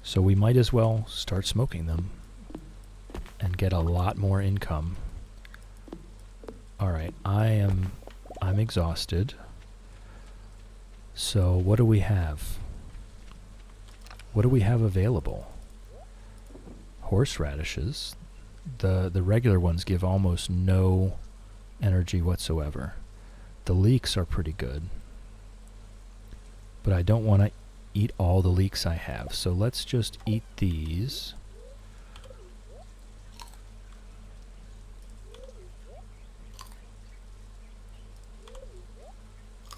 So we might as well start smoking them and get a lot more income. All right, I'm exhausted. So what do we have? What do we have available? Horseradishes. The regular ones give almost no energy whatsoever. The leeks are pretty good. But I don't want to eat all the leeks I have. So let's just eat these.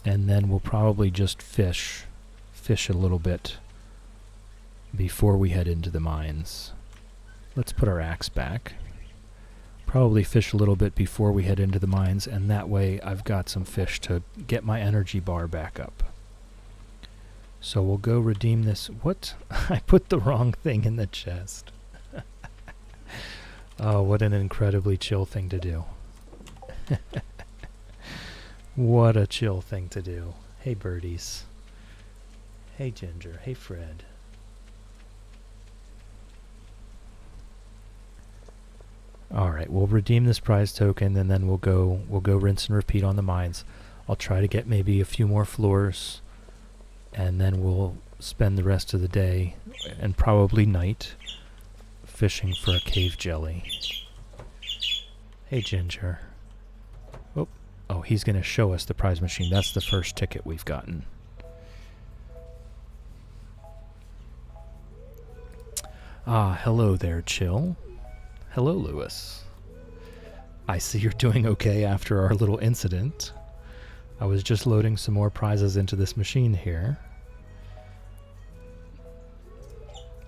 And then we'll probably just fish a little bit before we head into the mines. Let's put our axe back. Probably fish a little bit before we head into the mines, and that way I've got some fish to get my energy bar back up. So we'll go redeem this. What? I put the wrong thing in the chest. Oh, what an incredibly chill thing to do. What a chill thing to do. Hey, birdies. Hey, Ginger. Hey, Fred. All right, we'll redeem this prize token, and then we'll go rinse and repeat on the mines. I'll try to get maybe a few more floors, and then we'll spend the rest of the day, and probably night, fishing for a cave jelly. Hey, Ginger. Oh, he's going to show us the prize machine. That's the first ticket we've gotten. Ah, hello there, Chill. Hello, Lewis. I see you're doing okay after our little incident. I was just loading some more prizes into this machine here.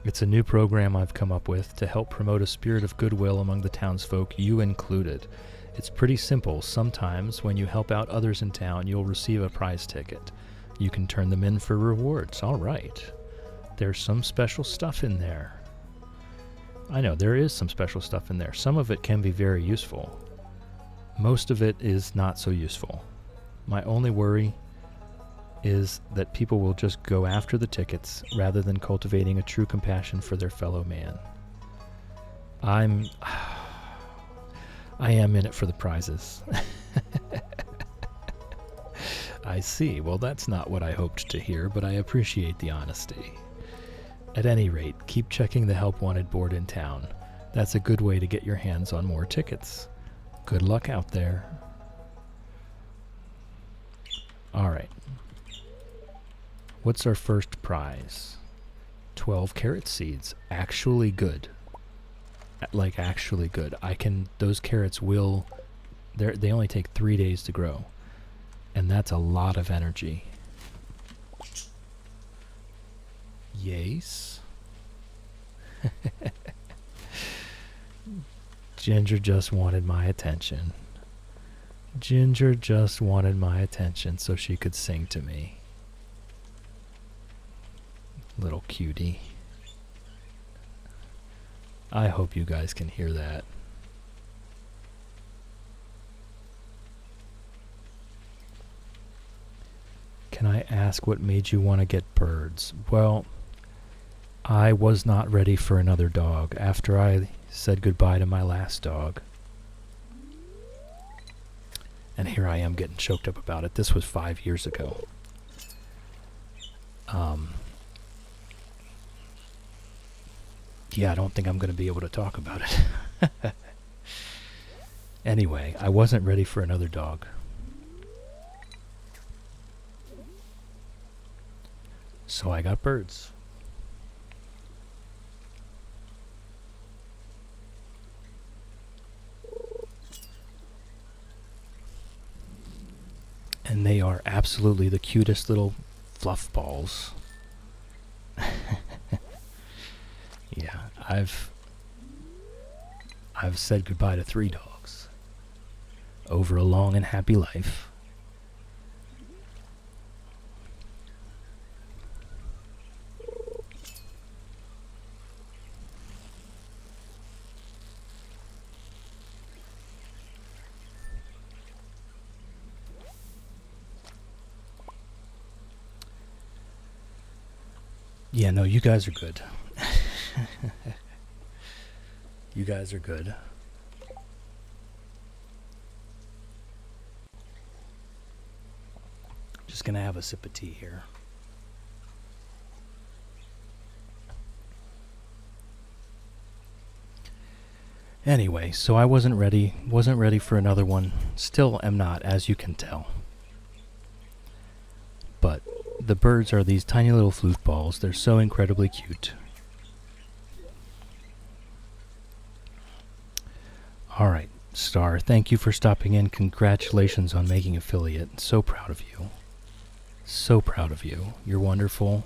It's a new program I've come up with to help promote a spirit of goodwill among the townsfolk, you included. It's pretty simple. Sometimes, when you help out others in town, you'll receive a prize ticket. You can turn them in for rewards. All right. There's some special stuff in there. I know, there is some special stuff in there. Some of it can be very useful. Most of it is not so useful. My only worry is that people will just go after the tickets rather than cultivating a true compassion for their fellow man. I am in it for the prizes. I see. Well, that's not what I hoped to hear, but I appreciate the honesty. At any rate, keep checking the Help Wanted board in town. That's a good way to get your hands on more tickets. Good luck out there. All right. What's our first prize? 12 carrot seeds. Actually good. Like, actually good. Those carrots will, they only take 3 days to grow. And that's a lot of energy. Yes. Ginger just wanted my attention. Ginger just wanted my attention so she could sing to me. Little cutie. I hope you guys can hear that. Can I ask what made you want to get birds? Well, I was not ready for another dog after I said goodbye to my last dog. And here I am getting choked up about it. This was 5 years ago. Yeah, I don't think I'm going to be able to talk about it. Anyway, I wasn't ready for another dog. So I got birds. And they are absolutely the cutest little fluff balls. Yeah, I've said goodbye to 3 dogs over a long and happy life. Yeah, no, you guys are good. You guys are good. Just gonna have a sip of tea here. Anyway, so I wasn't ready for another one. Still am not, as you can tell. But the birds are these tiny little flute balls. They're so incredibly cute. All right, Star, thank you for stopping in. Congratulations on making affiliate. So proud of you. So proud of you. You're wonderful.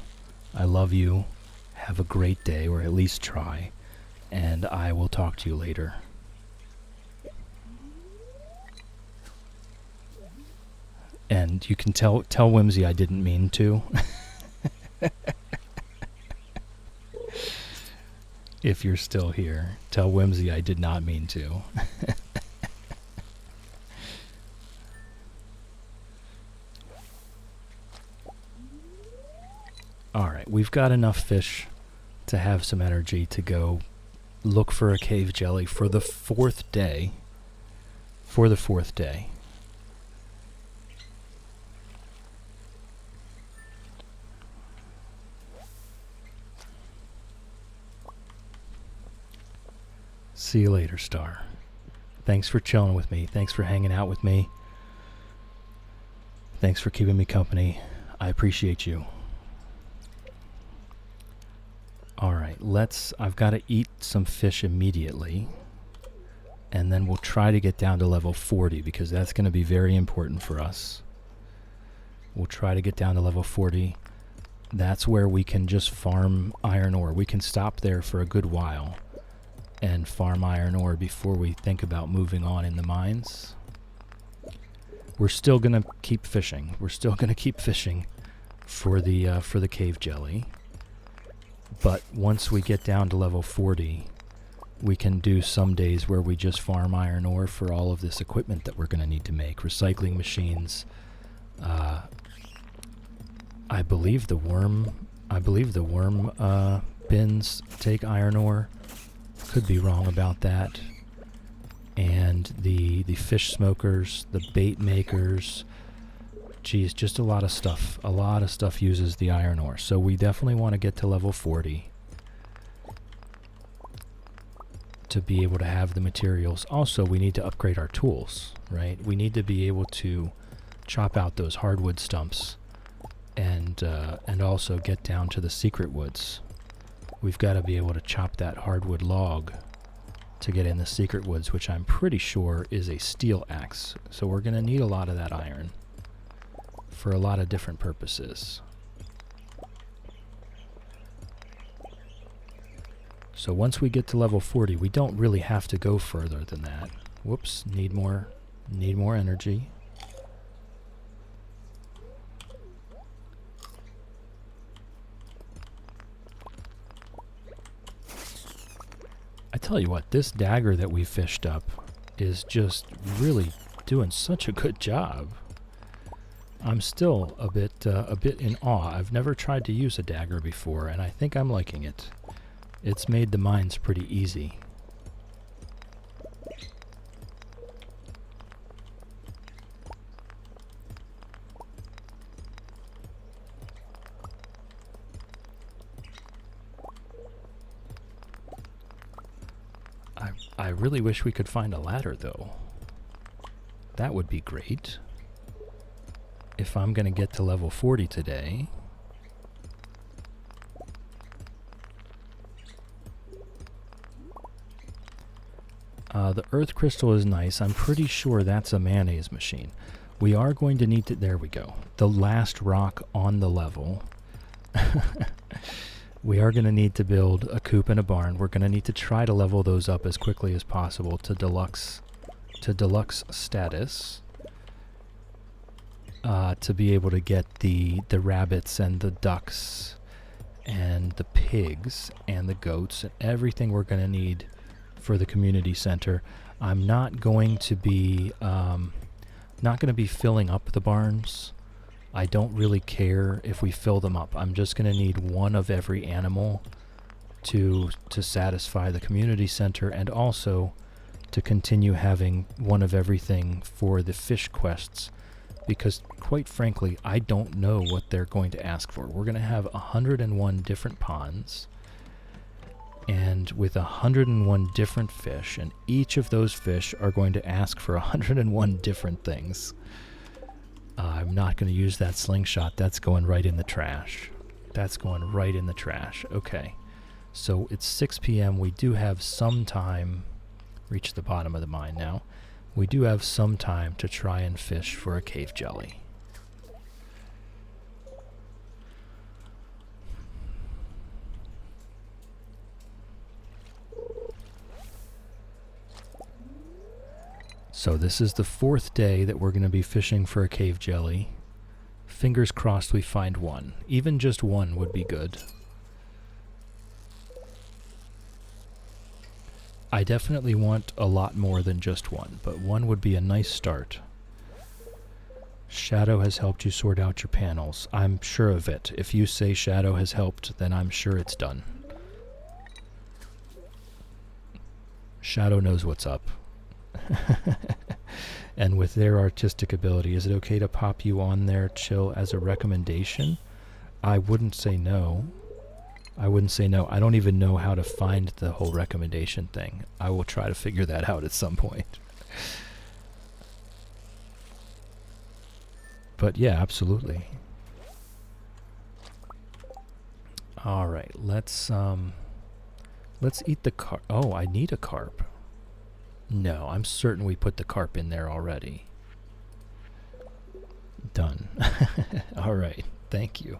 I love you. Have a great day, or at least try. And I will talk to you later. And you can tell Whimsy I didn't mean to. If you're still here, tell Whimsy I did not mean to. Alright, we've got enough fish to have some energy to go look for a cave jelly for the 4th day. See you later, Star. Thanks for chilling with me. Thanks for hanging out with me. Thanks for keeping me company. I appreciate you. Alright, I've got to eat some fish immediately. And then we'll try to get down to level 40 because that's going to be very important for us. We'll try to get down to level 40. That's where we can just farm iron ore. We can stop there for a good while and farm iron ore before we think about moving on in the mines. We're still going to keep fishing. We're still going to keep fishing for the cave jelly. But once we get down to level 40, we can do some days where we just farm iron ore for all of this equipment that we're going to need to make. Recycling machines. I believe the worm bins take iron ore. Could be wrong about that. And the fish smokers, the bait makers. Geez, just a lot of stuff. A lot of stuff uses the iron ore. So we definitely want to get to level 40 to be able to have the materials. Also, we need to upgrade our tools, right? We need to be able to chop out those hardwood stumps and also get down to the secret woods. We've got to be able to chop that hardwood log to get in the secret woods, which I'm pretty sure is a steel axe. So we're going to need a lot of that iron for a lot of different purposes. So once we get to level 40, we don't really have to go further than that. Whoops, need more energy. I tell you what, this dagger that we fished up is just really doing such a good job. I'm still a bit in awe. I've never tried to use a dagger before, and I think I'm liking it. It's made the mines pretty easy. I really wish we could find a ladder, though. That would be great. If I'm going to get to level 40 today. The earth crystal is nice. I'm pretty sure that's a mayonnaise machine. We are going to need to... There we go. The last rock on the level. We are going to need to build a coop and a barn. We're going to need to try to level those up as quickly as possible to deluxe status. To be able to get the rabbits and the ducks and the pigs and the goats and everything we're going to need for the community center. I'm not going to be filling up the barns. I don't really care if we fill them up. I'm just going to need one of every animal to satisfy the community center, and also to continue having one of everything for the fish quests, because quite frankly, I don't know what they're going to ask for. We're going to have 101 different ponds, and with 101 different fish, and each of those fish are going to ask for 101 different things. I'm not going to use that slingshot. That's going right in the trash. That's going right in the trash. Okay. So it's 6 p.m. We do have some time. Reach the bottom of the mine now. We do have some time to try and fish for a cave jelly. So this is the 4th day that we're going to be fishing for a cave jelly. Fingers crossed we find one. Even just one would be good. I definitely want a lot more than just one, but one would be a nice start. Shadow has helped you sort out your panels. I'm sure of it. If you say Shadow has helped, then I'm sure it's done. Shadow knows what's up. And with their artistic ability, is it okay to pop you on there, Chill, as a recommendation? I wouldn't say no. I wouldn't say no. I don't even know how to find the whole recommendation thing. I will try to figure that out at some point. But yeah, absolutely. All right, let's eat the carp. Oh, I need a carp. No, I'm certain we put the carp in there already. Done. All right, thank you.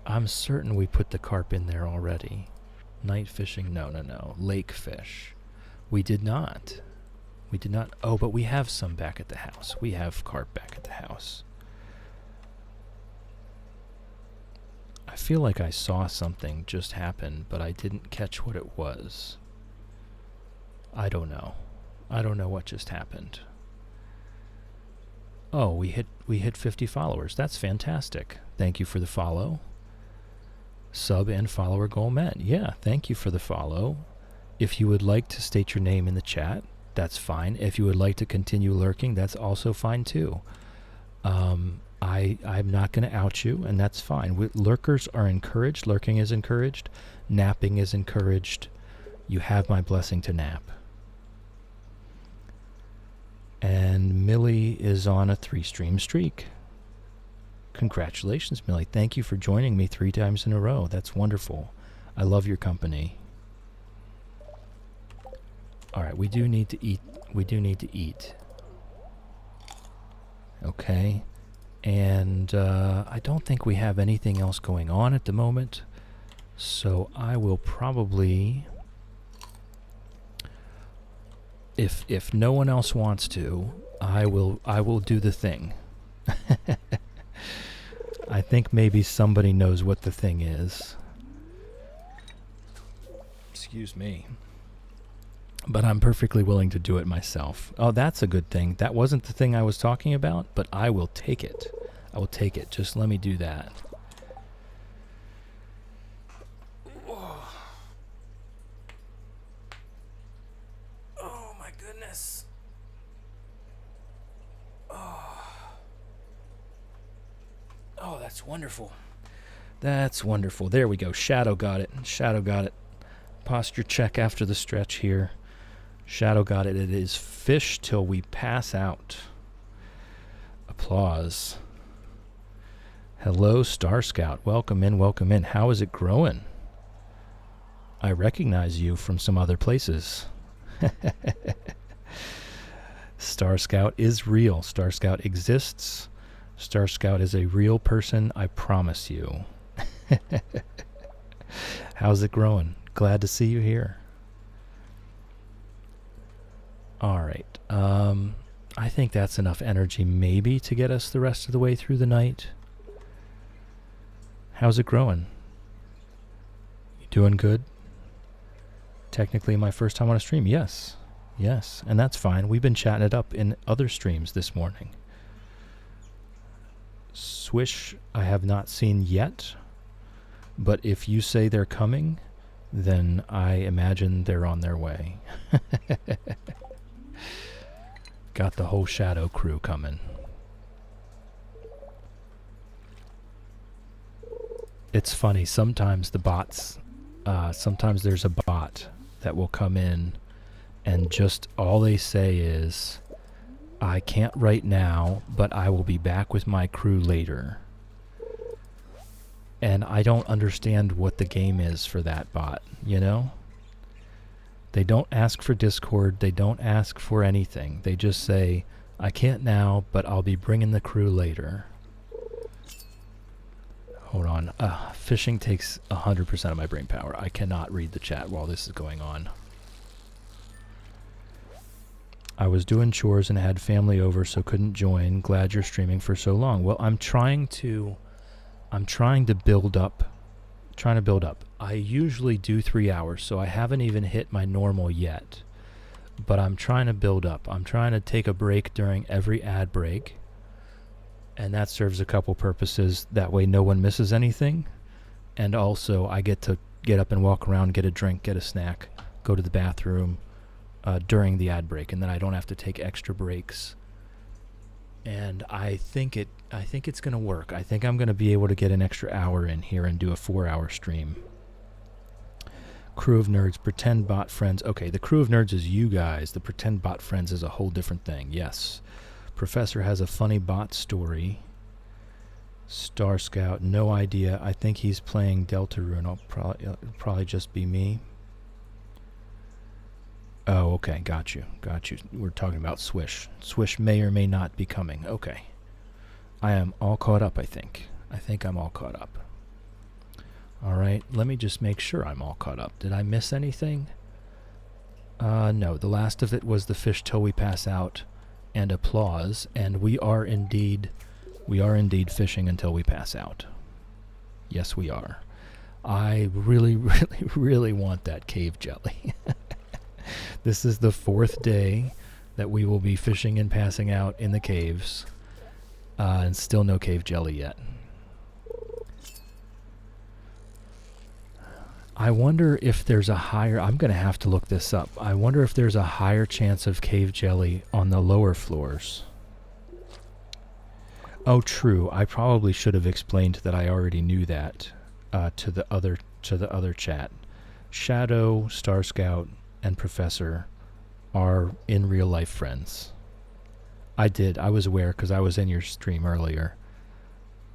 I'm certain we put the carp in there already. Night fishing, no. Lake fish. We did not. We did not. Oh, but we have some back at the house. We have carp back at the house. I feel like I saw something just happen, but I didn't catch what it was. I don't know. I don't know what just happened. Oh, we hit 50 followers. That's fantastic. Thank you for the follow. Sub and follower goal met. Yeah, thank you for the follow. If you would like to state your name in the chat, that's fine. If you would like to continue lurking, that's also fine too. I'm not going to out you, and that's fine. Lurkers are encouraged. Lurking is encouraged. Napping is encouraged. You have my blessing to nap. And Millie is on a 3-stream streak. Congratulations, Millie. Thank you for joining me 3 times in a row. That's wonderful. I love your company. All right, we do need to eat. We do need to eat. Okay. And I don't think we have anything else going on at the moment. So I will probably, if no one else wants to, I will do the thing. I think maybe somebody knows what the thing is. Excuse me. But I'm perfectly willing to do it myself. Oh, that's a good thing. That wasn't the thing I was talking about, but I will take it. I will take it. Just let me do that. Oh my goodness. Oh, that's wonderful. That's wonderful. There we go. Shadow got it. Shadow got it. Posture check after the stretch here. Shadow got it. It is fish till we pass out. Applause. Hello, Star Scout. Welcome in, welcome in. How is it growing? I recognize you from some other places. Star Scout is real. Star Scout exists. Star Scout is a real person, I promise you. How's it growing? Glad to see you here. All right. I think that's enough energy maybe to get us the rest of the way through the night. How's it growing? You doing good? Technically my first time on a stream. Yes. Yes. And that's fine. We've been chatting it up in other streams this morning. Swish I have not seen yet. But if you say they're coming, then I imagine they're on their way. Got the whole Shadow crew coming. It's funny, sometimes the bots, sometimes there's a bot that will come in and just all they say is, I can't right now, but I will be back with my crew later. And I don't understand what the game is for that bot, you know? They don't ask for Discord. They don't ask for anything. They just say, I can't now, but I'll be bringing the crew later. Hold on. Fishing takes 100% of my brain power. I cannot read the chat while this is going on. I was doing chores and had family over, so couldn't join. Glad you're streaming for so long. Well, I'm trying to build up. I usually do 3 hours, so I haven't even hit my normal yet. But I'm trying to build up. I'm trying to take a break during every ad break. And that serves a couple purposes. That way no one misses anything. And also I get to get up and walk around, get a drink, get a snack, go to the bathroom during the ad break. And then I don't have to take extra breaks. And I think it's going to work. I think I'm going to be able to get an extra hour in here and do a 4-hour stream. Crew of nerds, pretend bot friends. Okay, the crew of nerds is you guys. The pretend bot friends is a whole different thing. Yes. Professor has a funny bot story. Star Scout, no idea. I think he's playing Deltarune. It'll probably just be me. Oh, okay. Got you. We're talking about Swish. Swish may or may not be coming. Okay. I am all caught up, I think. I think I'm all caught up. All right. Let me just make sure I'm all caught up. Did I miss anything? No. The last of it was the fish till we pass out and applause. And we are indeed fishing until we pass out. Yes, we are. I really, really, really want that cave jelly. This is the 4th day that we will be fishing and passing out in the caves. And still no cave jelly yet. I wonder if there's a higher... I'm going to have to look this up. I wonder if there's a higher chance of cave jelly on the lower floors. Oh, true. I probably should have explained that I already knew that to the other chat. Shadow, Star Scout, and Professor are in real life friends. I was aware because I was in your stream earlier.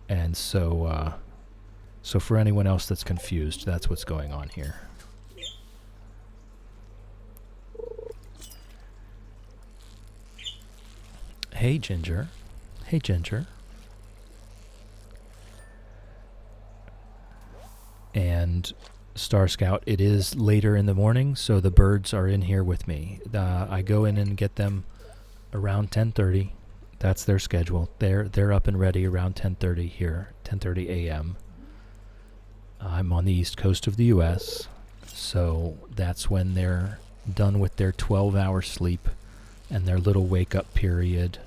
And so for anyone else that's confused, that's what's going on here. Hey, Ginger. Hey, Ginger. And Star Scout, it is later in the morning, so the birds are in here with me. I go in and get them around 10:30. That's their schedule. They're up and ready around 10:30 here, 10:30 a.m. I'm on the east coast of the U.S., so that's when they're done with their 12-hour sleep and their little wake-up period.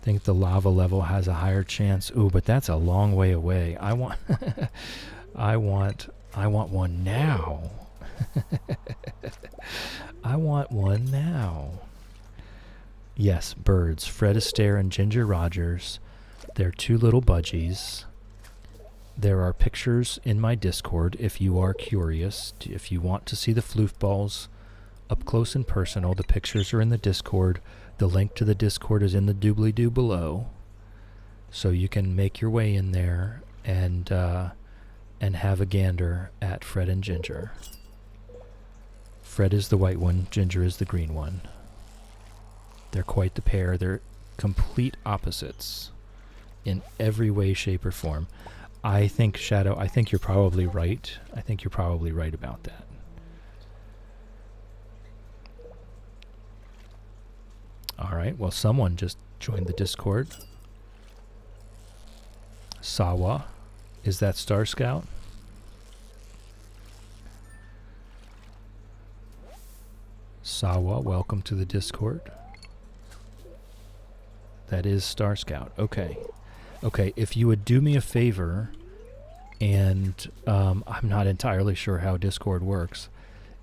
I think the lava level has a higher chance. Ooh, but that's a long way away. I want one now. I want one now. Yes, birds. Fred Astaire and Ginger Rogers. They're 2 little budgies. There are pictures in my Discord if you are curious. If you want to see the floof balls up close and personal, the pictures are in the Discord. The link to the Discord is in the doobly-doo below. So you can make your way in there and have a gander at Fred and Ginger. Fred is the white one, Ginger is the green one. They're quite the pair. They're complete opposites in every way, shape, or form. I think, Shadow, you're probably right. I think you're probably right about that. All right, well, someone just joined the Discord. Sawa. Is that Star Scout? Sawa, welcome to the Discord. That is Star Scout. Okay. Okay, if you would do me a favor, and I'm not entirely sure how Discord works,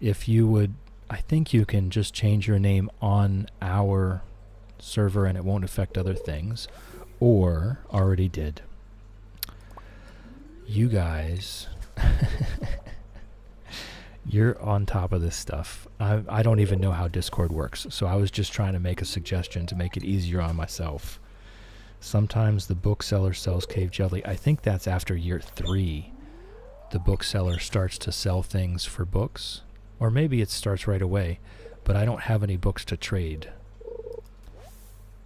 if you would, I think you can just change your name on our server and it won't affect other things, or already did. You guys, you're on top of this stuff. I don't even know how Discord works, so I was just trying to make a suggestion to make it easier on myself. Sometimes the bookseller sells cave jelly. I think that's after year 3. The bookseller starts to sell things for books. Or maybe it starts right away, but I don't have any books to trade.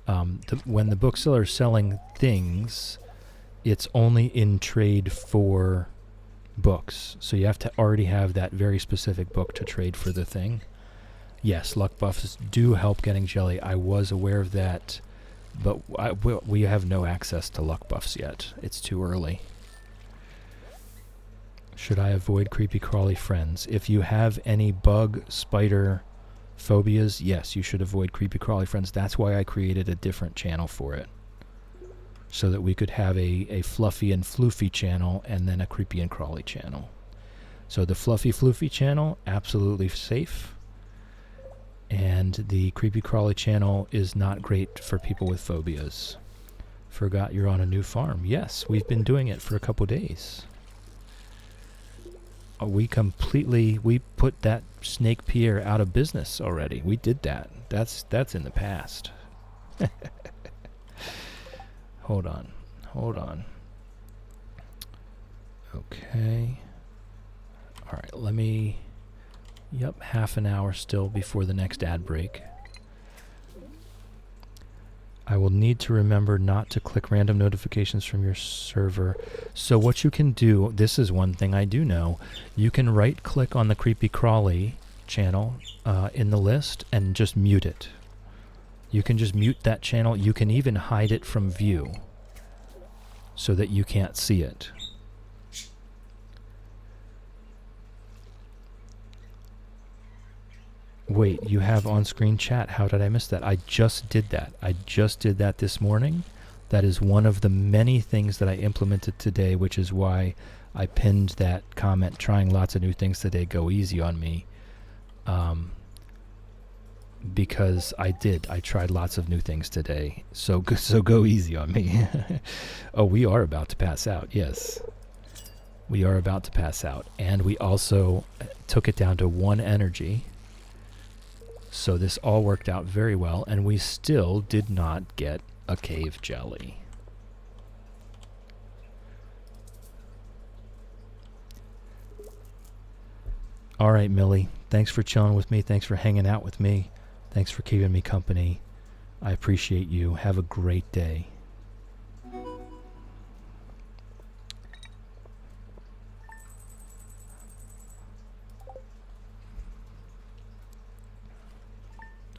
When the bookseller is selling things, it's only in trade for books. So you have to already have that very specific book to trade for the thing. Yes, luck buffs do help getting jelly. I was aware of that, but we have no access to luck buffs yet. It's too early. Should I avoid creepy crawly friends? If you have any bug, spider phobias, yes, you should avoid creepy crawly friends. That's why I created a different channel for it, so that we could have a fluffy and floofy channel and then a creepy and crawly channel. So the fluffy floofy channel, absolutely safe. And the creepy crawly channel is not great for people with phobias. Forgot you're on a new farm. Yes, we've been doing it for a couple days. we put that snake pier out of business already. We did that. That's in the past. Hold on. Okay. All right, half an hour still before the next ad break. I will need to remember not to click random notifications from your server. So what you can do, this is one thing I do know, you can right click on the Creepy Crawly channel in the list and just mute it. You can just mute that channel. You can even hide it from view so that you can't see it. Wait, you have on-screen chat. How did I miss that? I just did that. This morning. That is one of the many things that I implemented today, which is why I pinned that comment, trying lots of new things today. Go easy on me. Because I tried lots of new things today. So go easy on me. Oh, we are about to pass out. Yes. We are about to pass out. And we also took it down to 1 energy. So this all worked out very well, and we still did not get a cave jelly. All right, Millie. Thanks for chilling with me. Thanks for hanging out with me. Thanks for keeping me company. I appreciate you. Have a great day.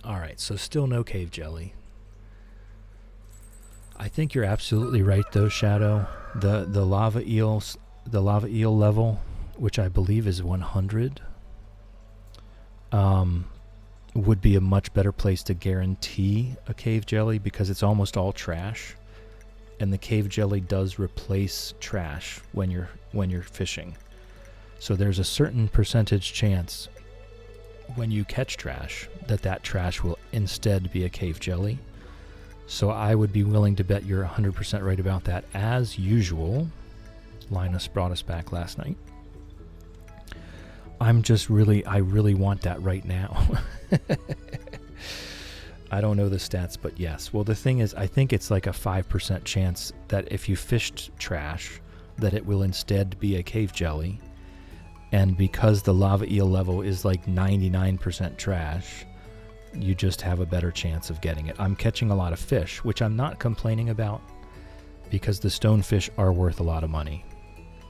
Alright, so still no cave jelly. I think you're absolutely right though, Shadow. The lava eel level, which I believe is 100, would be a much better place to guarantee a cave jelly because it's almost all trash. And the cave jelly does replace trash when you're fishing. So there's a certain percentage chance when you catch trash that trash will instead be a cave jelly. So I would be willing to bet you're 100% right about that. As usual, Linus brought us back last night. I really want that right now. I don't know the stats, but yes. Well, the thing is, I think it's like a 5% chance that if you fished trash, that it will instead be a cave jelly. And because the lava eel level is like 99% trash, you just have a better chance of getting it. I'm catching a lot of fish, which I'm not complaining about because the stonefish are worth a lot of money.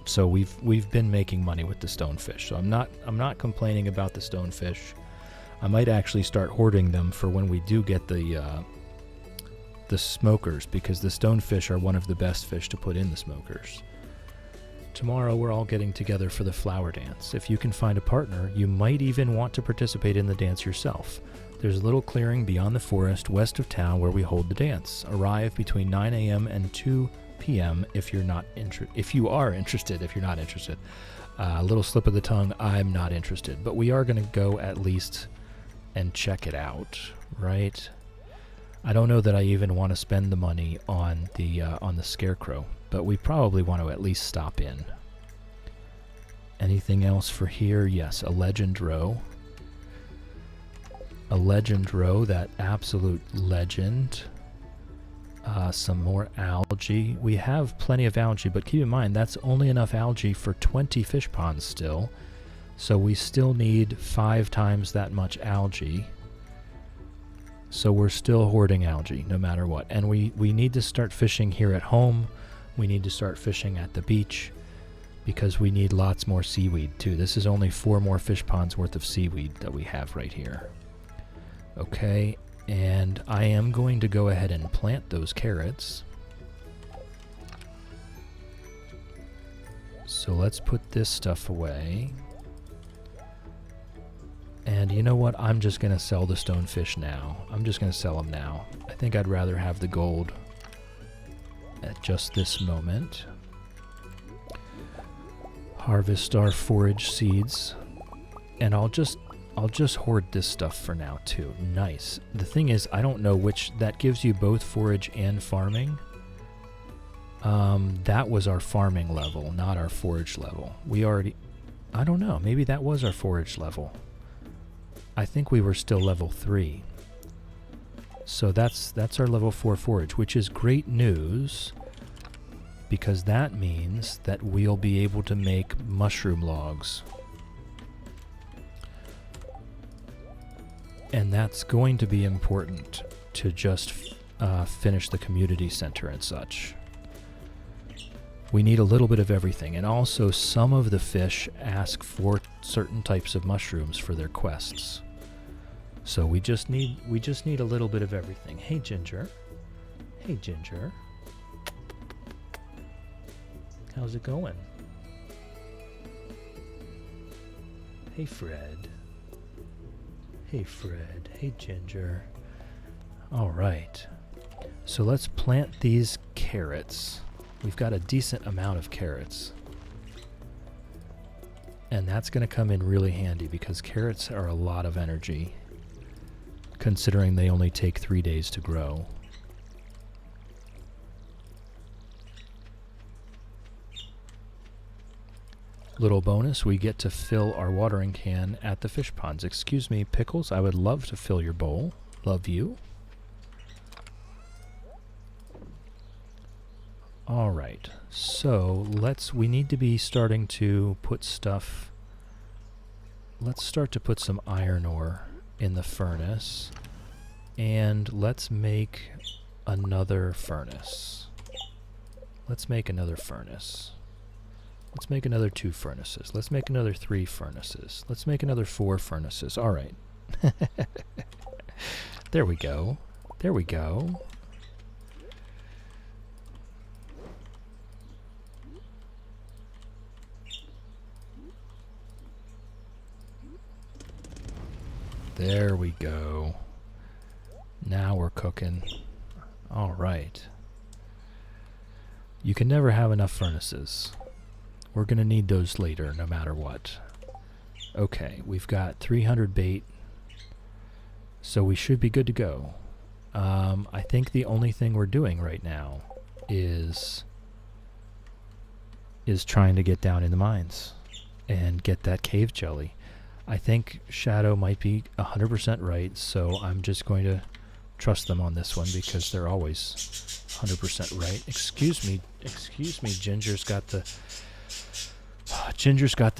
So we've been making money with the stonefish. So I'm not complaining about the stonefish. I might actually start hoarding them for when we do get the smokers, because the stonefish are one of the best fish to put in the smokers. Tomorrow we're all getting together for the flower dance. If you can find a partner, you might even want to participate in the dance yourself. There's a little clearing beyond the forest west of town where we hold the dance. Arrive between 9 a.m. and 2 p.m. if you are interested. If you're not interested. A little slip of the tongue, I'm not interested. But we are going to go at least and check it out, right? I don't know that I even want to spend the money on the scarecrow, but we probably want to at least stop in. Anything else for here? Yes, a legend row. A legend row, that absolute legend. Some more algae. We have plenty of algae, but keep in mind that's only enough algae for 20 fish ponds still. So we still need 5 times that much algae. So we're still hoarding algae no matter what. And we need to start fishing here at home. We need to start fishing at the beach because we need lots more seaweed too. This is only 4 more fish ponds worth of seaweed that we have right here. Okay, and I am going to go ahead and plant those carrots. So let's put this stuff away. And you know what? I'm just going to sell the stonefish now. I'm just going to sell them now. I think I'd rather have the gold at just this moment. Harvest our forage seeds. And I'll just hoard this stuff for now too. Nice. The thing is, I don't know which that gives you both forage and farming. That was our farming level, not our forage level. We already I don't know. Maybe that was our forage level. I think we were still level 3. So that's our level 4 forage, which is great news because that means that we'll be able to make mushroom logs. And that's going to be important to just finish the community center and such. We need a little bit of everything, and also some of the fish ask for certain types of mushrooms for their quests. So we just need a little bit of everything. Hey Ginger. Hey Ginger. How's it going? Hey Fred. Hey Fred. Hey Ginger. All right. So let's plant these carrots. We've got a decent amount of carrots. And that's going to come in really handy because carrots are a lot of energy, considering they only take 3 days to grow. Little bonus, we get to fill our watering can at the fish ponds. Excuse me, Pickles, I would love to fill your bowl. Love you. All right, so we need to be starting to put stuff. Let's start to put some iron ore in the furnace, and let's make another furnace. Let's make another furnace. Let's make another 2 furnaces. Let's make another 3 furnaces. Let's make another 4 furnaces. All right. There we go. There we go. There we go. Now we're cooking. All right. You can never have enough furnaces. We're going to need those later, no matter what. Okay, we've got 300 bait, so we should be good to go. I think the only thing we're doing right now is trying to get down in the mines and get that cave jelly. I think Shadow might be 100% right, so I'm just going to trust them on this one because they're always 100% right. Excuse me, Ginger's got the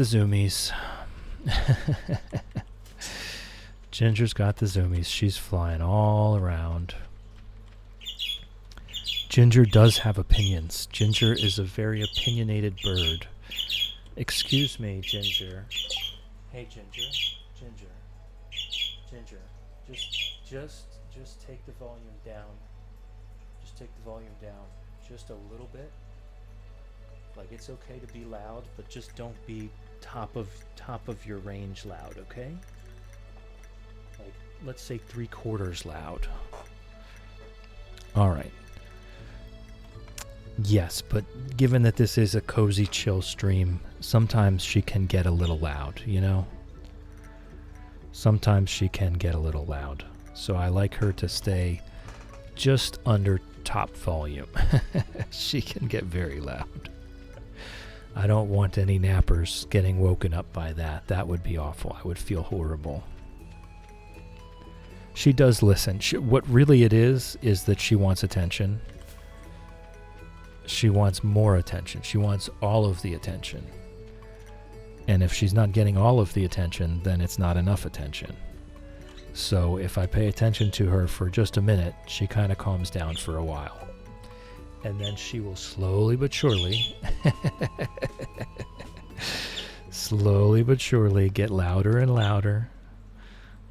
zoomies. Ginger's got the zoomies. She's flying all around. Ginger does have opinions. Ginger is a very opinionated bird. Excuse me, Ginger. Hey, Ginger. Just take the volume down. Just take the volume down just a little bit. Like, it's okay to be loud, but just don't be top of your range loud, okay? Like, let's say 3/4 loud. All right. Yes, but given that this is a cozy chill stream, sometimes she can get a little loud, you know? Sometimes she can get a little loud. So I like her to stay just under top volume. She can get very loud. I don't want any nappers getting woken up by that. That would be awful. I would feel horrible. She does listen. What really it is that she wants attention. She wants more attention. She wants all of the attention. And if she's not getting all of the attention, then it's not enough attention. So if I pay attention to her for just a minute, she kind of calms down for a while. And then she will slowly but surely, get louder and louder.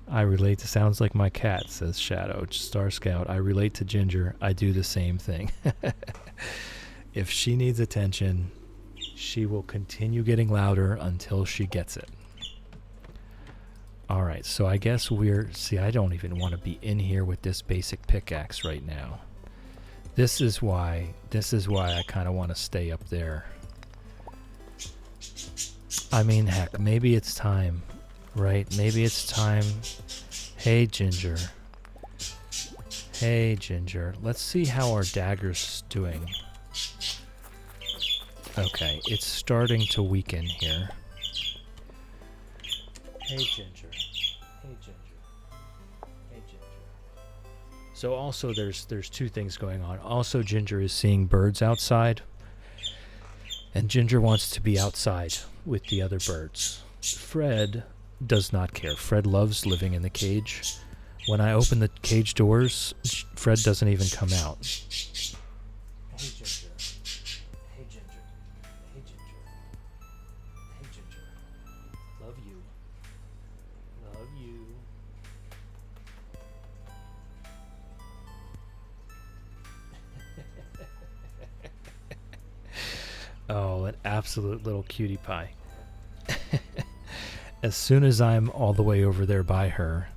I relate to sounds like my cat, says Shadow. Star Scout, I relate to Ginger. I do the same thing. If she needs attention, she will continue getting louder until she gets it. All right, so I guess I don't even want to be in here with this basic pickaxe right now. This is why I kind of want to stay up there. I mean, heck, maybe it's time, right? Maybe it's time. Hey, Ginger. Hey, Ginger. Let's see how our dagger's doing. Okay, it's starting to weaken here. Hey, Ginger. Hey, Ginger. Hey, Ginger. So also there's two things going on. Also, Ginger is seeing birds outside, and Ginger wants to be outside with the other birds. Fred does not care. Fred loves living in the cage. When I open the cage doors, Fred doesn't even come out. Hey, Ginger. Hey, Ginger. Hey, Ginger. Hey, Ginger. Love you. Love you. Oh, an absolute little cutie pie. As soon as I'm all the way over there by her,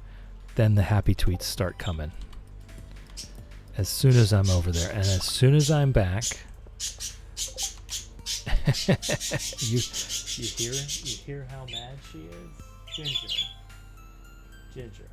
then the happy tweets start coming. As soon as I'm over there, and as soon as I'm back, you hear how mad she is? Ginger. Ginger.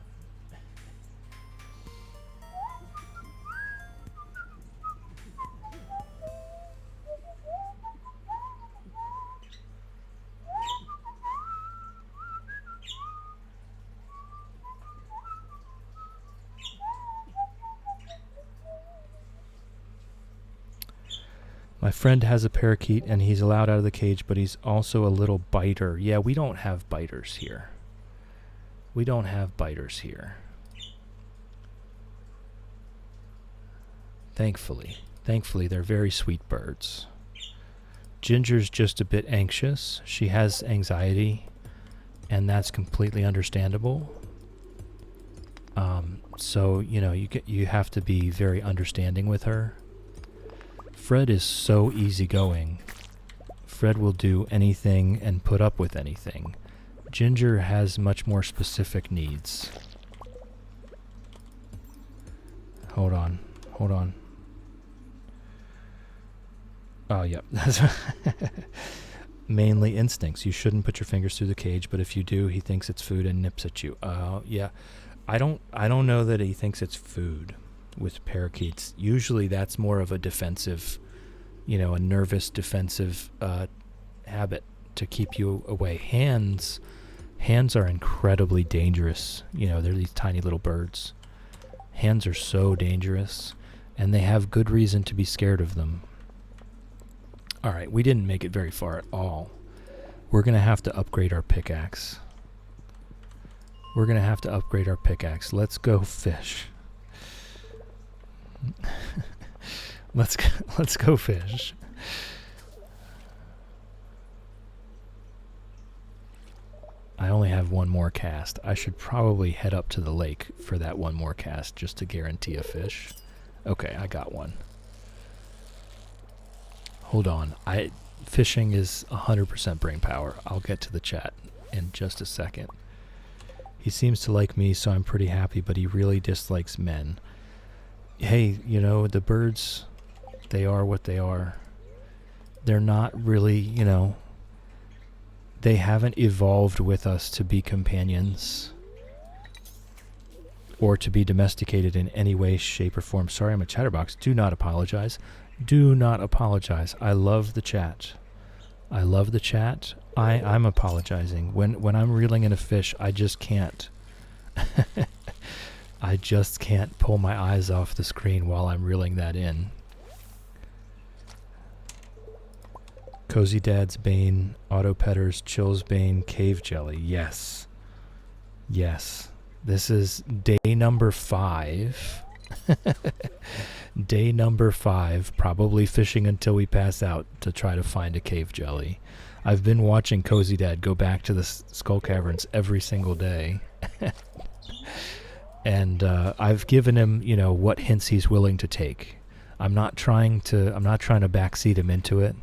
My friend has a parakeet and he's allowed out of the cage, but he's also a little biter. Yeah, we don't have biters here. We don't have biters here. Thankfully. Thankfully, they're very sweet birds. Ginger's just a bit anxious. She has anxiety, and that's completely understandable. So, you have to be very understanding with her. Fred is so easygoing. Fred will do anything and put up with anything. Ginger has much more specific needs. Hold on. Oh, yep. Mainly instincts. You shouldn't put your fingers through the cage, but if you do, he thinks it's food and nips at you. Yeah. I don't know that he thinks it's food with parakeets. Usually that's more of a defensive, a nervous defensive habit to keep you away. Hands are incredibly dangerous. They're these tiny little birds. Hands are so dangerous, and they have good reason to be scared of them. All right, we didn't make it very far at all. We're going to have to upgrade our pickaxe. Let's go fish. Let's go fish. I only have one more cast. I should probably head up to the lake for that one more cast just to guarantee a fish. Okay, I got one. Hold on. Fishing is 100% brain power. I'll get to the chat in just a second. He seems to like me, so I'm pretty happy, but he really dislikes men. Hey, the birds, they are what they are. They're not really, they haven't evolved with us to be companions or to be domesticated in any way, shape, or form. Sorry, I'm a chatterbox. Do not apologize. Do not apologize. I love the chat. I'm apologizing. When I'm reeling in a fish, I just can't. I just can't pull my eyes off the screen while I'm reeling that in. Cozy Dad's Bane, Auto Petters, Chill's Bane, Cave Jelly. Yes. This is day number 5. Day number 5, probably fishing until we pass out to try to find a cave jelly. I've been watching Cozy Dad go back to the Skull Caverns every single day. And I've given him, what hints he's willing to take. I'm not trying to backseat him into it.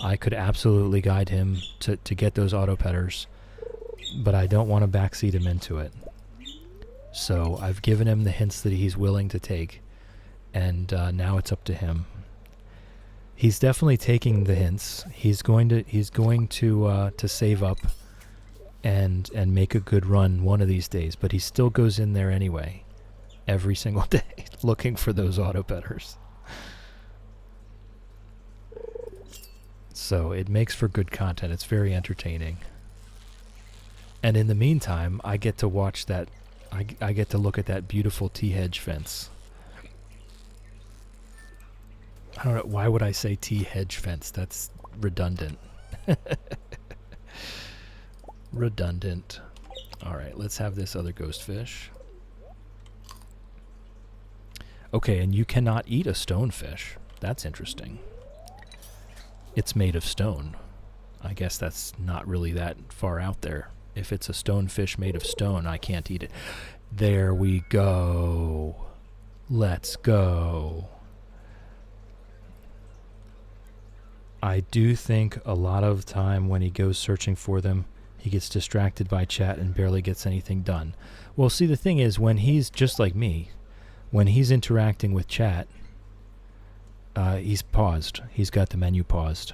I could absolutely guide him to get those auto petters, but I don't want to backseat him into it. So I've given him the hints that he's willing to take, and now it's up to him. He's definitely taking the hints. He's going to save up and make a good run one of these days, but he still goes in there anyway, every single day, looking for those auto petters. So it makes for good content. It's very entertaining. And in the meantime, I get to watch that. I get to look at that beautiful T-hedge fence. I don't know. Why would I say T-hedge fence? That's redundant. Redundant. All right, let's have this other ghost fish. Okay, and you cannot eat a stonefish. That's interesting. It's made of stone. I guess that's not really that far out there. If it's a stonefish made of stone, I can't eat it. There we go. Let's go. I do think a lot of time when he goes searching for them, he gets distracted by chat and barely gets anything done. Well, see, the thing is, when he's just like me, when he's interacting with chat, he's paused. He's got the menu paused.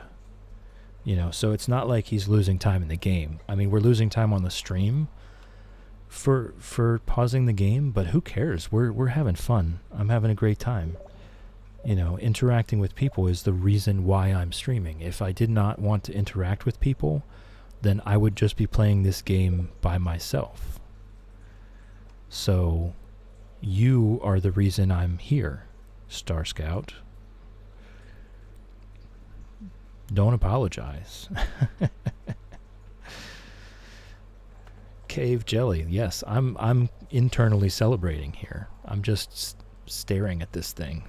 So it's not like he's losing time in the game. I mean, we're losing time on the stream for pausing the game, but who cares? We're having fun. I'm having a great time. Interacting with people is the reason why I'm streaming. If I did not want to interact with people, then I would just be playing this game by myself. So, you are the reason I'm here, Star Scout. Don't apologize. Cave jelly. Yes, I'm internally celebrating here. I'm just staring at this thing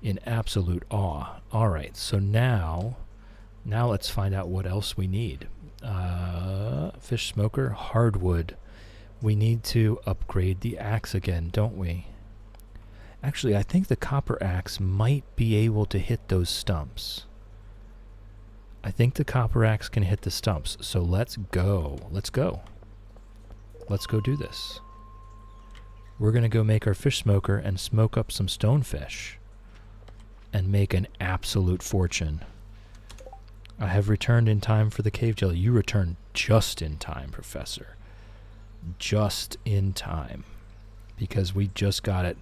in absolute awe. All right, so now let's find out what else we need. Fish smoker, hardwood. We need to upgrade the axe again, don't we? Actually, I think the copper axe might be able to hit those stumps. I think the copper axe can hit the stumps, so let's go. Let's go do this. We're going to go make our fish smoker and smoke up some stonefish and make an absolute fortune. I have returned in time for the cave jelly. You returned just in time, Professor. Just in time. Because we just got it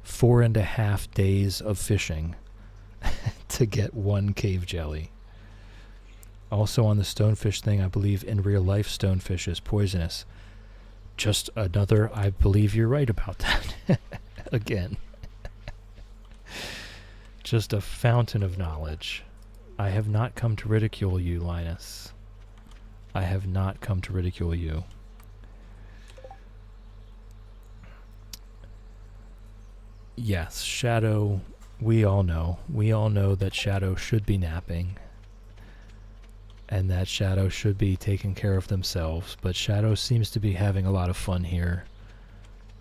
4.5 days of fishing to get one cave jelly. Also on the stonefish thing, I believe in real life stonefish is poisonous. Just another, I believe you're right about that. Again. Just a fountain of knowledge. I have not come to ridicule you, Linus. I have not come to ridicule you. Yes, Shadow, we all know. We all know that Shadow should be napping. And that Shadow should be taking care of themselves. But Shadow seems to be having a lot of fun here.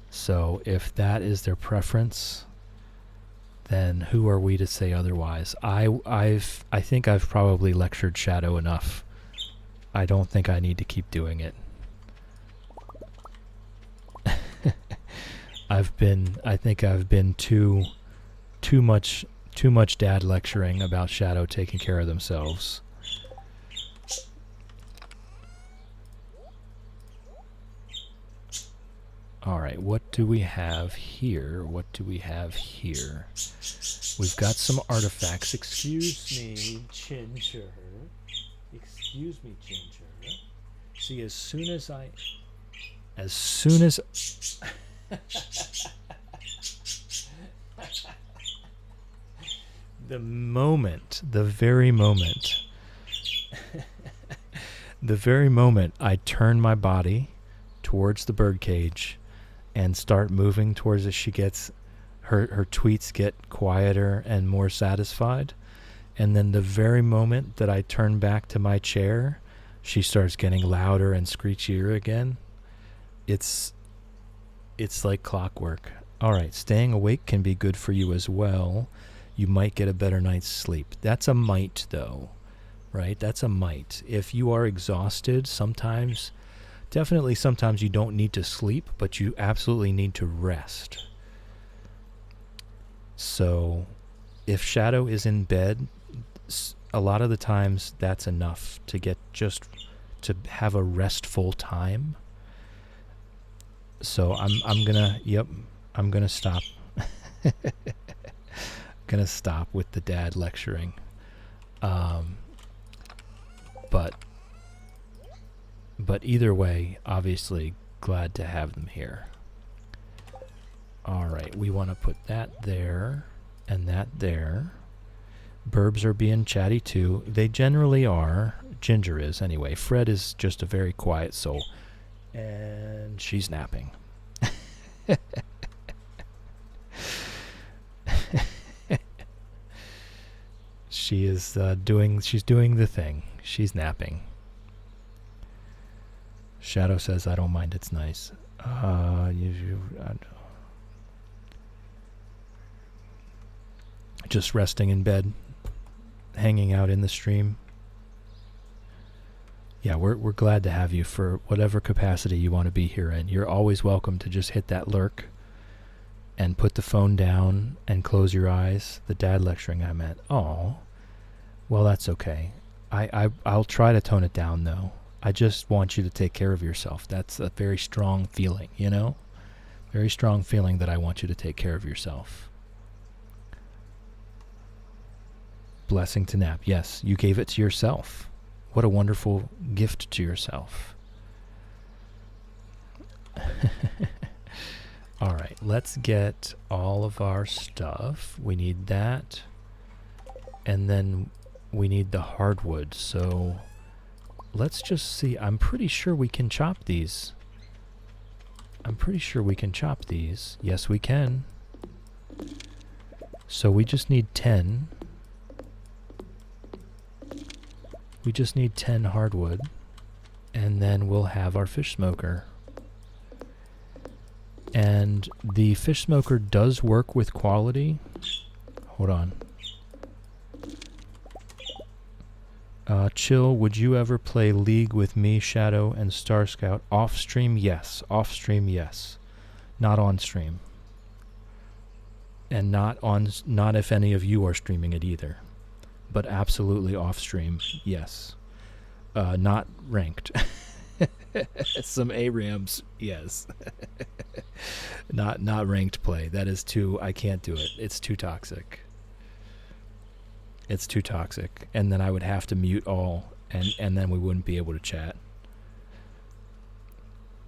So if that is their preference, then who are we to say otherwise? I think I've probably lectured Shadow enough. I don't think I need to keep doing it. I think I've been too much dad lecturing about Shadow taking care of themselves. Alright, what do we have here? What do we have here? We've got some artifacts. Excuse me, Ginger. Excuse me, Ginger. See, as soon as the very moment I turn my body towards the birdcage and start moving towards it, she gets her tweets get quieter and more satisfied, and then the very moment that I turn back to my chair, she starts getting louder and screechier again. It's like clockwork. All right, staying awake can be good for you as well. You might get a better night's sleep. That's a might, though, right? That's a might. If you are exhausted, sometimes you don't need to sleep, but you absolutely need to rest. So if Shadow is in bed, a lot of the times that's enough to get just to have a restful time. So I'm gonna stop. Gonna stop with the dad lecturing. But But either way, obviously glad to have them here. All right, we want to put that there and that there. Burbs are being chatty too. They generally are. Ginger is anyway. Fred is just a very quiet soul. And she's napping. She's doing the thing. She's napping. Shadow says, I don't mind, it's nice. Just resting in bed, hanging out in the stream. Yeah, we're glad to have you for whatever capacity you want to be here in. You're always welcome to just hit that lurk and put the phone down and close your eyes. The dad lecturing I meant. Oh, well, that's okay. I'll try to tone it down, though. I just want you to take care of yourself. That's a very strong feeling, you know? Very strong feeling that I want you to take care of yourself. Blessing to nap. Yes, you gave it to yourself. What a wonderful gift to yourself. All right, let's get all of our stuff. We need that. And then we need the hardwood. So let's just see. I'm pretty sure we can chop these. Yes, we can. So we just need 10. We just need 10 hardwood, and then we'll have our fish smoker. And the fish smoker does work with quality. Hold on. Chill, would you ever play League with me, Shadow, and Star Scout? Off stream, yes. Off stream, yes. Not on stream. And not if any of you are streaming it either. But absolutely off stream, yes. Not ranked. Some ARAMs, yes. Not ranked play. That is too. I can't do it. It's too toxic. It's too toxic. And then I would have to mute all, and then we wouldn't be able to chat.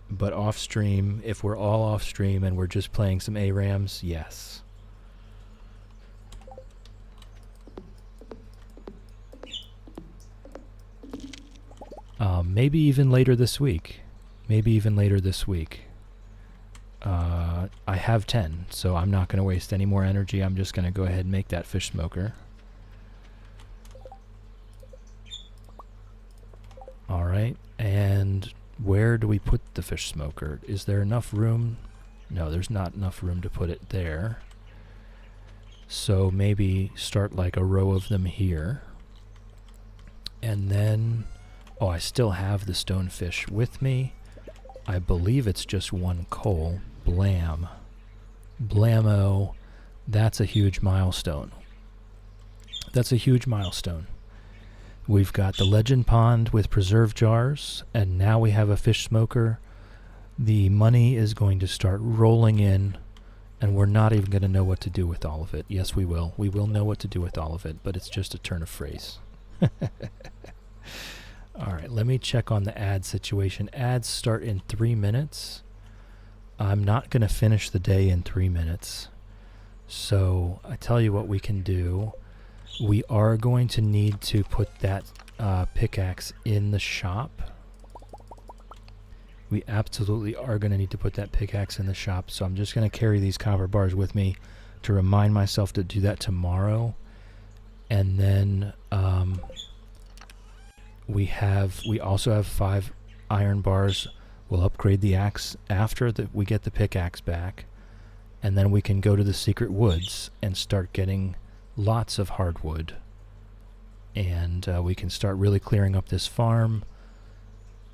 But off stream, if we're all off stream and we're just playing some ARAMs, yes. Maybe even later this week. I have 10, so I'm not going to waste any more energy. I'm just going to go ahead and make that fish smoker. All right, and where do we put the fish smoker? Is there enough room? No, there's not enough room to put it there. So maybe start like a row of them here. And then... Oh, I still have the stonefish with me. I believe it's just one coal. Blam. Blammo. That's a huge milestone. We've got the legend pond with preserve jars, and now we have a fish smoker. The money is going to start rolling in, and we're not even going to know what to do with all of it. Yes, we will. We will know what to do with all of it, but it's just a turn of phrase. All right, let me check on the ad situation. Ads start in 3 minutes. I'm not going to finish the day in 3 minutes. So I tell you what we can do. We are going to need to put that pickaxe in the shop. We absolutely are going to need to put that pickaxe in the shop. So I'm just going to carry these copper bars with me to remind myself to do that tomorrow. And then... We also have 5 iron bars. We'll upgrade the axe after we get the pickaxe back, and then we can go to the secret woods and start getting lots of hardwood. And we can start really clearing up this farm.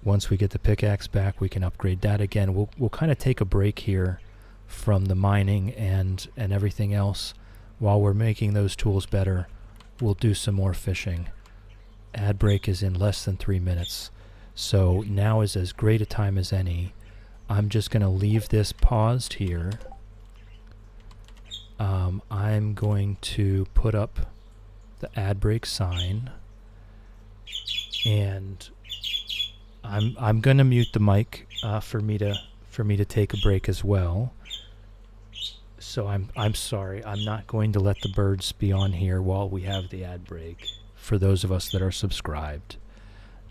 Once we get the pickaxe back, we can upgrade that again. We'll kind of take a break here from the mining and everything else. While we're making those tools better, we'll do some more fishing. Ad break is in less than 3 minutes, so now is as great a time as any. I'm just going to leave this paused here. I'm going to put up the ad break sign, and I'm gonna mute the mic for me to take a break as well. So I'm sorry. I'm not going to let the birds be on here while we have the ad break for those of us that are subscribed,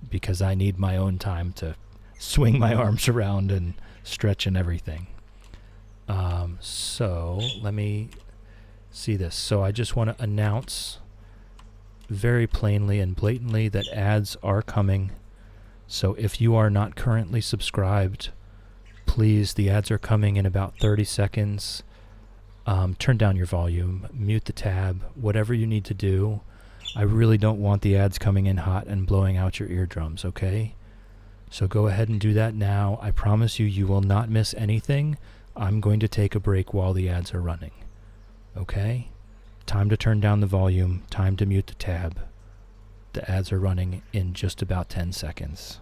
because I need my own time to swing my arms around and stretch and everything. So let me see this. So I just want to announce very plainly and blatantly that ads are coming. So if you are not currently subscribed, please, the ads are coming in about 30 seconds. Turn down your volume, mute the tab, whatever you need to do. I really don't want the ads coming in hot and blowing out your eardrums, okay? So go ahead and do that now. I promise you, you will not miss anything. I'm going to take a break while the ads are running, okay? Time to turn down the volume, time to mute the tab. The ads are running in just about 10 seconds.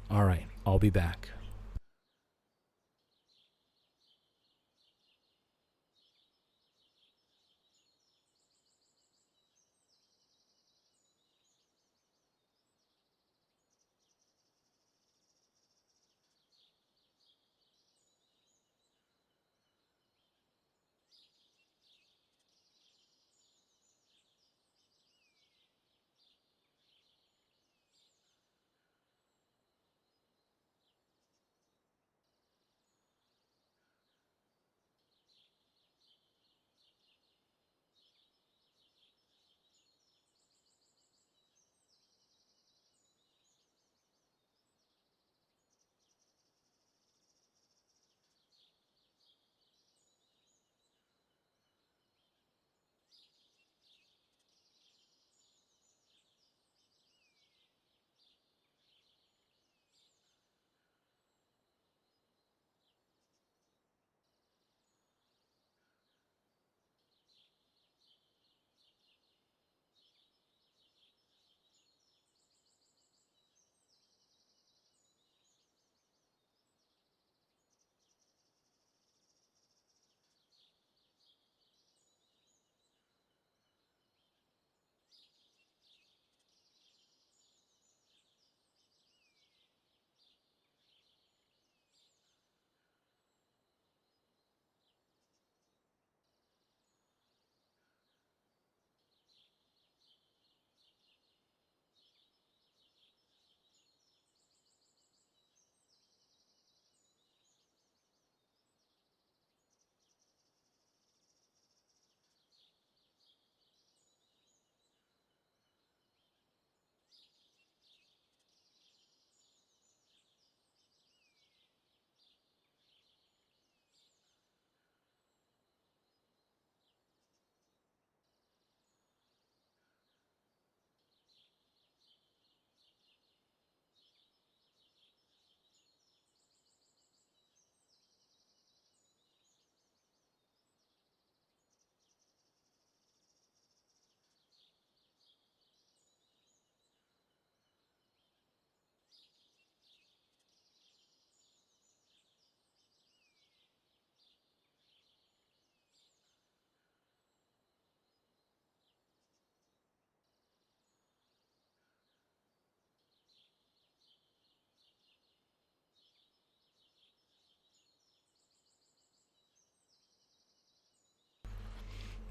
All right, I'll be back.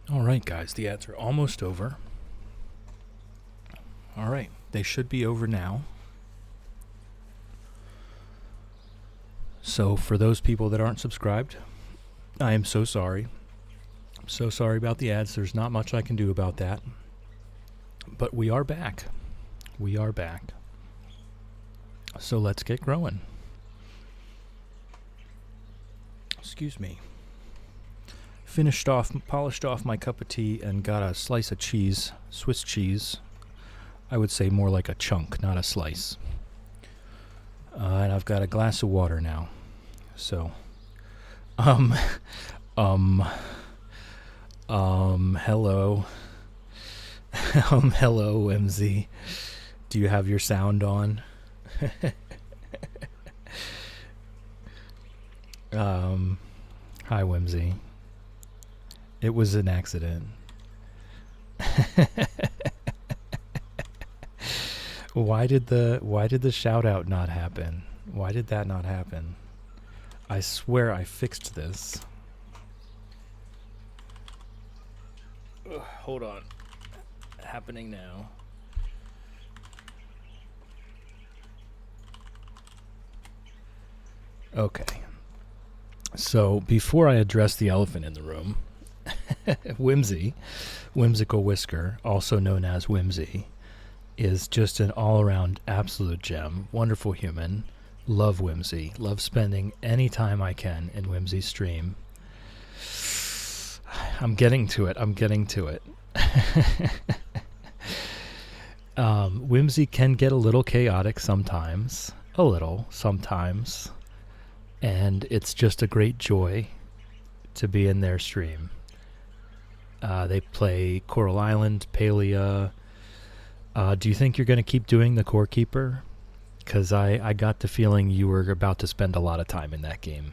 All right, guys, the ads are almost over. All right, they should be over now. So for those people that aren't subscribed, I am so sorry. I'm so sorry about the ads. There's not much I can do about that. But we are back. We are back. So let's get growing. Excuse me. Polished off my cup of tea and got a slice of cheese, Swiss cheese. I would say more like a chunk, not a slice. And I've got a glass of water now. So, hello. Hello, MZ. Do you have your sound on? Um, Hi, Whimsy. It was an accident. Why did the shout out not happen? Why did that not happen? I swear I fixed this. Ugh, hold on. Happening now. Okay. So before I address the elephant in the room, Whimsical Whisker, also known as Whimsy, is just an all-around absolute gem. Wonderful human. Love Whimsy. Love spending any time I can in Whimsy's stream. I'm getting to it. Whimsy can get a little chaotic sometimes. Sometimes. And it's just a great joy to be in their stream. They play Coral Island, Palia. Do you think you're going to keep doing the Core Keeper? Because I got the feeling you were about to spend a lot of time in that game.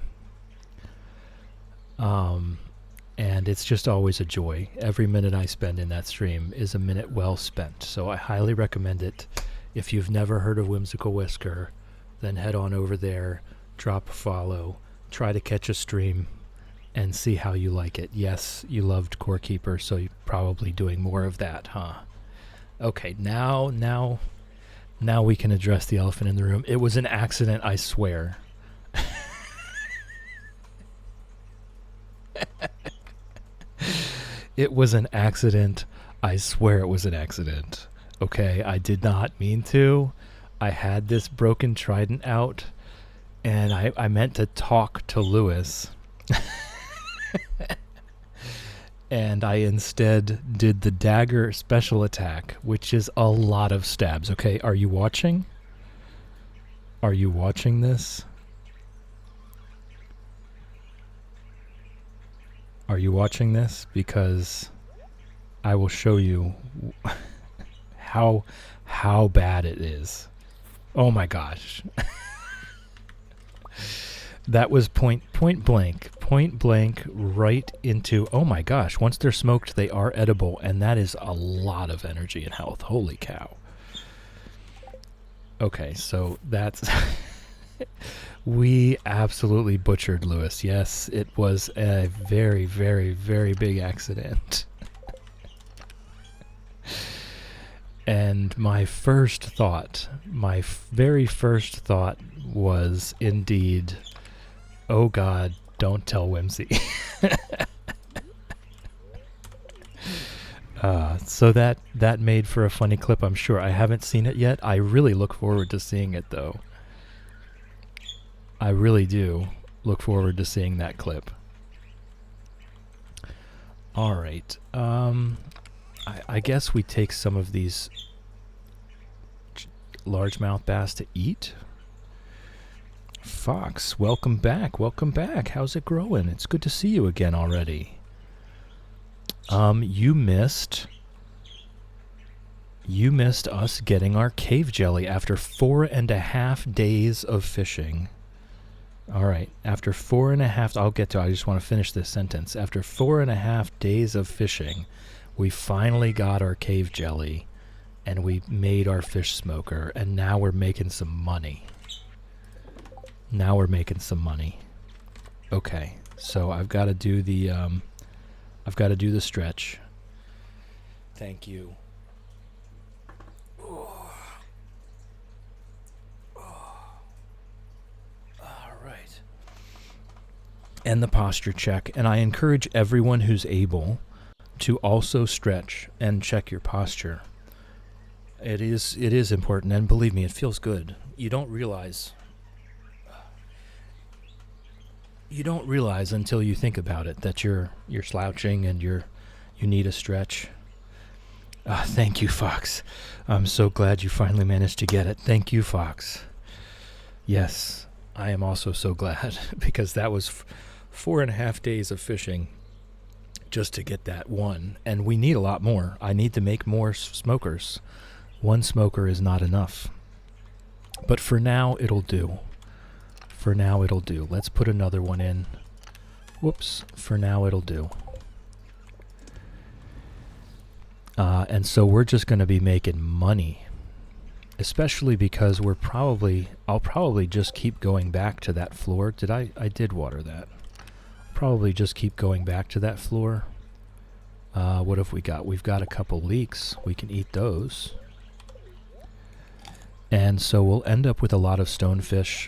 And it's just always a joy. Every minute I spend in that stream is a minute well spent. So I highly recommend it. If you've never heard of Whimsical Whisker, then head on over there, drop a follow, try to catch a stream, and see how you like it. Yes, you loved Core Keeper, so you're probably doing more of that, huh? Okay, now we can address the elephant in the room. It was an accident, I swear. It was an accident. I swear it was an accident. Okay, I did not mean to. I had this broken trident out, and I meant to talk to Lewis. And I instead did the dagger special attack, which is a lot of stabs. Okay, are you watching? Are you watching this? Are you watching this? Because I will show you how bad it is. Oh my gosh. That was point blank right into, oh my gosh, once they're smoked, they are edible, and that is a lot of energy and health. Holy cow. Okay, so that's... We absolutely butchered Lewis. Yes, it was a very, very, very big accident. And my very first thought was indeed, oh God, don't tell Whimsy. So that made for a funny clip, I'm sure. I haven't seen it yet. I really look forward to seeing it, though. I really do look forward to seeing that clip. All right. I guess we take some of these largemouth bass to eat. Fox, welcome back. Welcome back. How's it growing? It's good to see you again already. You missed us getting our cave jelly after 4.5 days of fishing. All right, after 4.5, I'll get to it. I just want to finish this sentence. After 4.5 days of fishing, we finally got our cave jelly, and we made our fish smoker, and now we're making some money. Okay, so I've got to do the stretch. Thank you. And the posture check, and I encourage everyone who's able to also stretch and check your posture. It is important, and believe me, it feels good. You don't realize until you think about it that you're slouching and you need a stretch. Thank you, Fox. I'm so glad you finally managed to get it. Thank you, Fox. Yes, I am also so glad, because that was 4.5 days of fishing just to get that one, and we need a lot more. I need to make more smokers. One smoker is not enough, but for now it'll do. For now it'll do. Let's put another one in. Whoops. For now it'll do. And so we're just going to be making money. Especially because I'll probably just keep going back to that floor. I did water that. Probably just keep going back to that floor. What have we got? We've got a couple leeks. We can eat those. And so we'll end up with a lot of stonefish.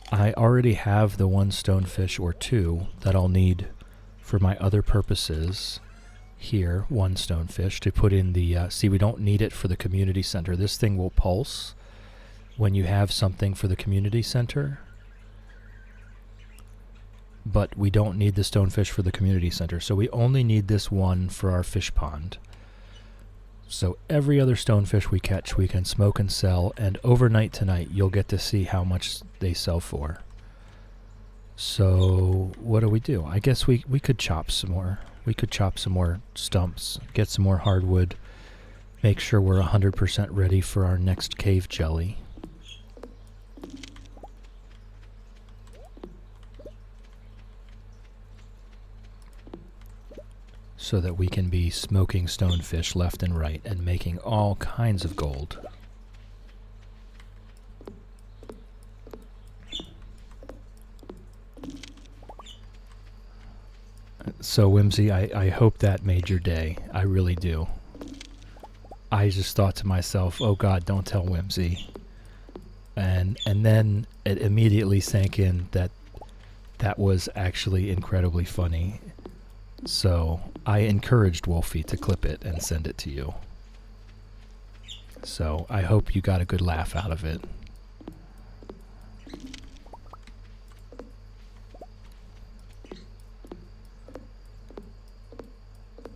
I already have the one stonefish or two that I'll need for my other purposes. Here, one stonefish to put in the, see, we don't need it for the community center. This thing will pulse when you have something for the community center, but we don't need the stonefish for the community center. So we only need this one for our fish pond. So every other stonefish we catch, we can smoke and sell, and overnight tonight, you'll get to see how much they sell for. So what do? I guess we could chop some more. We could chop some more stumps, get some more hardwood, make sure we're 100% ready for our next cave jelly. So that we can be smoking stonefish left and right and making all kinds of gold. So, Whimsy, I hope that made your day. I really do. I just thought to myself, oh God, don't tell Whimsy. And then it immediately sank in that was actually incredibly funny. So I encouraged Wolfie to clip it and send it to you. So I hope you got a good laugh out of it.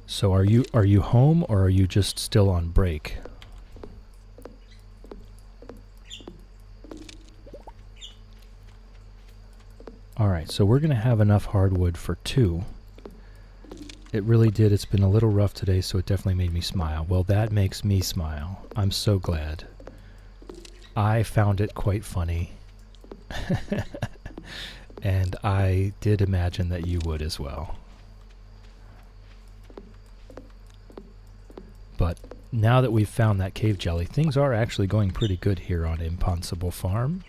So are you home or are you just still on break? Alright, so we're going to have enough hardwood for 2. It really did. It's been a little rough today, so it definitely made me smile. Well, that makes me smile. I'm so glad. I found it quite funny. And I did imagine that you would as well. But now that we've found that cave jelly, things are actually going pretty good here on ImPondsible Farm.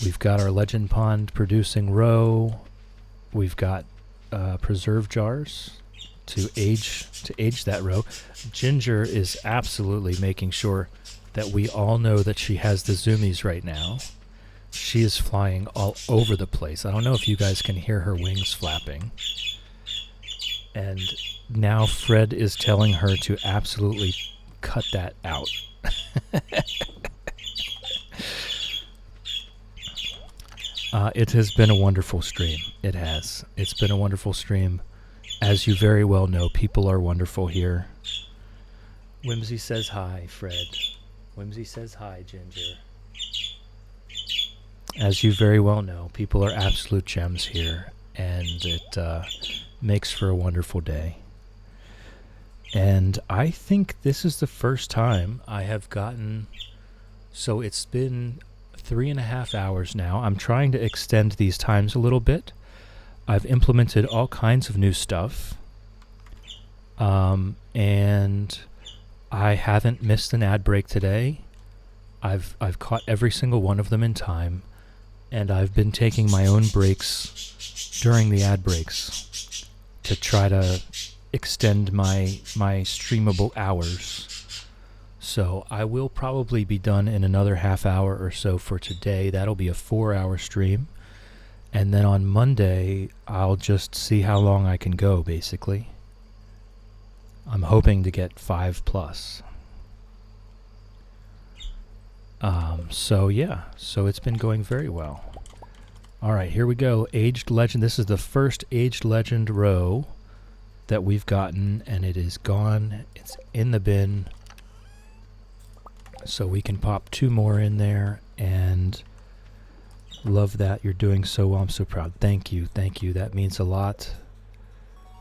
We've got our legend pond producing roe. We've got preserve jars to age that roe. Ginger is absolutely making sure that we all know that she has the zoomies right now. She is flying all over the place. I don't know if you guys can hear her wings flapping. And now Fred is telling her to absolutely cut that out. It has been a wonderful stream. It has. It's been a wonderful stream. As you very well know, people are wonderful here. Whimsy says hi, Fred. Whimsy says hi, Ginger. As you very well know, people are absolute gems here, and it makes for a wonderful day. And I think this is the first time I have gotten... So it's been 3.5 hours now. I'm trying to extend these times a little bit. I've implemented all kinds of new stuff. And I haven't missed an ad break today. I've caught every single one of them in time. And I've been taking my own breaks during the ad breaks to try to extend my streamable hours. So I will probably be done in another half hour or so for today. That'll be a 4-hour stream. And then on Monday, I'll just see how long I can go, basically. I'm hoping to get 5+. So yeah, so it's been going very well. Alright, here we go. Aged Legend. This is the first Aged Legend row that we've gotten, and it is gone. It's in the bin. So we can pop 2 more in there, and love that. You're doing so well. I'm so proud. Thank you. Thank you. That means a lot.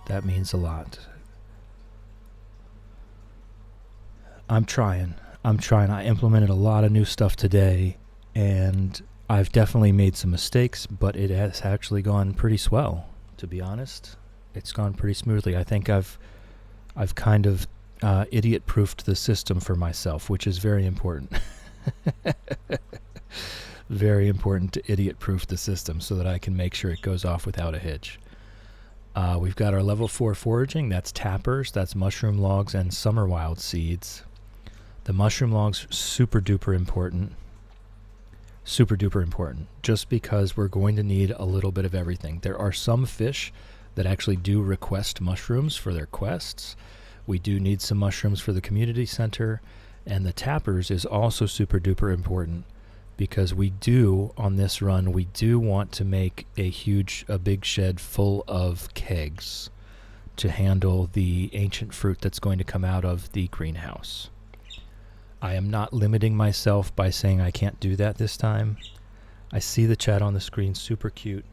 That means a lot. I'm trying. I implemented a lot of new stuff today, and I've definitely made some mistakes, but it has actually gone pretty swell, to be honest. It's gone pretty smoothly. I think I've kind of idiot-proofed the system for myself, which is very important. Very important to idiot-proof the system so that I can make sure it goes off without a hitch. We've got our level 4 foraging. That's tappers, that's mushroom logs, and summer wild seeds. The mushroom logs, super duper important. Super duper important, just because we're going to need a little bit of everything. There are some fish that actually do request mushrooms for their quests. We do need some mushrooms for the community center, and the tappers is also super duper important because we do, on this run, we do want to make a big shed full of kegs to handle the ancient fruit that's going to come out of the greenhouse. I am not limiting myself by saying I can't do that this time. I see the chat on the screen, super cute.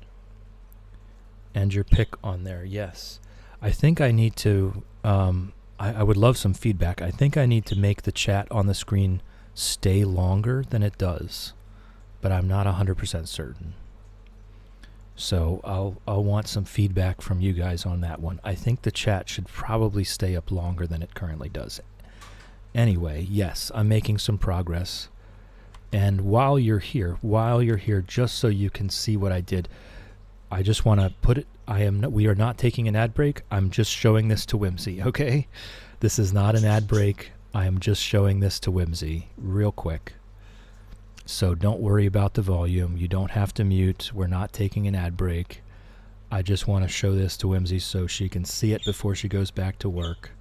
And your pick on there, yes. I think I need to, I would love some feedback. I think I need to make the chat on the screen stay longer than it does, but I'm not 100% certain. So I'll want some feedback from you guys on that one. I think the chat should probably stay up longer than it currently does. Anyway, yes, I'm making some progress. And while you're here, just so you can see what I did, I just want to put it, we are not taking an ad break. I'm just showing this to Whimsy, okay? This is not an ad break. I am just showing this to Whimsy real quick. So don't worry about the volume. You don't have to mute. We're not taking an ad break. I just want to show this to Whimsy so she can see it before she goes back to work.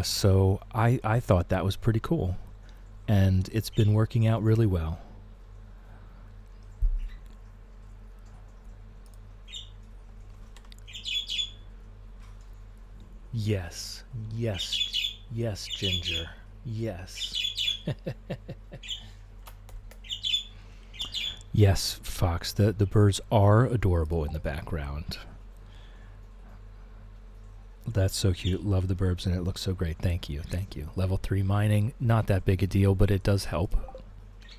So I thought that was pretty cool. And it's been working out really well. Yes, Ginger. Yes. Yes, Fox, the birds are adorable in the background. That's so cute. Love the burbs, and it looks so great. Thank you. Level 3 mining, not that big a deal, but it does help.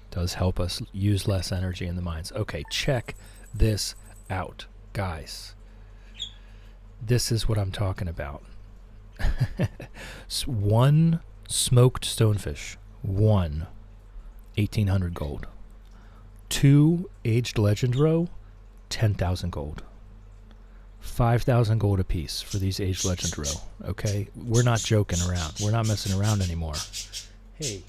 Does help us use less energy in the mines. Okay, check this out, guys. This is what I'm talking about. One smoked stonefish, 1,800 gold. 2 aged legend roe, 10,000 gold. 5,000 gold apiece for these aged legend roe. Okay, we're not joking around. We're not messing around anymore. Hey.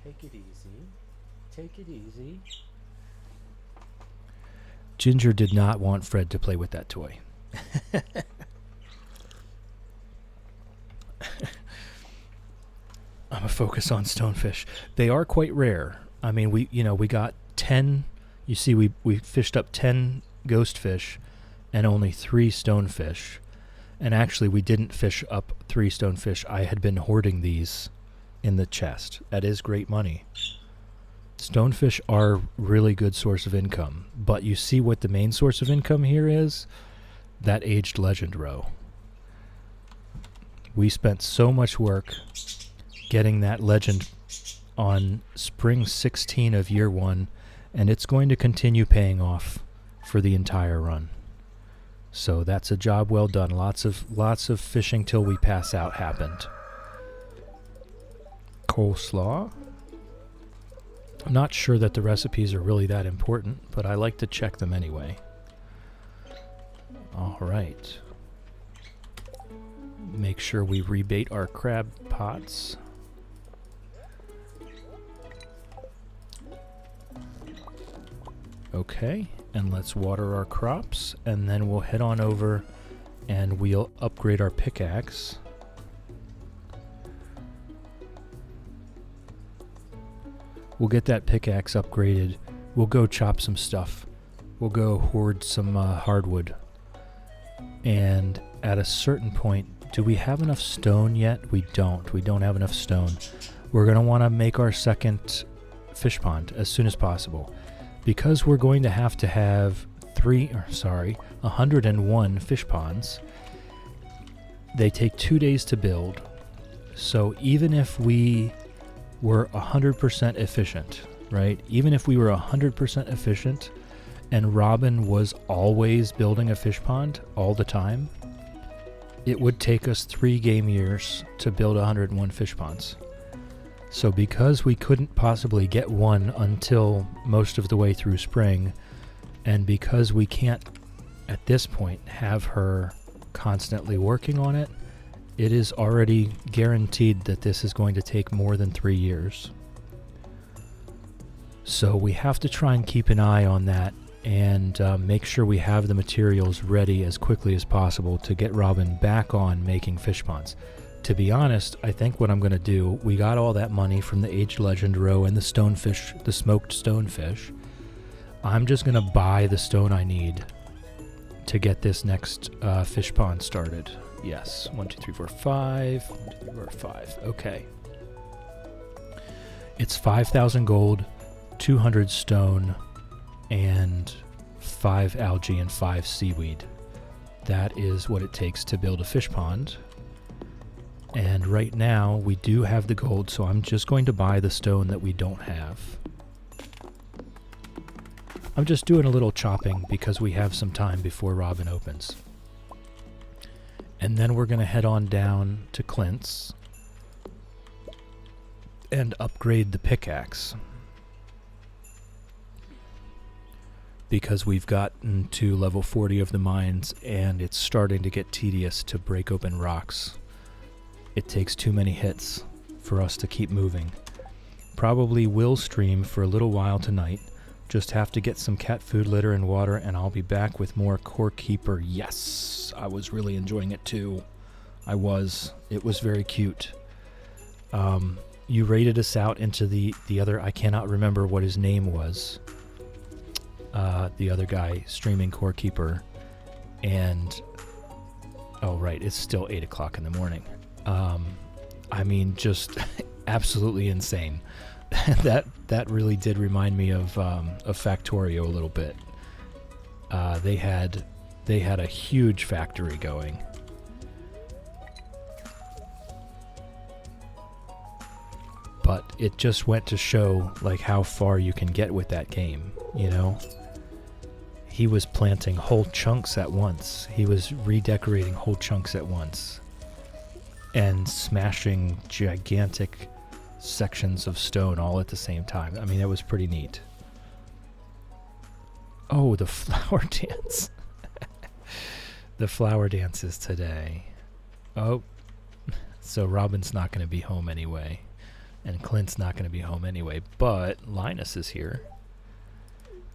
Take it easy. Ginger did not want Fred to play with that toy. I'm gonna focus on stonefish. They are quite rare. I mean, we got 10. You see, we fished up 10 ghost fish and only 3 stonefish. And actually, we didn't fish up 3 stonefish. I had been hoarding these in the chest. That is great money. Stonefish are really good source of income, but you see what the main source of income here is? That aged legend roe. We spent so much work getting that legend on spring 16 of year 1, and it's going to continue paying off for the entire run. So that's a job well done. Lots of fishing till we pass out happened. Coleslaw. I'm not sure that the recipes are really that important, but I like to check them anyway. All right. Make sure we rebait our crab pots. Okay, and let's water our crops, and then we'll head on over and we'll upgrade our pickaxe. We'll get that pickaxe upgraded. We'll go chop some stuff. We'll go hoard some hardwood. And at a certain point, do we have enough stone yet? We don't. We don't have enough stone. We're going to want to make our second fish pond as soon as possible. Because we're going to have 101 fish ponds, They take 2 days to build. So even if we were 100% efficient, right? Even if we were 100% efficient and Robin was always building a fish pond all the time, it would take us 3 game years to build 101 fish ponds. So because we couldn't possibly get one until most of the way through spring, and because we can't at this point have her constantly working on it, it is already guaranteed that this is going to take more than 3 years. So we have to try and keep an eye on that and make sure we have the materials ready as quickly as possible to get Robin back on making fish ponds. To be honest, I think what I'm going to do, we got all that money from the Age Legend roe and the stonefish, the smoked stonefish. I'm just going to buy the stone I need to get this next fish pond started. Yes, 1, 2, 3, 4, 5. 1, 2, 3, 4, 5. Okay. It's 5,000 gold, 200 stone, and 5 algae and 5 seaweed. That is what it takes to build a fish pond. And right now, we do have the gold, so I'm just going to buy the stone that we don't have. I'm just doing a little chopping because we have some time before Robin opens. And then we're going to head on down to Clint's and upgrade the pickaxe. Because we've gotten to level 40 of the mines and it's starting to get tedious to break open rocks. It takes too many hits for us to keep moving. Probably will stream for a little while tonight. Just have to get some cat food, litter, and water, and I'll be back with more Core Keeper. Yes, I was really enjoying it too. I was. It was very cute. You rated us out into the other, I cannot remember what his name was. The other guy streaming Core Keeper. And, oh right, it's still 8 o'clock in the morning. I mean, just absolutely insane. that really did remind me of Factorio a little bit. They had a huge factory going. But it just went to show like how far you can get with that game, you know? He was planting whole chunks at once. He was redecorating whole chunks at once. And smashing gigantic sections of stone all at the same time. I mean, it was pretty neat. Oh, the flower dance. The flower dance is today. Oh, so Robin's not going to be home anyway. And Clint's not going to be home anyway. But Linus is here.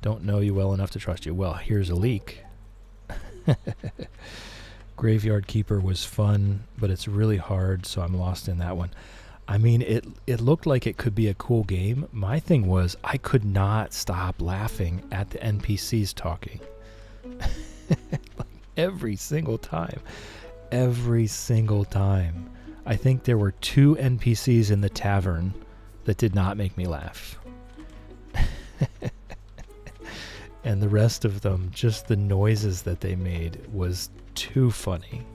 Don't know you well enough to trust you. Well, here's a leak. Graveyard Keeper was fun, but it's really hard, so I'm lost in that one. I mean, it looked like it could be a cool game. My thing was, I could not stop laughing at the NPCs talking. Like every single time. Every single time. I think there were 2 NPCs in the tavern that did not make me laugh. And the rest of them, just the noises that they made was too funny.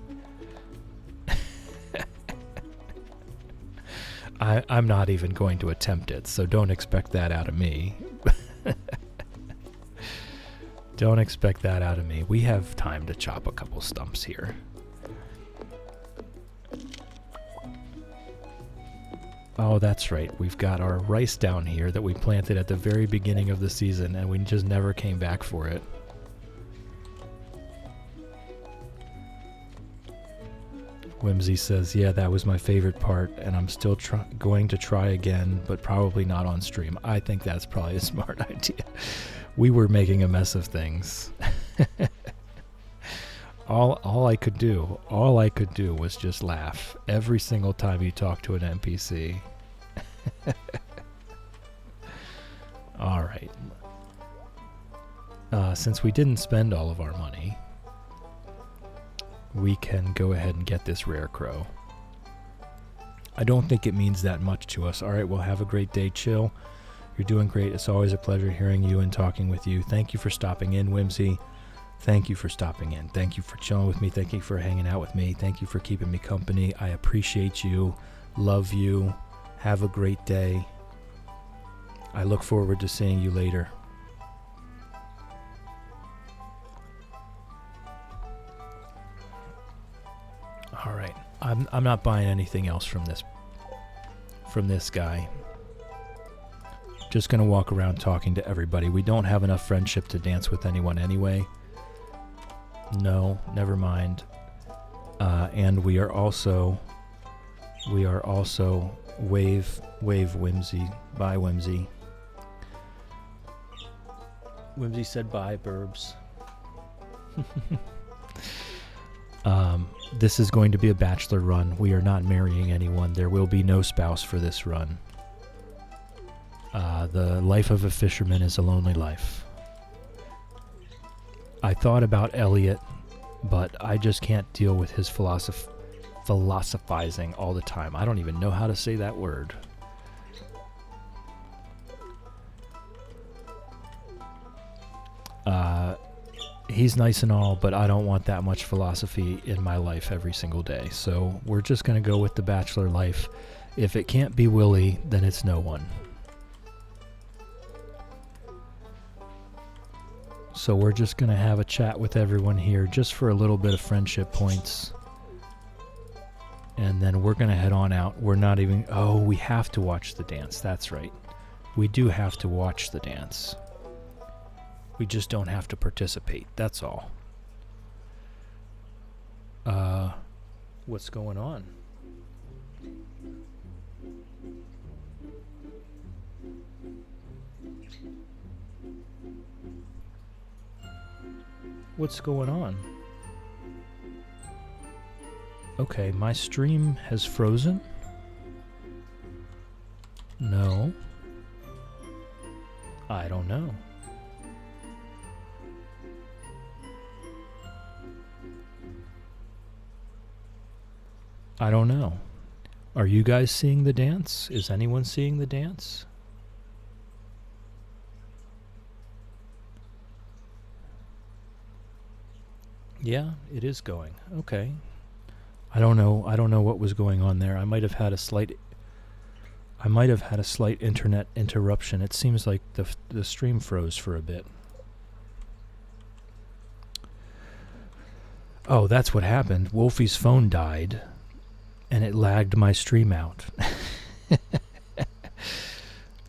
I'm not even going to attempt it, so don't expect that out of me. Don't expect that out of me. We have time to chop a couple stumps here. Oh, that's right. We've got our rice down here that we planted at the very beginning of the season, and we just never came back for it. Whimsy says, yeah, that was my favorite part, and I'm still going to try again, but probably not on stream. I think that's probably a smart idea. We were making a mess of things. All I could do was just laugh every single time you talk to an NPC. All right. Since we didn't spend all of our money, we can go ahead and get this rare crow. I don't think it means that much to us. All right, well, have a great day, Chill. You're doing great. It's always a pleasure hearing you and talking with you. Thank you for stopping in, Whimsy. Thank you for stopping in. Thank you for chilling with me. Thank you for hanging out with me. Thank you for keeping me company. I appreciate you. Love you. Have a great day. I look forward to seeing you later. All right. I'm not buying anything else from this guy. Just going to walk around talking to everybody. We don't have enough friendship to dance with anyone anyway. No, never mind. And we are also wave Whimsy. Bye, Whimsy. Whimsy said bye, Burbs. This is going to be a bachelor run. We are not marrying anyone. There will be no spouse for this run. The life of a fisherman is a lonely life. I thought about Elliot, but I just can't deal with his philosophizing all the time. I don't even know how to say that word. He's nice and all, but I don't want that much philosophy in my life every single day. So we're just going to go with the bachelor life. If it can't be Willie, then it's no one. So we're just going to have a chat with everyone here just for a little bit of friendship points. And then we're going to head on out. We're not even... Oh, we have to watch the dance. That's right. We do have to watch the dance. We just don't have to participate. That's all. What's going on? What's going on? Okay, my stream has frozen? No. I don't know. I don't know. Are you guys seeing the dance? Is anyone seeing the dance? Yeah, it is going. Okay. I don't know what was going on there. I might have had a slight internet interruption. It seems like the stream froze for a bit. Oh, that's what happened. Wolfie's phone died, and it lagged my stream out.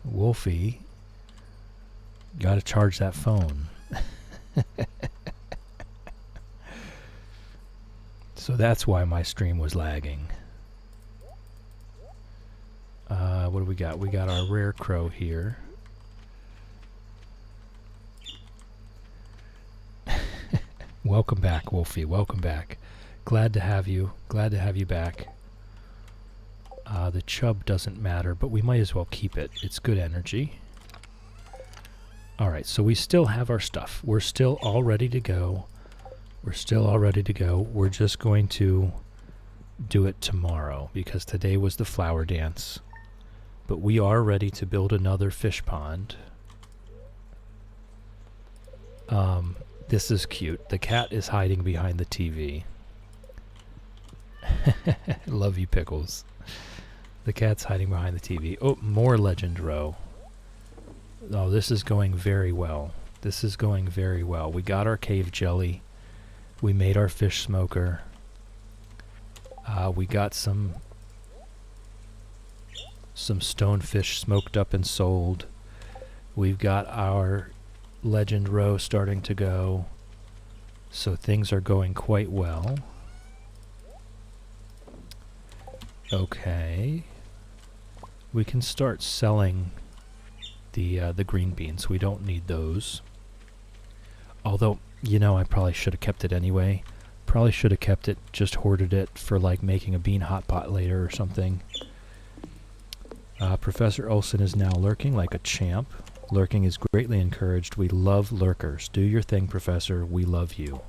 Wolfie, gotta charge that phone. So that's why my stream was lagging. What do we got? We got our rare crow here. Welcome back, Wolfie. Welcome back. Glad to have you. Glad to have you back. The chub doesn't matter, but we might as well keep it. It's good energy. Alright, so we still have our stuff. We're still all ready to go. We're still all ready to go. We're just going to do it tomorrow because today was the flower dance. But we are ready to build another fish pond. This is cute. The cat is hiding behind the TV. Love you, Pickles. The cat's hiding behind the TV. Oh, more Legend Row. Oh, this is going very well. This is going very well. We got our cave jelly. We made our fish smoker. We got some stonefish smoked up and sold. We've got our Legend Row starting to go. So things are going quite well. Okay. We can start selling the green beans. We don't need those. Although, you know, I probably should have kept it anyway. Probably should have kept it, just hoarded it for like making a bean hot pot later or something. Professor Olson is now lurking like a champ. Lurking is greatly encouraged. We love lurkers. Do your thing, Professor. We love you.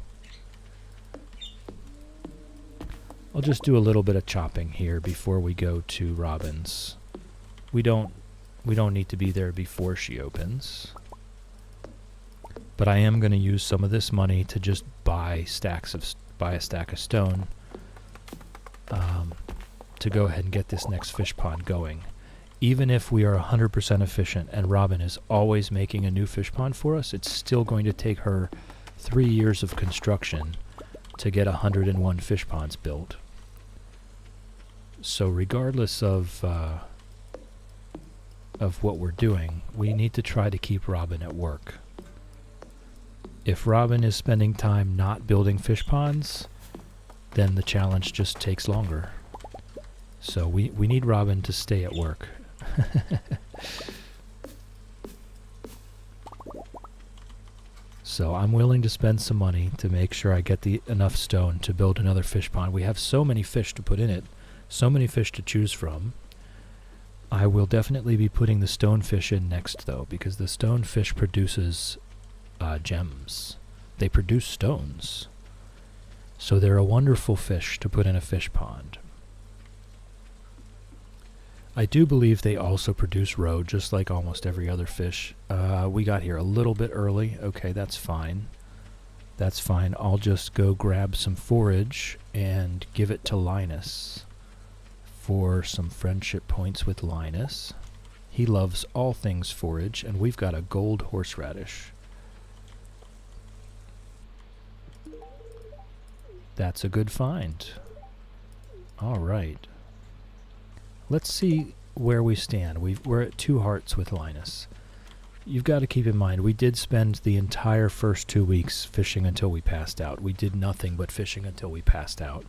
I'll just do a little bit of chopping here before we go to Robin's. We don't need to be there before she opens. But I am going to use some of this money to just buy a stack of stone to go ahead and get this next fish pond going. Even if we are 100% efficient and Robin is always making a new fish pond for us, it's still going to take her 3 years of construction to get 101 fish ponds built. So regardless of what we're doing, we need to try to keep Robin at work. If Robin is spending time not building fish ponds, then the challenge just takes longer. So we need Robin to stay at work. So I'm willing to spend some money to make sure I get enough stone to build another fish pond. We have so many fish to put in it, so many fish to choose from. I will definitely be putting the stonefish in next, though, because the stonefish produces gems. They produce stones. So they're a wonderful fish to put in a fish pond. I do believe they also produce roe, just like almost every other fish. We got here a little bit early. Okay, that's fine. That's fine. I'll just go grab some forage and give it to Linus for some friendship points with Linus. He loves all things forage, and we've got a gold horseradish. That's a good find. All right. Let's see where we stand. We're at 2 hearts with Linus. You've got to keep in mind, we did spend the entire first 2 weeks fishing until we passed out. We did nothing but fishing until we passed out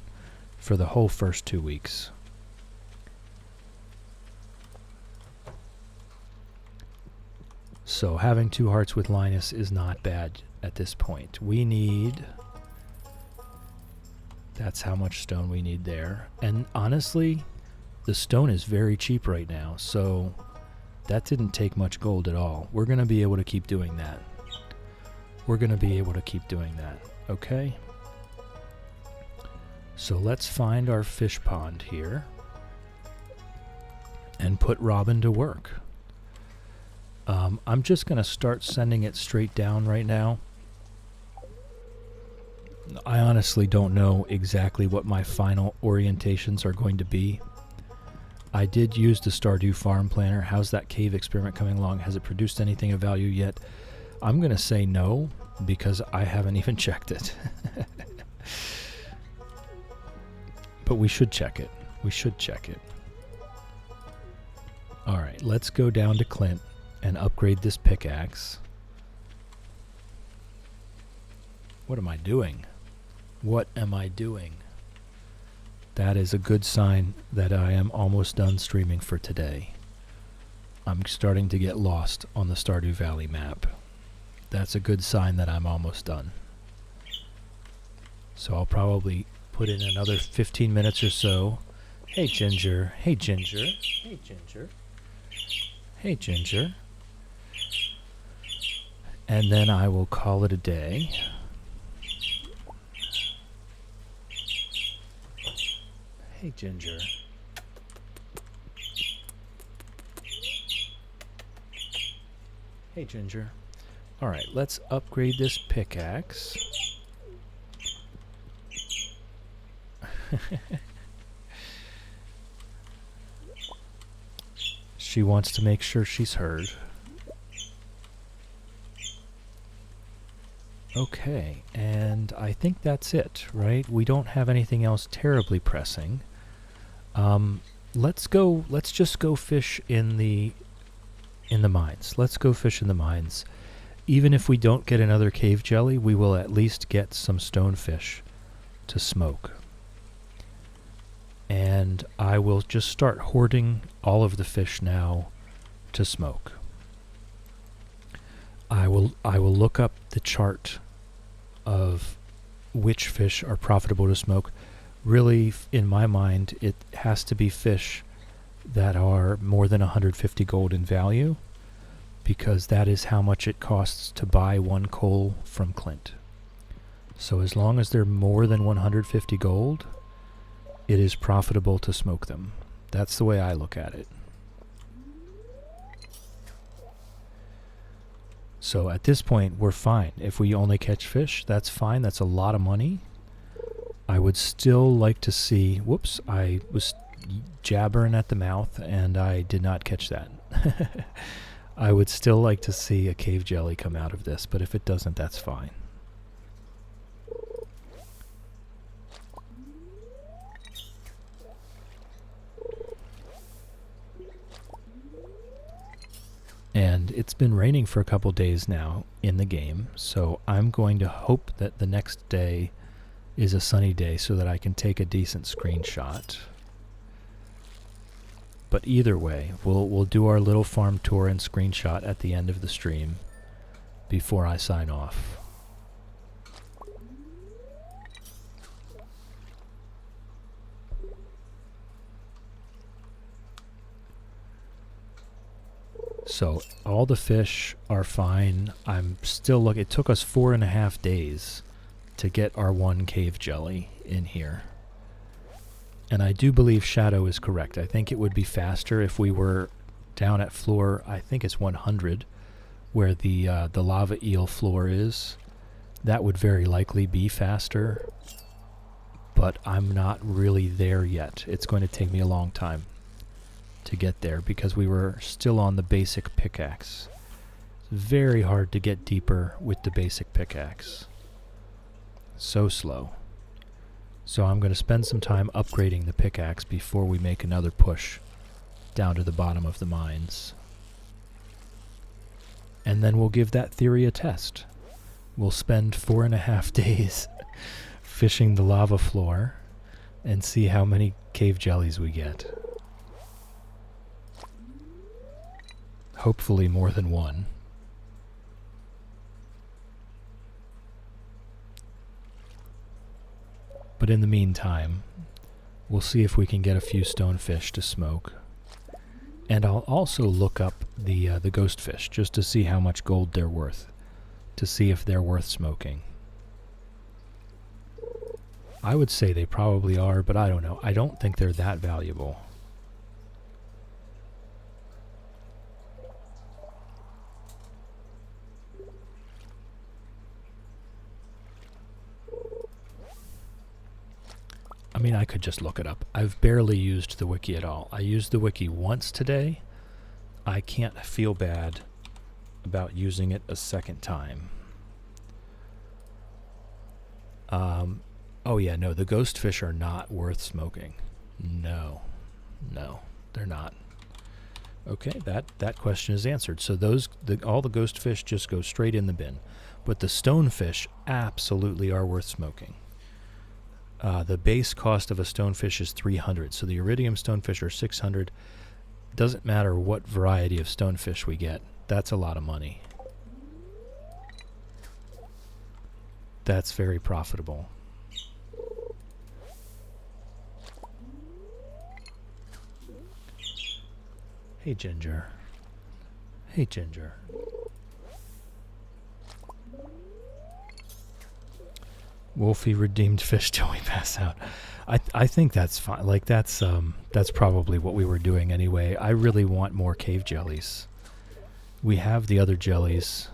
for the whole first 2 weeks. So having 2 hearts with Linus is not bad at this point. We need... That's how much stone we need there. And honestly, the stone is very cheap right now, so that didn't take much gold at all. We're going to be able to keep doing that. Okay? So let's find our fish pond here and put Robin to work. I'm just going to start sending it straight down right now. I honestly don't know exactly what my final orientations are going to be. I did use the Stardew Farm Planner. How's that cave experiment coming along? Has it produced anything of value yet? I'm going to say no, because I haven't even checked it. But we should check it. Alright, let's go down to Clint and upgrade this pickaxe. What am I doing? That is a good sign that I am almost done streaming for today. I'm starting to get lost on the Stardew Valley map. That's a good sign that I'm almost done. So I'll probably put in another 15 minutes or so. Hey Ginger. And then I will call it a day. Hey, Ginger. All right, let's upgrade this pickaxe. She wants to make sure she's heard. Okay, and I think that's it, right? We don't have anything else terribly pressing. Let's just go fish in the mines. Let's go fish in the mines. Even if we don't get another cave jelly, we will at least get some stonefish to smoke. And I will just start hoarding all of the fish now to smoke. I will look up the chart of which fish are profitable to smoke. Really, in my mind, it has to be fish that are more than 150 gold in value, because that is how much it costs to buy 1 coal from Clint. So as long as they're more than 150 gold, it is profitable to smoke them. That's the way I look at it. So at this point, we're fine. If we only catch fish, that's fine. That's a lot of money. I would still like to see... Whoops, I was jabbering at the mouth, and I did not catch that. I would still like to see a cave jelly come out of this, but if it doesn't, that's fine. And it's been raining for a couple days now in the game, so I'm going to hope that the next day is a sunny day so that I can take a decent screenshot. But either way, we'll do our little farm tour and screenshot at the end of the stream before I sign off. So all the fish are fine. I'm still looking. It took us 4.5 days to get our one cave jelly in here. And I do believe Shadow is correct. I think it would be faster if we were down at floor, I think it's 100, where the lava eel floor is. That would very likely be faster. But I'm not really there yet. It's going to take me a long time to get there because we were still on the basic pickaxe. It's very hard to get deeper with the basic pickaxe. So slow. So I'm going to spend some time upgrading the pickaxe before we make another push down to the bottom of the mines. And then we'll give that theory a test. We'll spend 4.5 days fishing the lava floor and see how many cave jellies we get. Hopefully more than one. But in the meantime, we'll see if we can get a few stonefish to smoke. And I'll also look up the ghost fish just to see how much gold they're worth, to see if they're worth smoking. I would say they probably are, but I don't know. I don't think they're that valuable. I mean, I could just look it up. I've barely used the wiki at all. I used the wiki once today. I can't feel bad about using it a second time. Oh yeah, no, the ghost fish are not worth smoking. No, they're not. Okay, that question is answered. So all the ghost fish just go straight in the bin. But the stonefish absolutely are worth smoking. The base cost of a stonefish is 300, so the iridium stonefish are 600. Doesn't matter what variety of stonefish we get. That's a lot of money. That's very profitable. Hey, Ginger. Hey, Ginger. Wolfie redeemed fish till we pass out. I think that's fine. Like that's probably what we were doing anyway. I really want more cave jellies. We have the other jellies,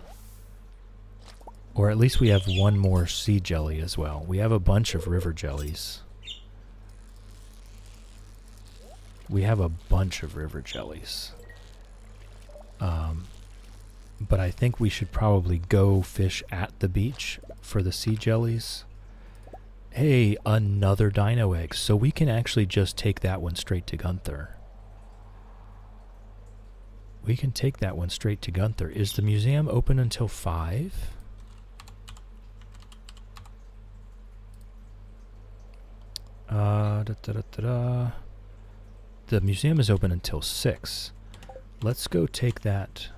or at least we have one more sea jelly as well. We have a bunch of river jellies. We have a bunch of river jellies. But I think we should probably go fish at the beach for the sea jellies. Hey, another dino egg. So we can actually just take that one straight to Gunther. We can take that one straight to Gunther. Is the museum open until 5? The museum is open until 6. Let's go take that.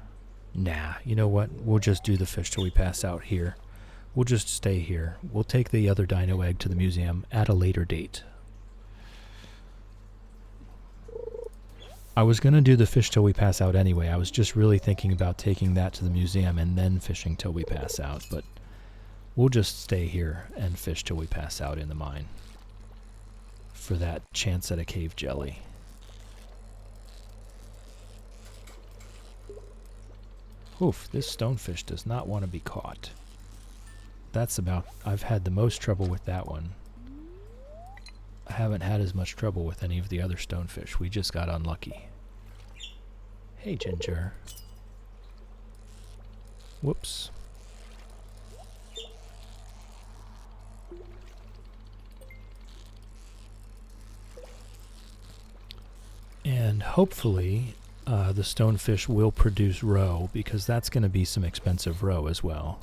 Nah, you know what? We'll just do the fish till we pass out here. We'll just stay here. We'll take the other dino egg to the museum at a later date. I was going to do the fish till we pass out anyway. I was just really thinking about taking that to the museum and then fishing till we pass out. But we'll just stay here and fish till we pass out in the mine for that chance at a cave jelly. Oof, this stonefish does not want to be caught. I've had the most trouble with that one. I haven't had as much trouble with any of the other stonefish. We just got unlucky. Hey, Ginger. Whoops. And hopefully the stonefish will produce roe, because that's going to be some expensive roe as well.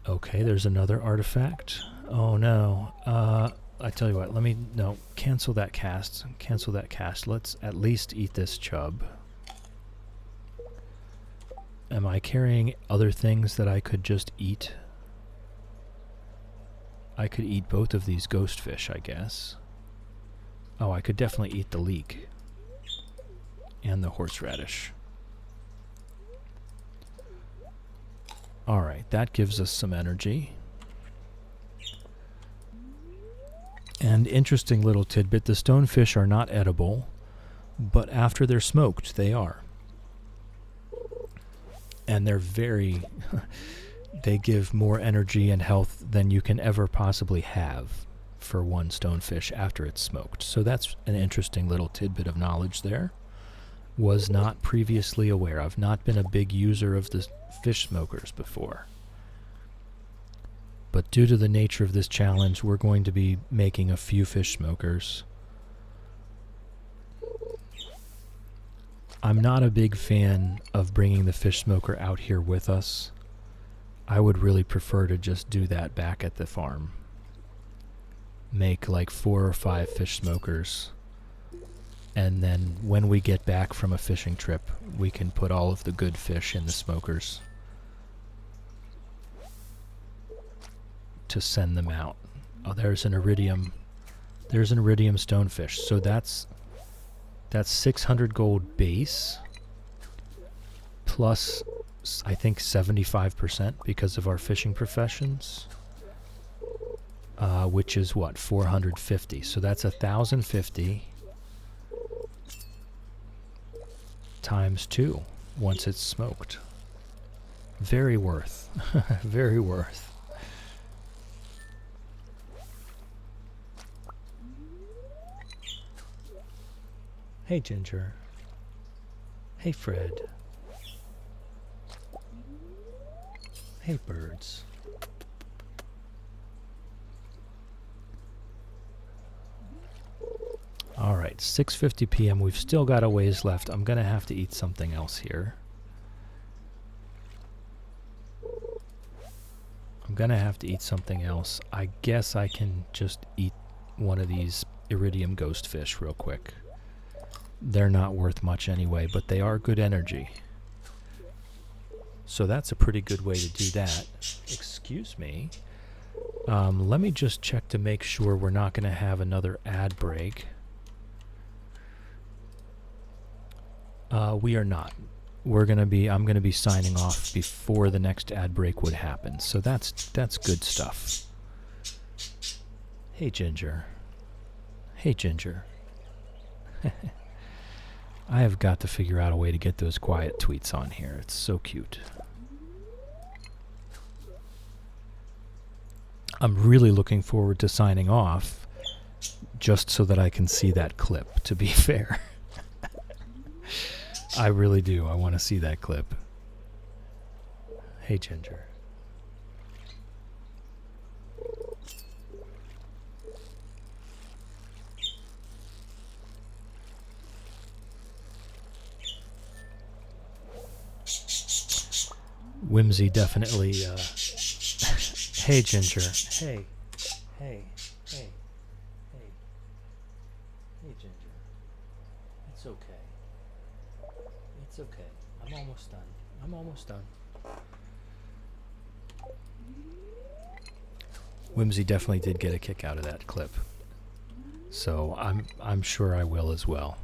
Okay, there's another artifact. Oh no. I tell you what, cancel that cast. Cancel that cast. Let's at least eat this chub. Am I carrying other things that I could just eat? I could eat both of these ghost fish, I guess. Oh, I could definitely eat the leek. And the horseradish. Alright, that gives us some energy. And interesting little tidbit, the stonefish are not edible, but after they're smoked, they are. And they're they give more energy and health than you can ever possibly have for one stonefish after it's smoked. So that's an interesting little tidbit of knowledge there. Was not previously aware. I've not been a big user of the fish smokers before. But due to the nature of this challenge, we're going to be making a few fish smokers. I'm not a big fan of bringing the fish smoker out here with us. I would really prefer to just do that back at the farm. Make like 4 or 5 fish smokers. And then when we get back from a fishing trip, we can put all of the good fish in the smokers to send them out. Oh, there's an iridium. There's an iridium stonefish. So that's 600 gold base plus I think 75% because of our fishing professions, which is what, 450. So that's 1,050 times 2 once it's smoked. Very worth. Very worth. Hey, Ginger. Hey, Fred. Hey, birds. All right, 6:50 p.m. We've still got a ways left. I'm going to have to eat something else here. I guess I can just eat one of these iridium ghost fish real quick. They're not worth much anyway, but they are good energy. So that's a pretty good way to do that. Excuse me. Let me just check to make sure we're not going to have another ad break. We are not. I'm going to be signing off before the next ad break would happen. So that's good stuff. Hey, Ginger. Hey, Ginger. I have got to figure out a way to get those quiet tweets on here. It's so cute. I'm really looking forward to signing off just so that I can see that clip, to be fair. I really do. I want to see that clip. Hey, Ginger. Whimsy definitely, hey, Ginger. Hey, Ginger. It's okay. It's okay. I'm almost done. Whimsy definitely did get a kick out of that clip. So I'm sure I will as well.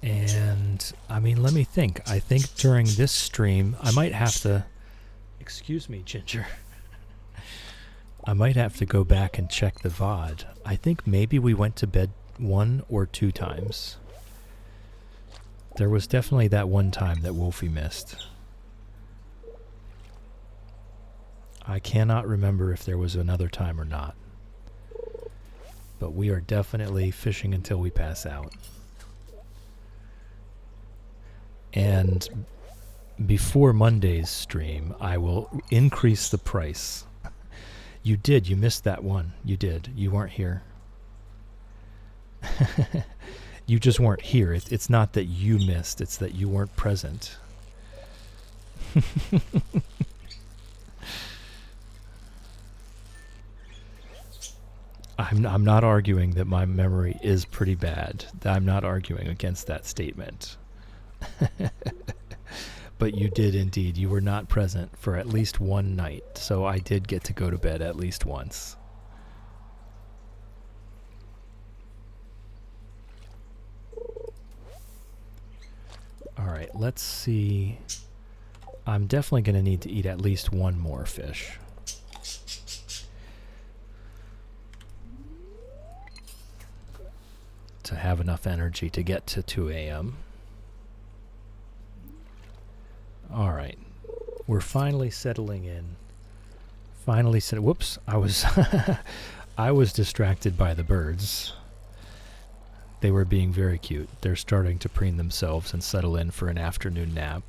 And, I mean, let me think. I think during this stream, I might have to... Excuse me, Ginger. I might have to go back and check the VOD. I think maybe we went to bed 1 or 2 times. There was definitely that one time that Wolfie missed. I cannot remember if there was another time or not. But we are definitely fishing until we pass out. And before Monday's stream, I will increase the price. You did. You missed that one. You did. You weren't here. You just weren't here. It's not that you missed. It's that you weren't present. I'm not arguing that my memory is pretty bad. I'm not arguing against that statement. But you did indeed. You were not present for at least one night, so I did get to go to bed at least once. Alright, let's see. I'm definitely going to need to eat at least one more fish. To have enough energy to get to 2 a.m. Alright. We're finally settling in. Whoops. I was I was distracted by the birds. They were being very cute. They're starting to preen themselves and settle in for an afternoon nap.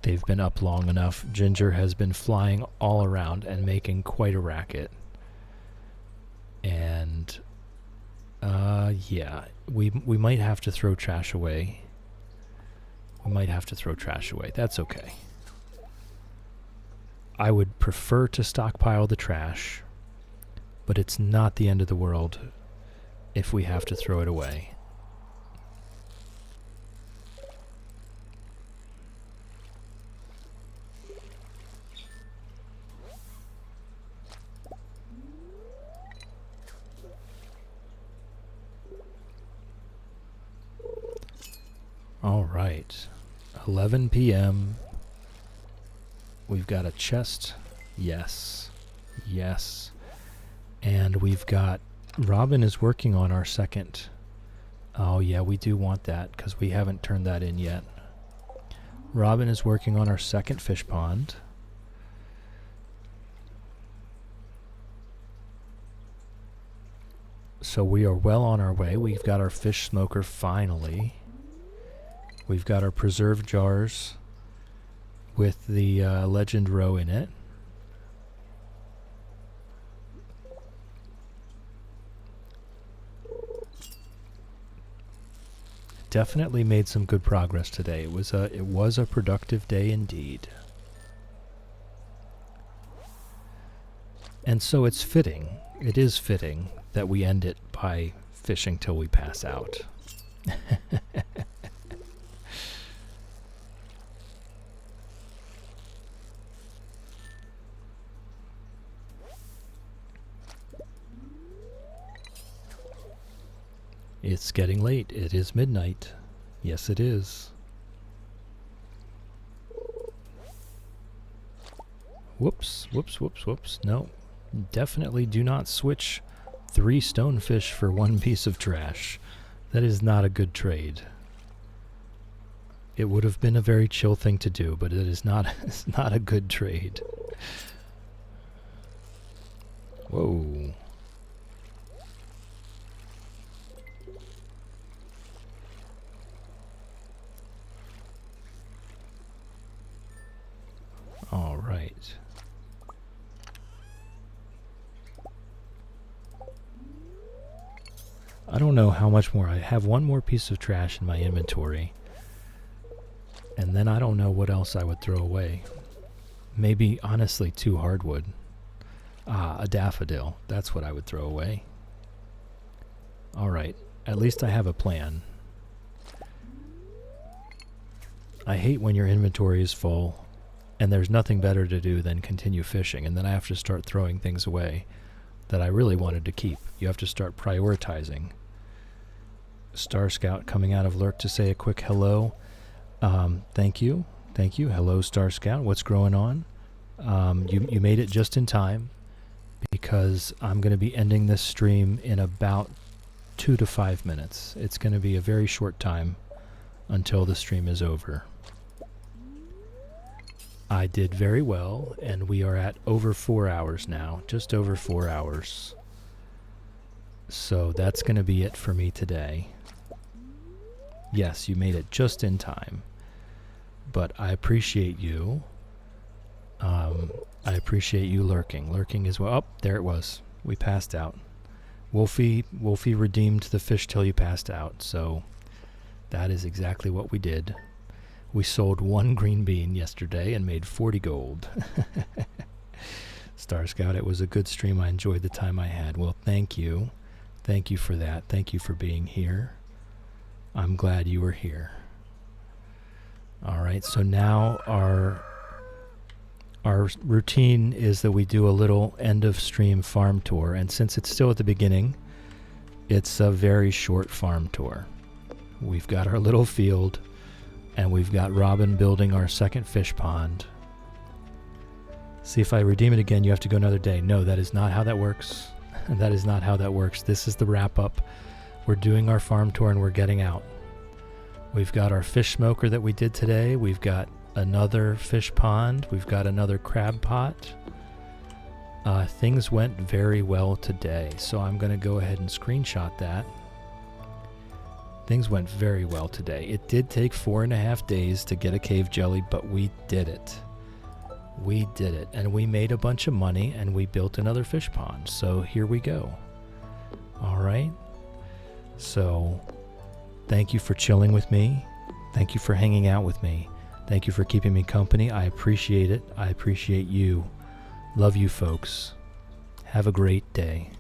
They've been up long enough. Ginger has been flying all around and making quite a racket. And yeah, we might have to throw trash away. That's okay. I would prefer to stockpile the trash, but it's not the end of the world if we have to throw it away. All right, 11 p.m. We've got a chest. Yes. And we've got... Robin is working on our second... Oh, yeah, we do want that because we haven't turned that in yet. Robin is working on our second fish pond. So we are well on our way. We've got our fish smoker finally. We've got our preserve jars with the legend roe in it. Definitely made some good progress today. It was a productive day indeed. And so it's fitting. It is fitting that we end it by fishing till we pass out. It's getting late. It is midnight. Yes, it is. Whoops. No, definitely do not switch 3 stonefish for 1 piece of trash. That is not a good trade. It would have been a very chill thing to do, but it is not, it's not a good trade. Whoa. All right. I don't know how much more. I have 1 more piece of trash in my inventory. And then I don't know what else I would throw away. Maybe, honestly, 2 hardwood. Ah, a daffodil. That's what I would throw away. All right. At least I have a plan. I hate when your inventory is full and there's nothing better to do than continue fishing, and then I have to start throwing things away that I really wanted to keep. You have to start prioritizing. Star Scout coming out of Lurk to say a quick hello. Thank you. Thank you. Hello, Star Scout. What's going on? You made it just in time because I'm going to be ending this stream in about 2 to 5 minutes. It's going to be a very short time until the stream is over. I did very well, and we are at over 4 hours now, just over 4 hours. So that's going to be it for me today. Yes, you made it just in time. But I appreciate you. I appreciate you lurking. Lurking as well. Oh, there it was. We passed out. Wolfie redeemed the fish till you passed out. So that is exactly what we did. We sold 1 green bean yesterday and made 40 gold. Star Scout, it was a good stream. I enjoyed the time I had. Well, thank you. Thank you for that. Thank you for being here. I'm glad you were here. All right, so now our routine is that we do a little end of stream farm tour, and since it's still at the beginning, it's a very short farm tour. We've got our little field, and we've got Robin building our second fish pond. See, if I redeem it again, you have to go another day. No, that is not how that works. That is not how that works. This is the wrap-up. We're doing our farm tour, and we're getting out. We've got our fish smoker that we did today. We've got another fish pond. We've got another crab pot. Things went very well today, so I'm going to go ahead and screenshot that. Things went very well today. It did take 4.5 days to get a cave jelly, but we did it. We did it, and we made a bunch of money, and we built another fish pond. So here we go. All right. So thank you for chilling with me. Thank you for hanging out with me. Thank you for keeping me company. I appreciate it. I appreciate you. Love you, folks. Have a great day.